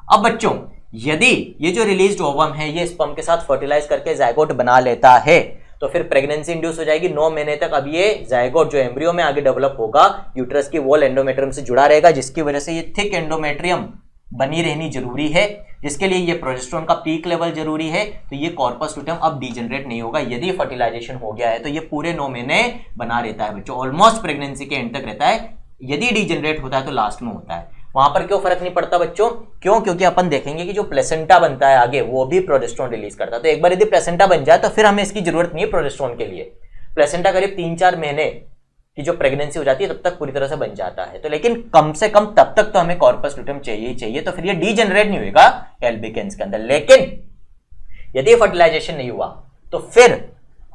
अब बच्चों यदि ये जो रिलीज्ड ओवम है ये स्पर्म के साथ फर्टिलाइज करके जायगोट बना लेता है, तो फिर प्रेगनेंसी इंड्यूस हो जाएगी। 9 महीने तक अब ये जायगोट जो एम्ब्रियो में आगे डेवलप होगा, यूट्रस की वॉल एंडोमेट्रियम से जुड़ा रहेगा, जिसकी वजह से ये थिक एंडोमेट्रियम बनी रहनी जरूरी है, जिसके लिए ये प्रोजेस्टेरोन का पीक लेवल जरूरी है। तो ये कॉर्पस ल्यूटियम अब डीजनरेट नहीं होगा, यदि फर्टिलाइजेशन हो गया है तो ये पूरे 9 महीने बना रहता है बच्चों, ऑलमोस्ट प्रेगनेंसी के एंड तक रहता है। यदि डीजनरेट होता है तो लास्ट में होता है। वहां पर क्यों फर्क नहीं पड़ता बच्चों? क्यों? क्योंकि अपन देखेंगे कि जो प्लेसेंटा बनता है आगे वो भी प्रोजेस्टेरोन रिलीज करता है। तो एक बार यदि प्लेसेंटा बन जाए तो फिर हमें इसकी जरूरत नहीं है प्रोजेस्टेरोन के लिए। प्लेसेंटा करीब 3-4 महीने की जो प्रेगनेंसी हो जाती है तब तक पूरी तरह से बन जाता है। तो लेकिन कम से कम तब तक तो हमें कॉर्पस लूटियम चाहिए ही चाहिए। तो फिर ये डीजेनरेट नहीं होगा एल्बिकेन्स के अंदर। लेकिन यदि फर्टिलाइजेशन नहीं हुआ तो फिर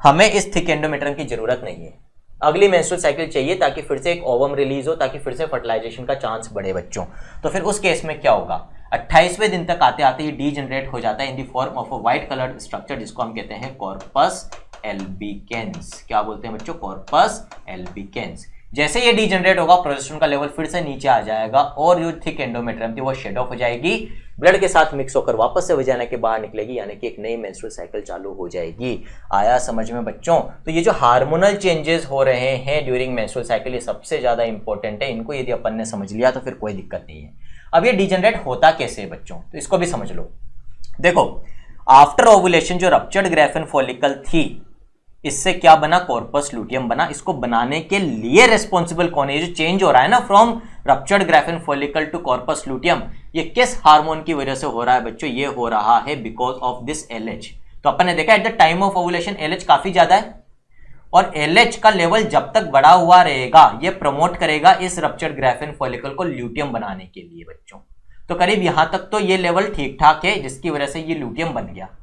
हमें इस थिक एंडोमेट्रियम की जरूरत नहीं है। अगली मेंस्ट्रुअल साइकिल चाहिए ताकि फिर से एक ओवम रिलीज हो, ताकि फिर से फर्टिलाइजेशन का चांस बढ़े बच्चों। तो फिर उस केस में क्या होगा? 28वें दिन तक आते आते ही डीजेनरेट हो जाता है in the form of a white coloured structure जिसको हम कहते हैं कॉर्पस एल्बिकेन्स। क्या बोलते हैं बच्चों? कॉर्पस एल्बिकेन्स। जैसे ये डीजेनरेट होगा प्रोजेस्टेरोन का लेवल फिर से नीचे आ जाएगा और जो थिक एंडोमेट्रियम थी वो शेड ऑफ हो जाएगी, ब्लड के साथ मिक्स होकर वापस से वजाना के बाहर निकलेगी, यानी कि एक नई मेंस्ट्रुअल साइकिल चालू हो जाएगी। आया समझ में बच्चों? तो ये जो हार्मोनल चेंजेस हो रहे हैं ड्यूरिंग मेंस्ट्रुअल साइकिल ये सबसे ज्यादा इंपॉर्टेंट है। इनको यदि अपन ने समझ लिया तो फिर कोई दिक्कत नहीं है। अब ये डीजेनरेट होता कैसे है बच्चों, तो इसको भी समझ लो। देखो, आफ्टर ओवुलेशन जो रप्चर्ड ग्राफिन फॉलिकल थी इससे क्या बना? कॉर्पस लूटियम बना। इसको बनाने के लिए रेस्पॉन्सिबल कौन है? ये जो चेंज हो रहा है ना from ruptured Graafian follicle to corpus luteum, ये किस हार्मोन की वजह से हो रहा है बच्चों? ये हो रहा है बिकॉज ऑफ दिस LH। तो अपन ने देखा at the time of ovulation LH काफी ज्यादा है और LH का लेवल जब तक बढ़ा हुआ रहेगा ये प्रमोट करेगा इस रप्चर्ड ग्राफिन फॉलिकल को ल्यूटियम बनाने के लिए बच्चों। तो करीब यहां तक तो ये लेवल ठीक ठाक है जिसकी वजह से ये ल्यूटियम बन गया।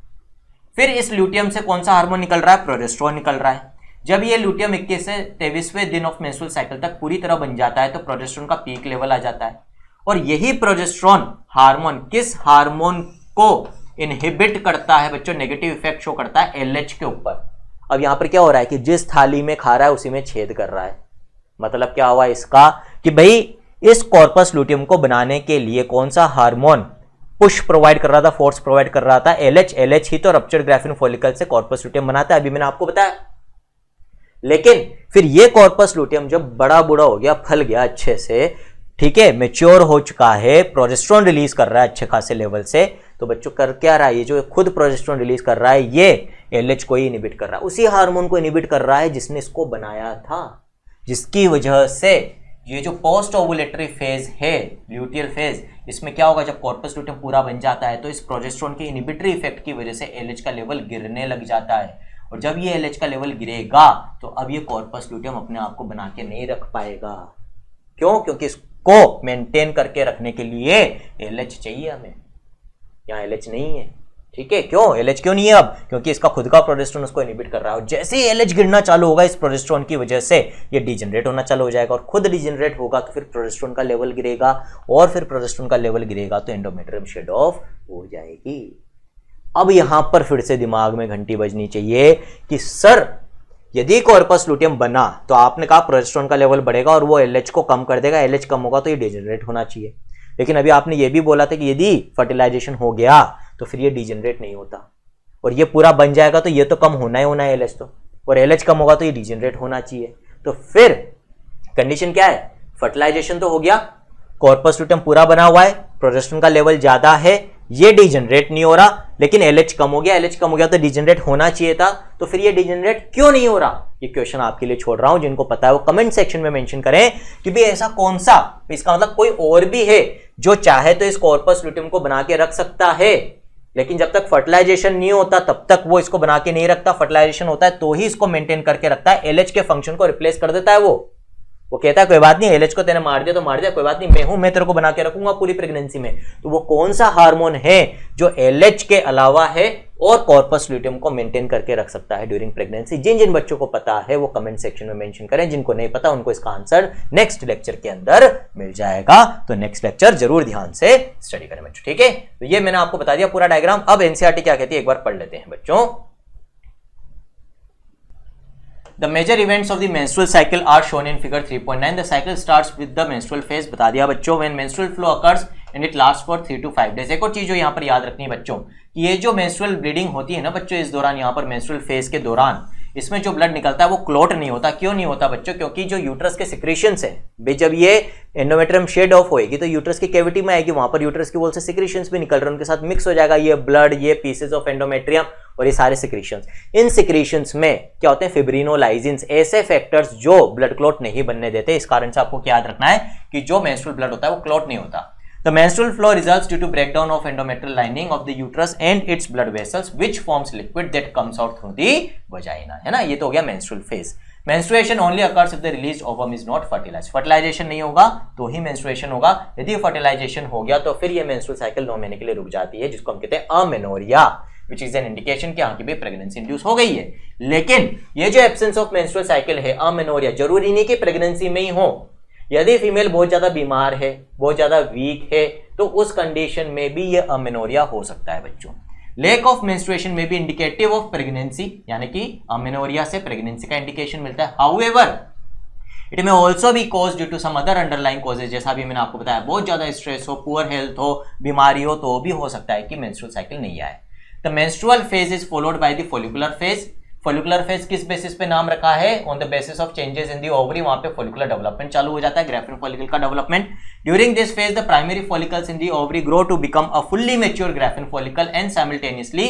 फिर इस ल्यूटियम से कौन सा हार्मोन निकल रहा है? प्रोजेस्टेरोन निकल रहा है। जब ये ल्यूटियम 21 से 23वें दिन ऑफ मेंस्ट्रुअल साइकिल तक पूरी तरह बन जाता है तो प्रोजेस्टेरोन का पीक लेवल आ जाता है और यही प्रोजेस्टेरोन हार्मोन किस हार्मोन को इनहिबिट करता है बच्चों? नेगेटिव इफेक्ट शो करता है LH के ऊपर। अब यहां पर क्या हो रहा है कि जिस थाली में खा रहा है उसी में छेद कर रहा है। मतलब क्या हुआ इसका कि भाई इस कॉर्पस लूटियम को बनाने के लिए कौन सा हार्मोन पुश प्रोवाइड कर रहा था, फोर्स प्रोवाइड कर रहा था? LH ही तो रप्चर्ड ग्राफिन फॉलिकल से कॉर्पस लूटियम बनाता है, अभी मैंने आपको बताया। लेकिन फिर ये कॉर्पस लूटियम जब बड़ा बूढ़ा हो गया, फल गया अच्छे से, ठीक है, मैच्योर हो चुका है, प्रोजेस्टेरोन रिलीज कर रहा है अच्छे खासे लेवल से, तो बच्चों कर क्या रहा है? ये जो खुद प्रोजेस्टेरोन रिलीज कर रहा है ये LH को ही इनहिबिट कर रहा है, उसी हार्मोन को इनहिबिट कर रहा है जिसने इसको बनाया था, जिसकी वजह से ये जो पोस्ट ओवुलेटरी फेज है, ल्यूटियल फेज, इसमें क्या होगा? जब कॉर्पस लूटियम पूरा बन जाता है तो इस प्रोजेस्टेरोन के इनहिबिटरी इफेक्ट की वजह से LH का लेवल गिरने लग जाता है और जब ये LH का लेवल गिरेगा तो अब ये कॉर्पस लूटियम अपने आप को बना के नहीं रख पाएगा। क्यों? क्योंकि इसको मेंटेन करके रखने के लिए LH चाहिए हमें, यहाँ LH नहीं है। ठीक है, क्यों LH क्यों नहीं है? अब क्योंकि इसका खुद का प्रोजेस्टेरोन उसको इनहिबिट कर रहा है और जैसे ही LH गिरना चालू होगा इस प्रोजेस्टेरोन की वजह से ये डीजेनरेट होना चालू हो जाएगा और खुद डीजेनरेट होगा तो फिर प्रोजेस्टेरोन का लेवल गिरेगा और फिर प्रोजेस्टेरोन का लेवल गिरेगा तो एंडोमेट्रियम शेड ऑफ हो जाएगी। अब यहां पर फिर से दिमाग में घंटी बजनी चाहिए कि सर यदि कॉर्पस लूटियम बना तो आपने कहा प्रोजेस्टेरोन का लेवल बढ़ेगा और वो LH को कम कर देगा, LH कम होगा तो ये डीजेनरेट होना चाहिए। लेकिन अभी आपने ये भी बोला था कि यदि फर्टिलाइजेशन हो गया तो फिर ये डीजेनरेट नहीं होता और ये पूरा बन जाएगा तो ये तो कम होना ही होना है LH तो, और LH कम होगा तो ये डीजेनरेट होना चाहिए। तो फिर कंडीशन क्या है? फर्टिलाइजेशन तो हो गया, कॉर्पस लूटियम पूरा बना हुआ है, प्रोजेस्टेरोन का लेवल ज्यादा है, ये डीजेनरेट नहीं हो रहा, लेकिन LH कम हो गया, LH कम हो गया तो डीजेनरेट होना चाहिए था, तो फिर ये डीजेनरेट क्यों नहीं हो रहा? ये क्वेश्चन आपके लिए छोड़ रहा हूं, जिनको पता है वो कमेंट सेक्शन में मेंशन करें कि भाई ऐसा कौन सा, इसका मतलब कोई और भी है जो चाहे तो इस कॉर्पस लूटियम को बना के रख सकता है, लेकिन जब तक फर्टिलाइजेशन नहीं होता तब तक वो इसको बना के नहीं रखता, फर्टिलाइजेशन होता है तो ही इसको मेंटेन करके रखता है, LH के फंक्शन को रिप्लेस कर देता है। वो कहता है कोई बात नहीं, LH को तेने मार दिया तो मार दिया, कोई बात नहीं, मैं हूं, मैं तेरे को बना के रखूंगा पूरी प्रेगनेंसी में। तो वो कौन सा हार्मोन है जो LH के अलावा है और कॉर्पस लूटियम को मेंटेन करके रख सकता है ड्यूरिंग प्रेगनेंसी? जिन जिन बच्चों को पता है वो कमेंट सेक्शन में मेंशन करें, जिनको नहीं पता उनको इसका आंसर नेक्स्ट लेक्चर के अंदर मिल जाएगा। तो नेक्स्ट लेक्चर जरूर ध्यान से स्टडी करें बच्चों, ठीक है? तो ये मैंने आपको बता दिया पूरा डायग्राम। अब एनसीईआरटी क्या कहती है एक बार पढ़ लेते हैं बच्चों। The major events of the menstrual cycle are shown in figure 3.9. The cycle starts with the menstrual phase, बता दिया बच्चों, when menstrual flow occurs and it lasts for 3 to 5 days। एक और चीज जो यहाँ पर याद रखनी है बच्चों कि ये जो menstrual bleeding होती है ना बच्चों, इस दौरान यहाँ पर menstrual phase के दौरान इसमें जो ब्लड निकलता है वो क्लॉट नहीं होता। क्यों नहीं होता बच्चों? क्योंकि जो यूट्रस के सिक्रीशंस हैं, जब ये एंडोमेट्रियम शेड ऑफ होएगी तो यूट्रस की कैविटी में आएगी, वहां पर यूट्रस की वॉल से सिक्रीशंस भी निकल रहे हैं, उनके साथ मिक्स हो जाएगा ये ब्लड, ये पीसेस ऑफ एंडोमेट्रियम और ये सारे सिक्रीशंस। इन सिक्रीशंस में क्या होते हैं? फिब्रिनोलाइसिन्स, ऐसे फैक्टर्स जो ब्लड क्लॉट नहीं बनने देते। इस कारण से आपको क्या याद रखना है कि जो मेंस्ट्रुअल ब्लड होता है वो क्लॉट नहीं होता। The menstrual flow results due to breakdown of endometrial lining of the uterus and its blood vessels, which forms liquid that comes out through the vagina, है ना? ये तो हो गया menstrual phase. Menstruation only occurs if the released ovum is not fertilized. Fertilization नहीं होगा तो ही menstruation होगा। यदि fertilization हो गया तो फिर ये menstrual cycle 9 महीने के लिए रुक जाती है, जिसको हम कहते हैं amenorrhoea, which is an indication कि हाँ की भी pregnancy induce हो गई है। लेकिन ये जो absence of menstrual cycle है, अमेनोरिया, जरूरी नहीं कि pregnancy में ही हो। यदि फीमेल बहुत ज्यादा बीमार है, बहुत ज्यादा वीक है, तो उस कंडीशन में भी ये अमेनोरिया हो सकता है बच्चों। लेक ऑफ मेंस्ट्रुएशन में भी इंडिकेटिव ऑफ प्रेगनेंसी, यानी कि अमेनोरिया से प्रेगनेंसी का इंडिकेशन मिलता है। However it may also be cause due to some other underlying causes, जैसा भी मैंने आपको बताया, बहुत ज्यादा स्ट्रेस हो, पुअर हेल्थ हो, बीमारी हो, तो भी हो सकता है कि मेंस्ट्रुअल साइकिल नहीं आए। The menstrual phase is followed by the follicular phase. Follicular phase किस बेसिस पे नाम रखा है? On the basis of changes in the ovary, वहां पे फॉलिकुलर डेवलपमेंट चालू हो जाता है, ग्राफिन फॉलिकल का development. During this phase the primary follicles in the ovary grow to become a fully mature Graafian follicle and simultaneously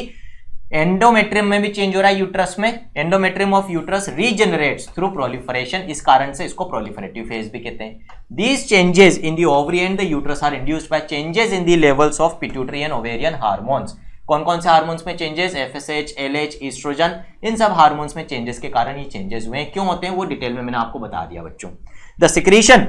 endometrium में भी चेंज हो रहा है यूट्रस में। Endometrium of uterus regenerates through proliferation, इस कारण से इसको प्रोलिफरेटिव फेज भी कहते हैं। These changes in the ovary and the uterus are induced by changes in the levels of pituitary and ovarian hormones. कौन कौन से हार्मोन्स में चेंजेस? एफएसएच, एलएच, ईस्ट्रोजन, इन सब हार्मोन्स में चेंजेस के कारण ये चेंजेस हुए हैं। क्यों होते हैं वो डिटेल में मैंने आपको बता दिया बच्चों। द सिक्रीशन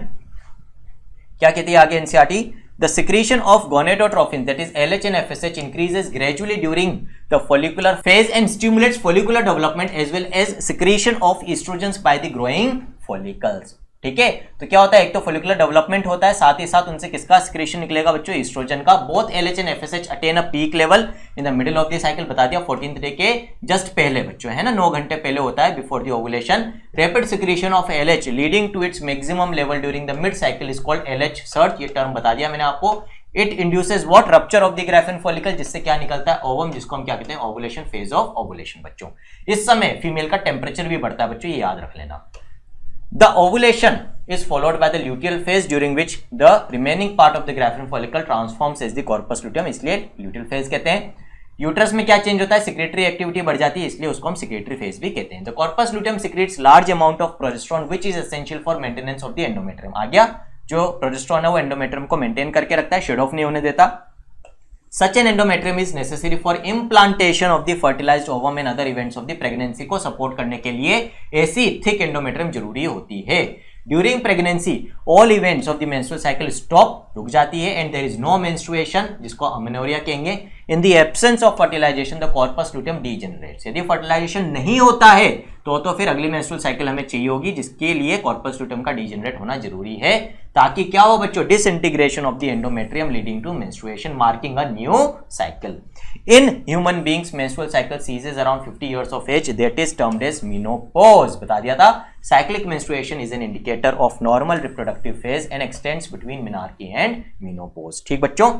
क्या कहती है आगे NCERT? The secretion of gonadotrophin that is LH and FSH increases gradually during the follicular phase and stimulates follicular development as well as secretion of oestrogens by the growing follicles. ठीक है, तो क्या होता है? एक तो फॉलिकुलर डेवलपमेंट होता है, साथ ही साथ उनसे किसका सिक्रीशन निकलेगा बच्चों? ईस्ट्रोजन का। Both LH and FSH attain a peak level in the middle of the cycle, बता दिया 14th डे के जस्ट पहले बच्चों, है ना, 9 घंटे पहले होता है, before the ovulation. Rapid secretion of LH leading to its maximum level during the mid cycle is called LH surge. ये टर्म बता दिया मैंने आपको। It induces what? Rupture of the Graafian follicle, जिससे क्या निकलता है? ओवम, जिसको हम क्या कहते हैं? ओवुलेशन, फेज ऑफ ओवुलेशन बच्चों। इस समय फीमेल का टेम्परेचर भी बढ़ता है बच्चों, ये याद रख लेना। The ovulation is followed by the luteal phase during which the remaining part of the graphene follicle transforms as the corpus luteum, इसलिए luteal phase कहते हैं। यूट्रस में क्या चेंज होता है? सिक्रेटरी एक्टिविटी बढ़ जाती है, इसलिए उसको हम सिक्रेटरी फेज भी कहते हैं। The corpus luteum secretes large amount of progesterone which is essential for maintenance of the endometrium। आ गया, जो प्रोजेस्टेरोन है वो एंडोमेट्रियम को मेंटेन करके रखता है, शेड ऑफ नहीं होने देता। Such an endometrium is necessary for implantation of the fertilized ovum and other events of the pregnancy को सपोर्ट करने के लिए ऐसी थिक एंडोमेट्रियम जरूरी होती है। During pregnancy all events of the menstrual cycle stop, रुक जाती है, and there is no menstruation, जिसको अमेनोरिया कहेंगे। In the absence of fertilisation the corpus luteum degenerates. यदि फर्टिलाइजेशन नहीं होता है तो फिर अगली मेंस्ट्रुअल साइकिल हमें चाहिए होगी, जिसके लिए कॉर्पस लुटियम का डीजेनरेट होना जरूरी है, ताकि क्या हो बच्चों? Disintegration of the endometrium leading to menstruation marking a new cycle. In human beings menstrual cycle ceases around 50 years of age, that is termed as menopause. बता दिया था, cyclic menstruation is an indicator of normal reproductive phase and extends between menarche and menopause. ठीक बच्चों,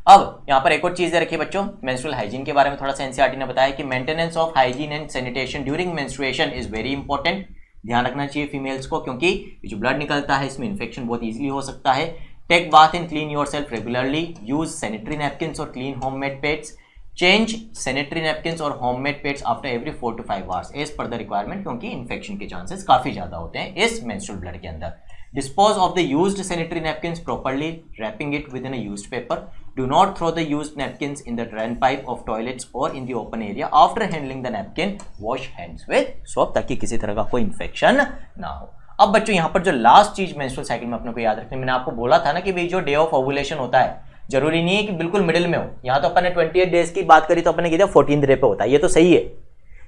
अब यहां पर एक और चीज रखिए बच्चों, मेंस्ट्रुअल हाइजीन के बारे में थोड़ा सा एनसीईआरटी ने बताया कि maintenance of hygiene and sanitation during menstruation is very important. ध्यान रखना चाहिए फीमेल्स को, क्योंकि जो ब्लड निकलता है इसमें इन्फेक्शन बहुत इजीली हो सकता है। Take bath and clean yourself regularly, use sanitary napkins और clean homemade pads, change sanitary napkins और homemade pads after every 4 to 5 hours as per the requirement, क्योंकि इन्फेक्शन के चांसेस काफी ज्यादा होते हैं इस मेंस्ट्रुअल ब्लड के अंदर। Dispose of the used sanitary napkins properly, wrapping it within a used paper. Do not throw the used napkins in the drain pipe of toilets or in the open area. After handling the napkin, wash hands with soap, ताकि किसी तरह का कोई इन्फेक्शन ना हो। अब बच्चों यहाँ पर जो लास्ट चीज मेंस्ट्रुअल साइकिल में अपने को याद रखनी, मैंने आपको बोला था ना कि भाई जो डे ऑफ ओवुलेशन होता है जरूरी नहीं है कि बिल्कुल मिडिल में हो। यहाँ तो अपन ने 28 डेज की बात करी, तो अपन ने किया 14th डे पे होता है, ये तो सही है।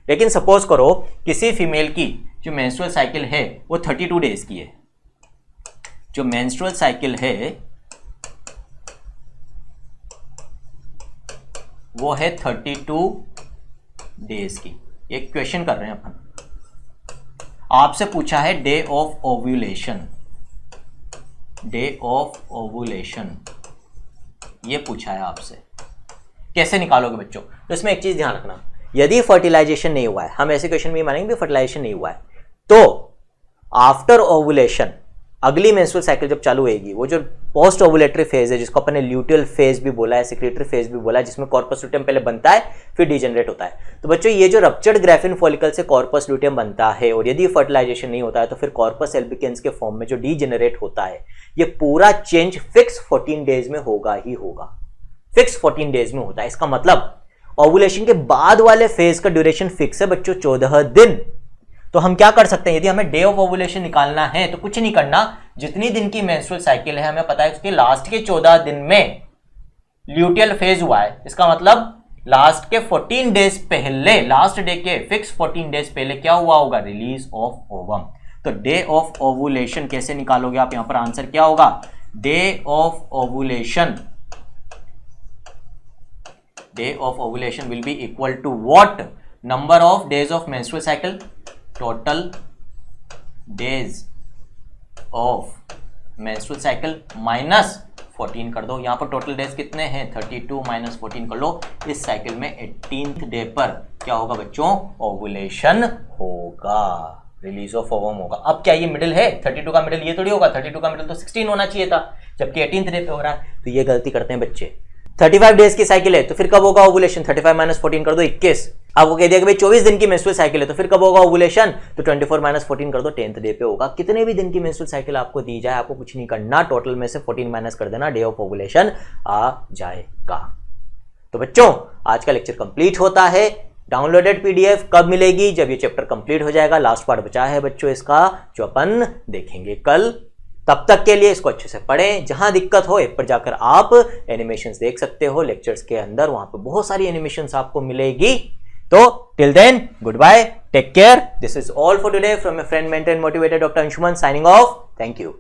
लेकिन सपोज करो किसी फीमेल की जो मेंस्ट्रुअल साइकिल है वो 32 डेज की है, जो मेंस्ट्रुअल साइकिल है वो है 32 डेज की। एक क्वेश्चन कर रहे हैं अपन, आपसे पूछा है day of ovulation, day of ovulation ये पूछा है आपसे, कैसे निकालोगे बच्चों? तो इसमें एक चीज ध्यान रखना, यदि फर्टिलाइजेशन नहीं हुआ है, हम ऐसे क्वेश्चन में मानेंगे फर्टिलाइजेशन नहीं हुआ है, तो आफ्टर ओवुलेशन अगली मेंस्ट्रुअल साइकिल जब चालू होगी, वो जो पोस्ट ओवुलेटरी फेज है जिसको अपन ने ल्यूटियल फेज भी बोला है, सेक्रेटरी फेज भी बोला है, जिसमें कॉर्पस लुटियम पहले बनता है फिर डिजेनरेट होता है। तो बच्चों ये जो रप्चर्ड ग्राफिन फॉलिकल से कॉर्पस लुटियम बनता है और यदि फर्टिलाइजेशन नहीं होता है तो फिर कॉर्पस एल्बिकेंस के फॉर्म में जो डिजेनरेट होता है, ये पूरा चेंज फिक्स 14 डेज में होगा ही होगा, फिक्स 14 डेज में होता है। इसका मतलब ओवुलेशन के बाद वाले फेज का ड्यूरेशन फिक्स है बच्चों 14 दिन। तो हम क्या कर सकते हैं, यदि हमें डे ऑफ ओवुलेशन निकालना है तो कुछ नहीं करना, जितनी दिन की मेंस्ट्रुअल साइकिल है हमें पता है उसके लास्ट के 14 दिन में ल्यूटियल फेज हुआ है, इसका मतलब लास्ट के 14 डेज पहले, लास्ट डे के फिक्स 14 डेज पहले क्या हुआ होगा, रिलीज ऑफ ओवम। तो डे ऑफ ओवुलेशन कैसे निकालोगे आप, यहां पर आंसर क्या होगा, day of ovulation, day of ovulation will be equal to what, number of days of menstrual cycle, total days of menstrual cycle minus 14 कर दो। यहां पर टोटल डेज कितने हैं, 32 माइनस 14 कर लो। इस साइकिल में 18th डे पर क्या होगा बच्चों, ओवुलेशन होगा, रिलीज ऑफ ओवम होगा। अब क्या ये मिडिल है, 32 का मिडिल ये थोड़ी होगा, 32 का मिडिल तो 16 होना चाहिए था, जबकि 18th डे पे हो रहा है। तो ये गलती करते हैं बच्चे। 35 डेज की साइकिल है तो फिर कब होगा ओवुलेशन, 35 माइनस 14 कर दो 21। आपको कह दिया कि भाई 24 दिन की मेंस्ट्रुअल साइकिल है तो फिर कब होगा ओवुलेशन, तो 24 माइनस 14 कर दो, 10th डे पे होगा। कितने भी दिन की मेंस्ट्रुअल साइकिल आपको दी जाए, आपको कुछ नहीं करना, टोटल में से 14 माइनस कर देना, डे ऑफ ओवुलेशन आ जाएगा। तो बच्चों आज का लेक्चर कंप्लीट होता है। डाउनलोडेड पीडीएफ कब मिलेगी, जब ये चैप्टर कंप्लीट हो जाएगा। लास्ट पार्ट बचा है बच्चों इसका, जो अपन देखेंगे कल। तब तक के लिए इसको अच्छे से पढ़ें। जहां दिक्कत हो एक पर जाकर आप एनिमेशंस देख सकते हो लेक्चर्स के अंदर, वहां पे बहुत सारी एनिमेशंस आपको मिलेगी। तो till then goodbye, take care, this is all for today from my friend, mentor and motivator doctor Anshuman, signing off, thank you.